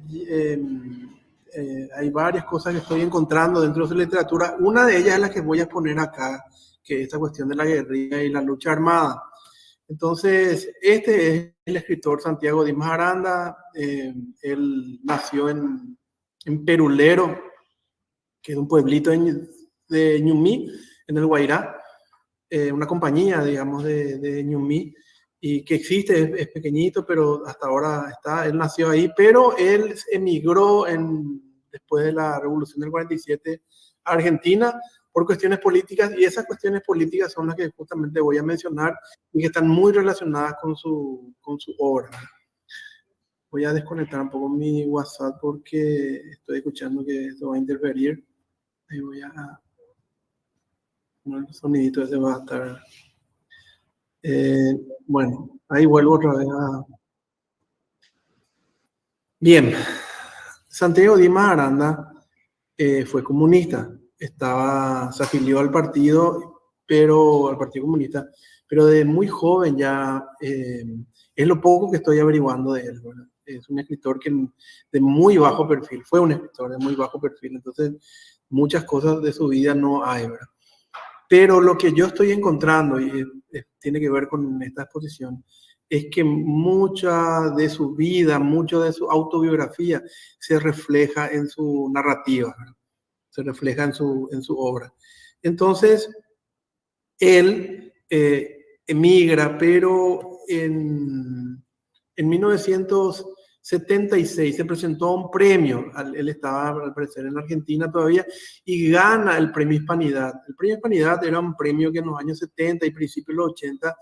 hay varias cosas que estoy encontrando dentro de su literatura. Una de ellas es la que voy a poner acá, que es esta cuestión de la guerrilla y la lucha armada. Entonces, este es el escritor Santiago Dimas Aranda. Él nació en Perulero, que es un pueblito de Ñumí, en el Guairá. Una compañía, digamos, de Ñumí, y que existe, es pequeñito, pero hasta ahora está. Él nació ahí, pero él emigró después de la Revolución del 47 a Argentina por cuestiones políticas, y esas cuestiones políticas son las que justamente voy a mencionar y que están muy relacionadas con su obra. Voy a desconectar un poco mi WhatsApp porque estoy escuchando que esto va a interferir. Ahí voy a... el sonidito ese va a estar... bueno, ahí vuelvo otra vez a... Bien, Santiago Dimas Aranda fue comunista, se afilió al partido, al Partido Comunista, pero de muy joven ya, es lo poco que estoy averiguando de él, ¿verdad? Es un escritor de muy bajo perfil, fue un escritor de muy bajo perfil, entonces muchas cosas de su vida no hay, ¿verdad? Pero lo que yo estoy encontrando, y tiene que ver con esta exposición, es que mucha de su vida, mucho de su autobiografía se refleja en su narrativa, ¿verdad? Se refleja en su obra. Entonces, él emigra, pero en 1976 se presentó a un premio, él estaba al parecer en Argentina todavía, y gana el premio Hispanidad. El premio Hispanidad era un premio que en los años 70 y principios de los 80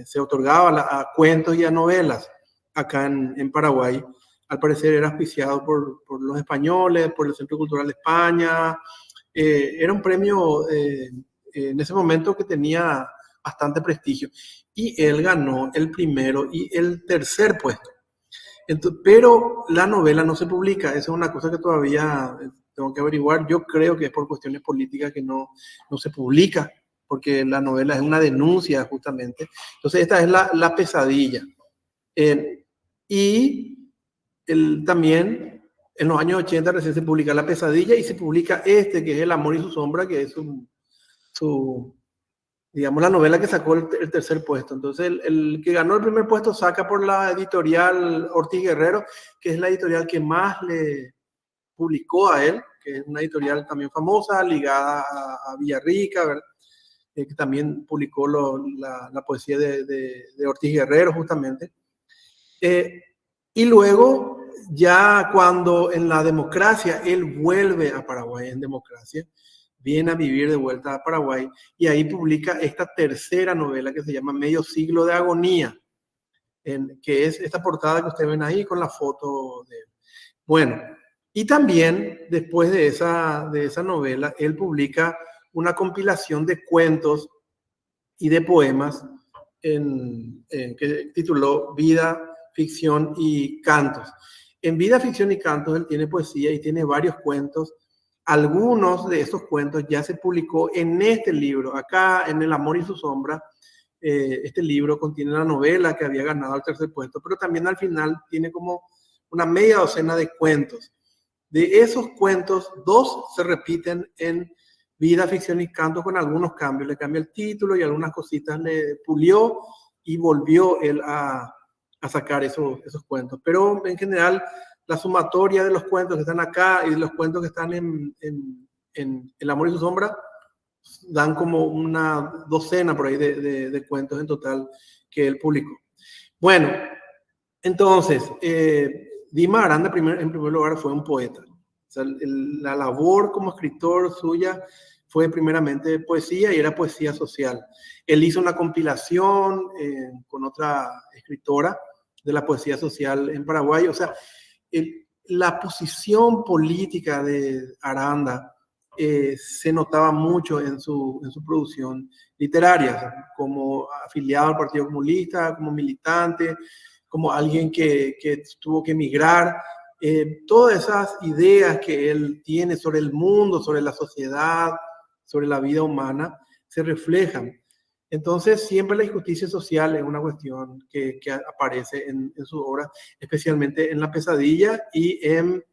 se otorgaba a cuentos y a novelas acá en Paraguay. Al parecer era auspiciado por los españoles, por el Centro Cultural de España. Era un premio en ese momento que tenía bastante prestigio. Y él ganó el primero y el tercer puesto. Entonces, pero la novela no se publica. Esa es una cosa que todavía tengo que averiguar. Yo creo que es por cuestiones políticas que no se publica, porque la novela es una denuncia justamente. Entonces esta es la pesadilla. Y también en los años 80 recién se publica La pesadilla y se publica que es El amor y su sombra, que es digamos, la novela que sacó el tercer puesto. Entonces el que ganó el primer puesto saca por la editorial Ortiz Guerrero, que es la editorial que más le publicó a él, que es una editorial también famosa, ligada a Villarrica, ¿verdad? Que también publicó la poesía de Ortiz Guerrero justamente. Y luego, ya cuando en la democracia, él vuelve a Paraguay en democracia, viene a vivir de vuelta a Paraguay, y ahí publica esta tercera novela que se llama Medio siglo de agonía, que es esta portada que ustedes ven ahí con la foto de él. Bueno, Y también, después de esa novela, él publica una compilación de cuentos y de poemas que tituló Vida, Ficción y Cantos. En Vida, Ficción y Cantos él tiene poesía y tiene varios cuentos. Algunos de esos cuentos ya se publicó en este libro, acá en El amor y su sombra. Este libro contiene la novela que había ganado el 3er puesto, pero también al final tiene como una media docena de cuentos. De esos cuentos, 2 se repiten en Vida, Ficción y Cantos con algunos cambios. Le cambia el título y algunas cositas le pulió y volvió él a sacar esos cuentos. Pero en general, la sumatoria de los cuentos que están acá y de los cuentos que están en El amor y su sombra dan como una docena por ahí de cuentos en total que él publicó. Bueno, entonces, Dima Aranda en primer lugar fue un poeta. O sea, la labor como escritor suya fue primeramente poesía y era poesía social. Él hizo una compilación con otra escritora de la poesía social en Paraguay. O sea, la posición política de Aranda se notaba mucho en su producción literaria, o sea, como afiliado al Partido Comunista, como militante, como alguien que tuvo que emigrar. Todas esas ideas que él tiene sobre el mundo, sobre la sociedad, sobre la vida humana, se reflejan. Entonces, siempre la injusticia social es una cuestión que aparece en su obra, especialmente en La pesadilla y en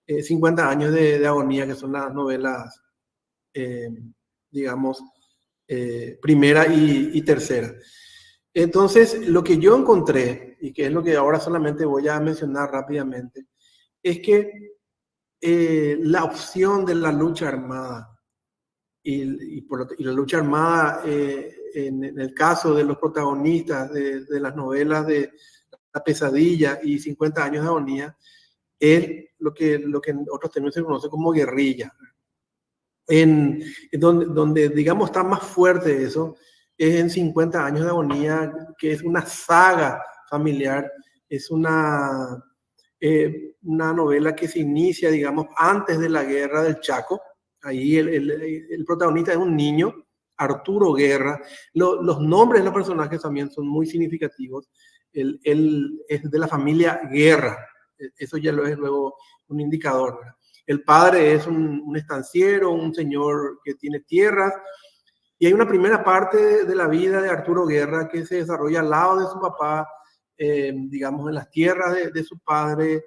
50 años de agonía, que son las novelas, digamos, primera y tercera. Entonces, lo que yo encontré, y que es lo que ahora solamente voy a mencionar rápidamente, es que la opción de la lucha armada y la lucha armada en el caso de los protagonistas de las novelas de La pesadilla y 50 años de agonía es lo que en otros términos se conoce como guerrilla. Donde, digamos, está más fuerte eso es en 50 años de agonía, que es una saga familiar, es una novela que se inicia, digamos, antes de la guerra del Chaco. Ahí el protagonista es un niño, Arturo Guerra. Los nombres de los personajes también son muy significativos. Él es de la familia Guerra. Eso ya lo es luego un indicador, ¿verdad? El padre es un estanciero, un señor que tiene tierras. Y hay una primera parte de la vida de Arturo Guerra que se desarrolla al lado de su papá, digamos, en las tierras de su padre,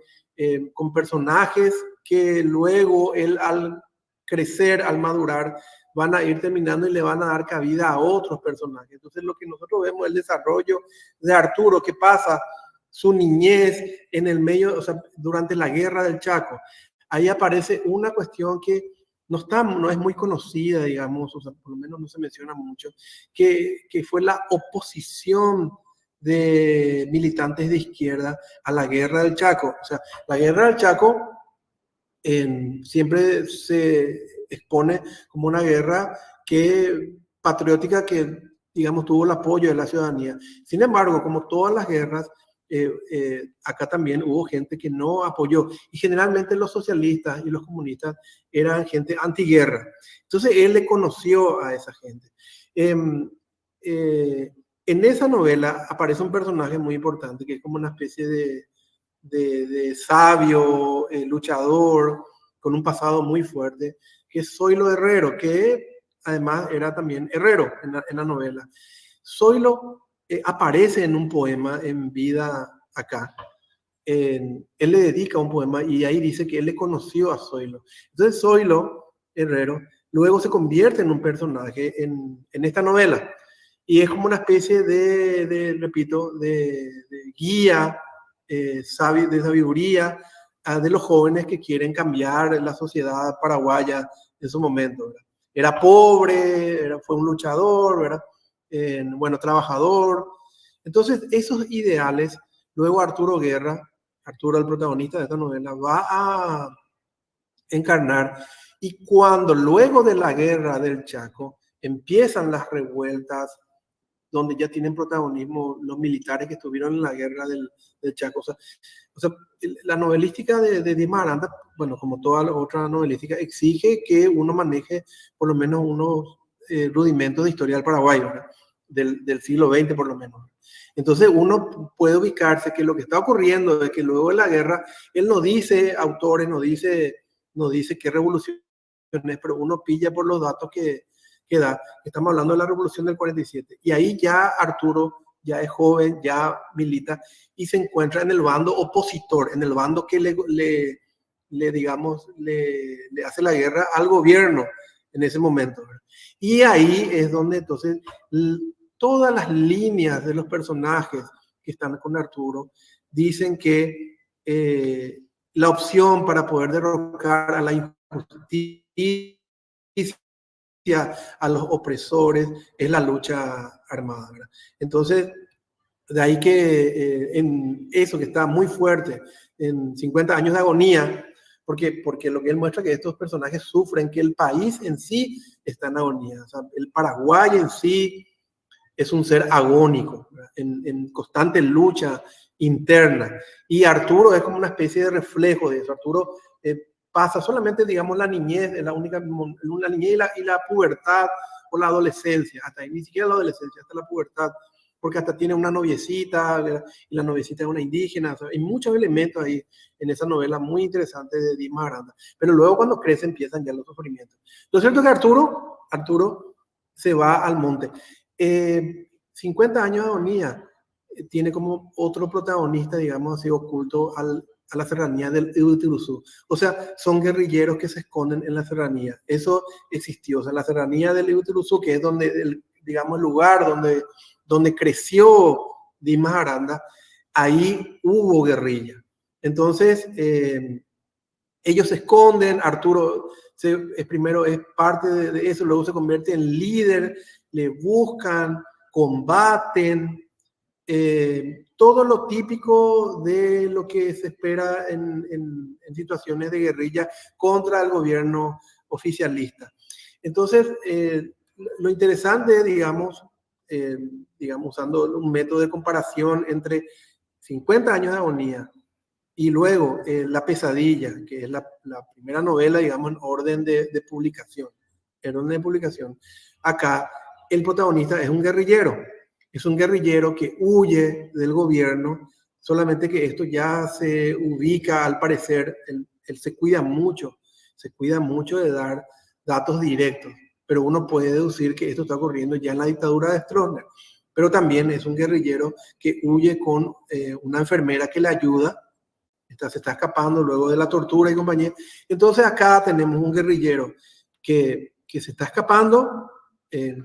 con personajes que luego él al crecer, al madurar, van a ir terminando y le van a dar cabida a otros personajes. Entonces lo que nosotros vemos es el desarrollo de Arturo, que pasa su niñez en el medio, o sea, durante la guerra del Chaco. Ahí aparece una cuestión que no es muy conocida, digamos, o sea, por lo menos no se menciona mucho, que fue la oposición de militantes de izquierda a la guerra del Chaco. O sea, la guerra del Chaco siempre se expone como una guerra patriótica que, digamos, tuvo el apoyo de la ciudadanía. Sin embargo, como todas las guerras, acá también hubo gente que no apoyó, y generalmente los socialistas y los comunistas eran gente antiguerra. Entonces él le conoció a esa gente. En esa novela aparece un personaje muy importante que es como una especie de sabio, luchador, con un pasado muy fuerte, que es Zoilo Herrero, que además era también herrero en la novela. Zoilo aparece en un poema en Vida acá. Él le dedica un poema y ahí dice que él le conoció a Zoilo. Entonces Zoilo Herrero luego se convierte en un personaje en esta novela. Y es como una especie repito, de guía, de sabiduría de los jóvenes que quieren cambiar la sociedad paraguaya en su momento, ¿verdad? Era pobre, fue un luchador, ¿verdad? Bueno, trabajador. Entonces, esos ideales, luego Arturo Guerra, Arturo, el protagonista de esta novela, va a encarnar. Y cuando luego de la guerra del Chaco empiezan las revueltas donde ya tienen protagonismo los militares que estuvieron en la guerra del Chaco. O sea, la novelística de Dimas Aranda, bueno, como toda la otra novelística, exige que uno maneje por lo menos unos rudimentos de historia del Paraguay, ¿verdad? Del siglo XX por lo menos. Entonces uno puede ubicarse que lo que está ocurriendo es que luego de la guerra, él no dice autores, no dice qué revolución es, pero uno pilla por los datos que da. Estamos hablando de la revolución del 47. Y ahí ya Arturo ya es joven, ya milita y se encuentra en el bando opositor, en el bando que le hace la guerra al gobierno en ese momento, ¿verdad? Y ahí es donde entonces todas las líneas de los personajes que están con Arturo dicen que la opción para poder derrocar a la injusticia, a los opresores, es la lucha armada, ¿verdad? Entonces, de ahí que en eso que está muy fuerte, en 50 años de agonía, porque lo que él muestra es que estos personajes sufren, que el país en sí está en agonía. O sea, el Paraguay en sí es un ser agónico, en constante lucha interna. Y Arturo es como una especie de reflejo de eso. Arturo pasa solamente, digamos, la niñez, la niñez y la pubertad o la adolescencia, hasta ahí, ni siquiera la adolescencia, hasta la pubertad, porque hasta tiene una noviecita, y la noviecita es una indígena. O sea, hay muchos elementos ahí en esa novela muy interesante de Dimas Aranda. Pero luego cuando crece empiezan ya los sufrimientos. Lo cierto es que Arturo se va al monte. 50 años de agonía tiene como otro protagonista, digamos así, oculto a la serranía del Iwituruzu. O sea, son guerrilleros que se esconden en la serranía. Eso existió. O sea, la serranía del Iwituruzu, que es donde, digamos, el lugar donde creció Dimas Aranda, ahí hubo guerrilla. Entonces, ellos se esconden. Arturo primero es parte de eso, luego se convierte en líder, le buscan, combaten, todo lo típico de lo que se espera en situaciones de guerrilla contra el gobierno oficialista. Entonces, lo interesante, digamos, usando un método de comparación entre 50 años de agonía y luego La pesadilla, que es la primera novela, digamos, en orden de publicación. Acá el protagonista es un guerrillero. Es un guerrillero que huye del gobierno, solamente que esto ya se ubica, al parecer, él se cuida mucho de dar datos directos, pero uno puede deducir que esto está ocurriendo ya en la dictadura de Stroessner. Pero también es un guerrillero que huye con una enfermera que le ayuda, se está escapando luego de la tortura y compañía. Entonces acá tenemos un guerrillero que se está escapando,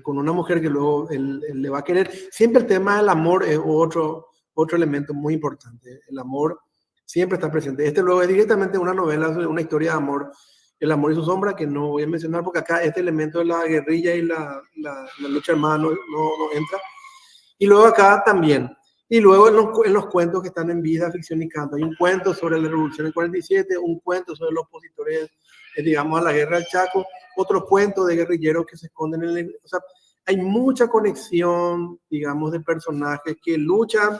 con una mujer que luego él le va a querer. Siempre el tema del amor es otro elemento muy importante. El amor siempre está presente. Luego es directamente una novela, una historia de amor, El amor y su sombra, que no voy a mencionar porque acá este elemento de la guerrilla y la lucha armada no entra. Y luego acá también. Y luego en los cuentos que están en Vida, Ficción y Canto, hay un cuento sobre la Revolución del 47, un cuento sobre los opositores, digamos, a la guerra del Chaco, otro cuento de guerrilleros que se esconden en el... O sea, hay mucha conexión, digamos, de personajes que luchan.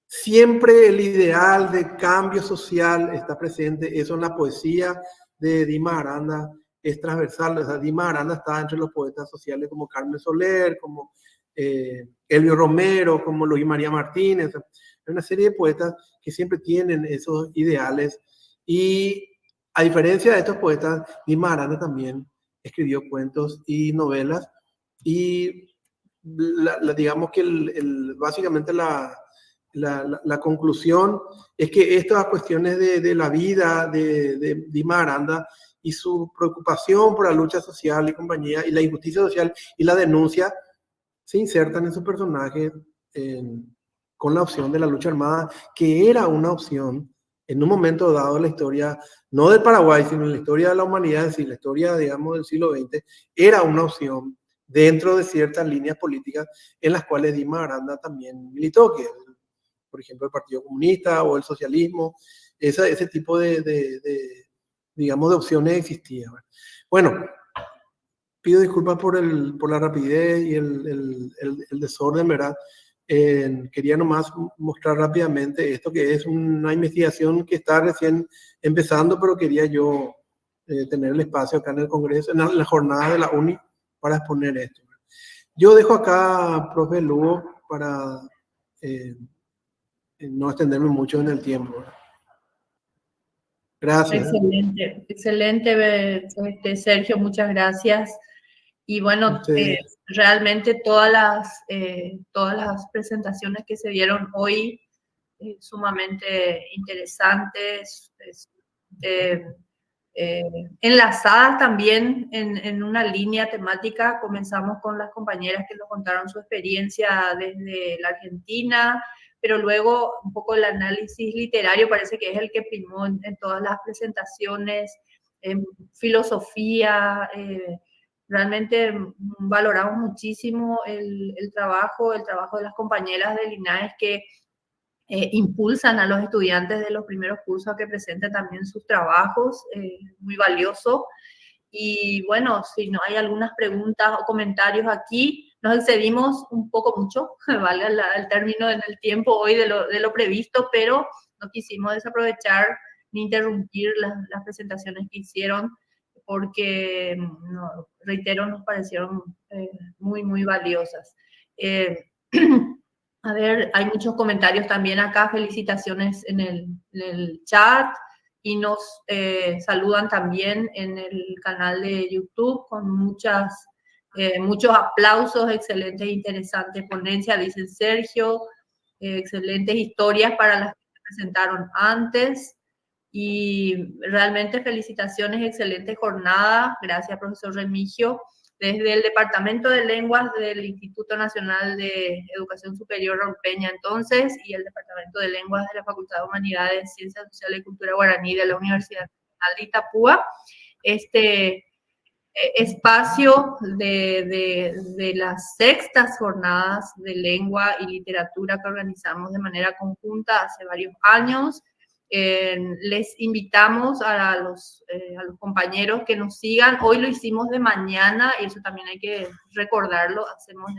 Siempre el ideal de cambio social está presente. Eso en la poesía de Dimas Aranda es transversal. O sea, Dimas Aranda está entre los poetas sociales como Carmen Soler, como Elvio Romero, como Luis María Martínez. Hay una serie de poetas que siempre tienen esos ideales. Y a diferencia de estos poetas, Dimas Aranda también escribió cuentos y novelas. Y digamos que básicamente la conclusión es que estas cuestiones de la vida de Dimas Aranda y su preocupación por la lucha social y compañía y la injusticia social y la denuncia se insertan en su personaje con la opción de la lucha armada, que era una opción en un momento dado en la historia, no del Paraguay, sino en la historia de la humanidad, es decir, la historia, digamos, del siglo XX, era una opción dentro de ciertas líneas políticas en las cuales Dimas Aranda también militó, que por ejemplo el Partido Comunista o el socialismo, ese tipo digamos, de opciones existían. Bueno, pido disculpas por la rapidez y el desorden, ¿verdad? Quería nomás mostrar rápidamente esto, que es una investigación que está recién empezando, pero quería yo tener el espacio acá en el Congreso, en la jornada de la UNI, para exponer esto. Yo dejo acá, profe Lugo, para no extenderme mucho en el tiempo, ¿verdad? Gracias. Excelente, excelente, Sergio, muchas gracias. Y bueno, realmente todas las presentaciones que se dieron hoy, sumamente interesantes, enlazadas también en una línea temática. Comenzamos con las compañeras que nos contaron su experiencia desde la Argentina, pero luego un poco el análisis literario parece que es el que primó en todas las presentaciones, filosofía. Realmente valoramos muchísimo el trabajo de las compañeras del INAES que impulsan a los estudiantes de los primeros cursos a que presenten también sus trabajos, muy valioso. Y bueno, si no hay algunas preguntas o comentarios aquí, nos excedimos un poco mucho, valga el término en el tiempo hoy de lo previsto, pero no quisimos desaprovechar ni interrumpir las presentaciones que hicieron, porque, reitero, nos parecieron muy, muy valiosas. A ver, hay muchos comentarios también acá, felicitaciones en el chat, y nos saludan también en el canal de YouTube con muchos aplausos. Excelente e interesante ponencia, dice Sergio, excelentes historias para las que se presentaron antes, y realmente felicitaciones, excelente jornada. Gracias, profesor Remigio. Desde el Departamento de Lenguas del Instituto Nacional de Educación Superior Raúl Peña, entonces, y el Departamento de Lenguas de la Facultad de Humanidades, Ciencias Sociales y Cultura Guaraní de la Universidad Nacional de Itapúa, este espacio de las sextas jornadas de lengua y literatura que organizamos de manera conjunta hace varios años. Les invitamos a los compañeros que nos sigan. Hoy lo hicimos de mañana y eso también hay que recordarlo. Hacemos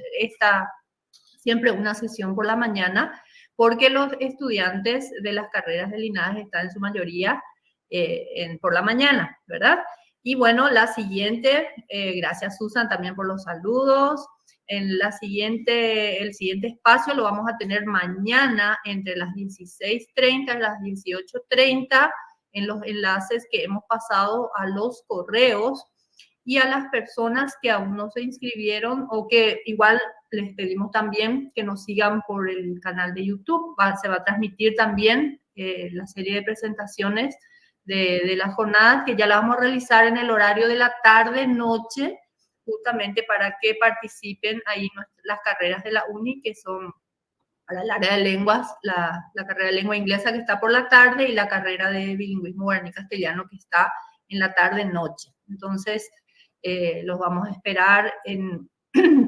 siempre una sesión por la mañana porque los estudiantes de las carreras del INAES están en su mayoría por la mañana, ¿verdad? Y bueno, la siguiente, gracias Susan también por los saludos. El siguiente espacio lo vamos a tener mañana entre las 16:30 y las 18:30 en los enlaces que hemos pasado a los correos, y a las personas que aún no se inscribieron o que igual les pedimos también que nos sigan por el canal de YouTube. Se va a transmitir también la serie de presentaciones de las jornadas, que ya la vamos a realizar en el horario de la tarde-noche, justamente para que participen ahí las carreras de la UNI, que son para el área de lenguas, la carrera de lengua inglesa que está por la tarde y la carrera de bilingüismo guaraní-castellano que está en la tarde-noche. Entonces, los vamos a esperar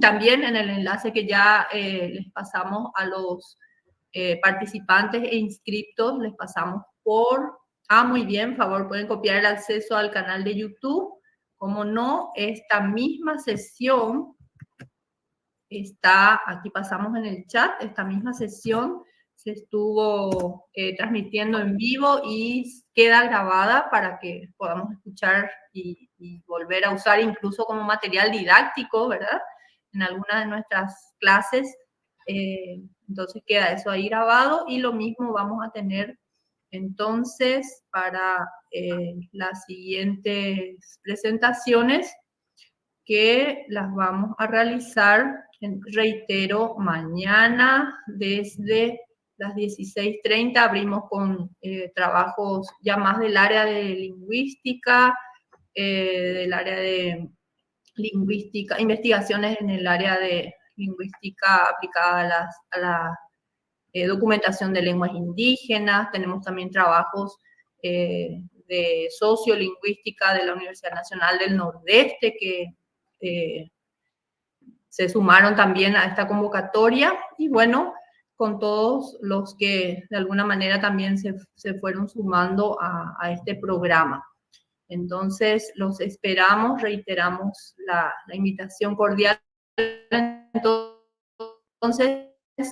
también en el enlace que ya les pasamos a los participantes e inscriptos, les pasamos por... muy bien, por favor, pueden copiar el acceso al canal de YouTube. Como no, esta misma sesión está, aquí pasamos en el chat, esta misma sesión se estuvo transmitiendo en vivo y queda grabada para que podamos escuchar y volver a usar incluso como material didáctico, ¿verdad? En algunas de nuestras clases. Entonces queda eso ahí grabado, y lo mismo vamos a tener entonces para las siguientes presentaciones, que las vamos a realizar, reitero, mañana desde las 16:30. Abrimos con trabajos ya más del área de lingüística, investigaciones en el área de lingüística aplicada a la documentación de lenguas indígenas. Tenemos también trabajos de sociolingüística de la Universidad Nacional del Nordeste que se sumaron también a esta convocatoria, y bueno, con todos los que de alguna manera también se fueron sumando a este programa. Entonces, los esperamos, reiteramos la invitación cordial. Entonces,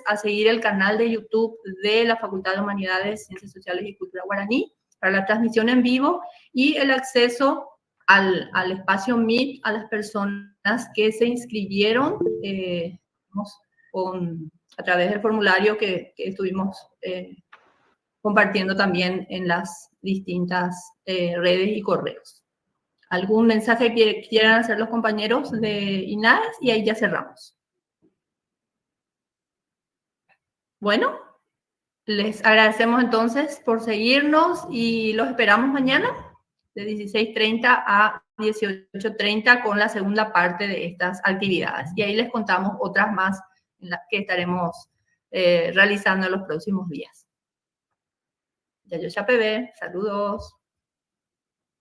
a seguir el canal de YouTube de la Facultad de Humanidades, Ciencias Sociales y Cultura Guaraní para la transmisión en vivo y el acceso al espacio Meet a las personas que se inscribieron a través del formulario que estuvimos compartiendo también en las distintas redes y correos. ¿Algún mensaje que quieran hacer los compañeros de INAES? Y ahí ya cerramos. Bueno, les agradecemos entonces por seguirnos y los esperamos mañana de 16:30 a 18:30 con la segunda parte de estas actividades. Y ahí les contamos otras más en las que estaremos realizando en los próximos días. Yayo Chapebe, saludos.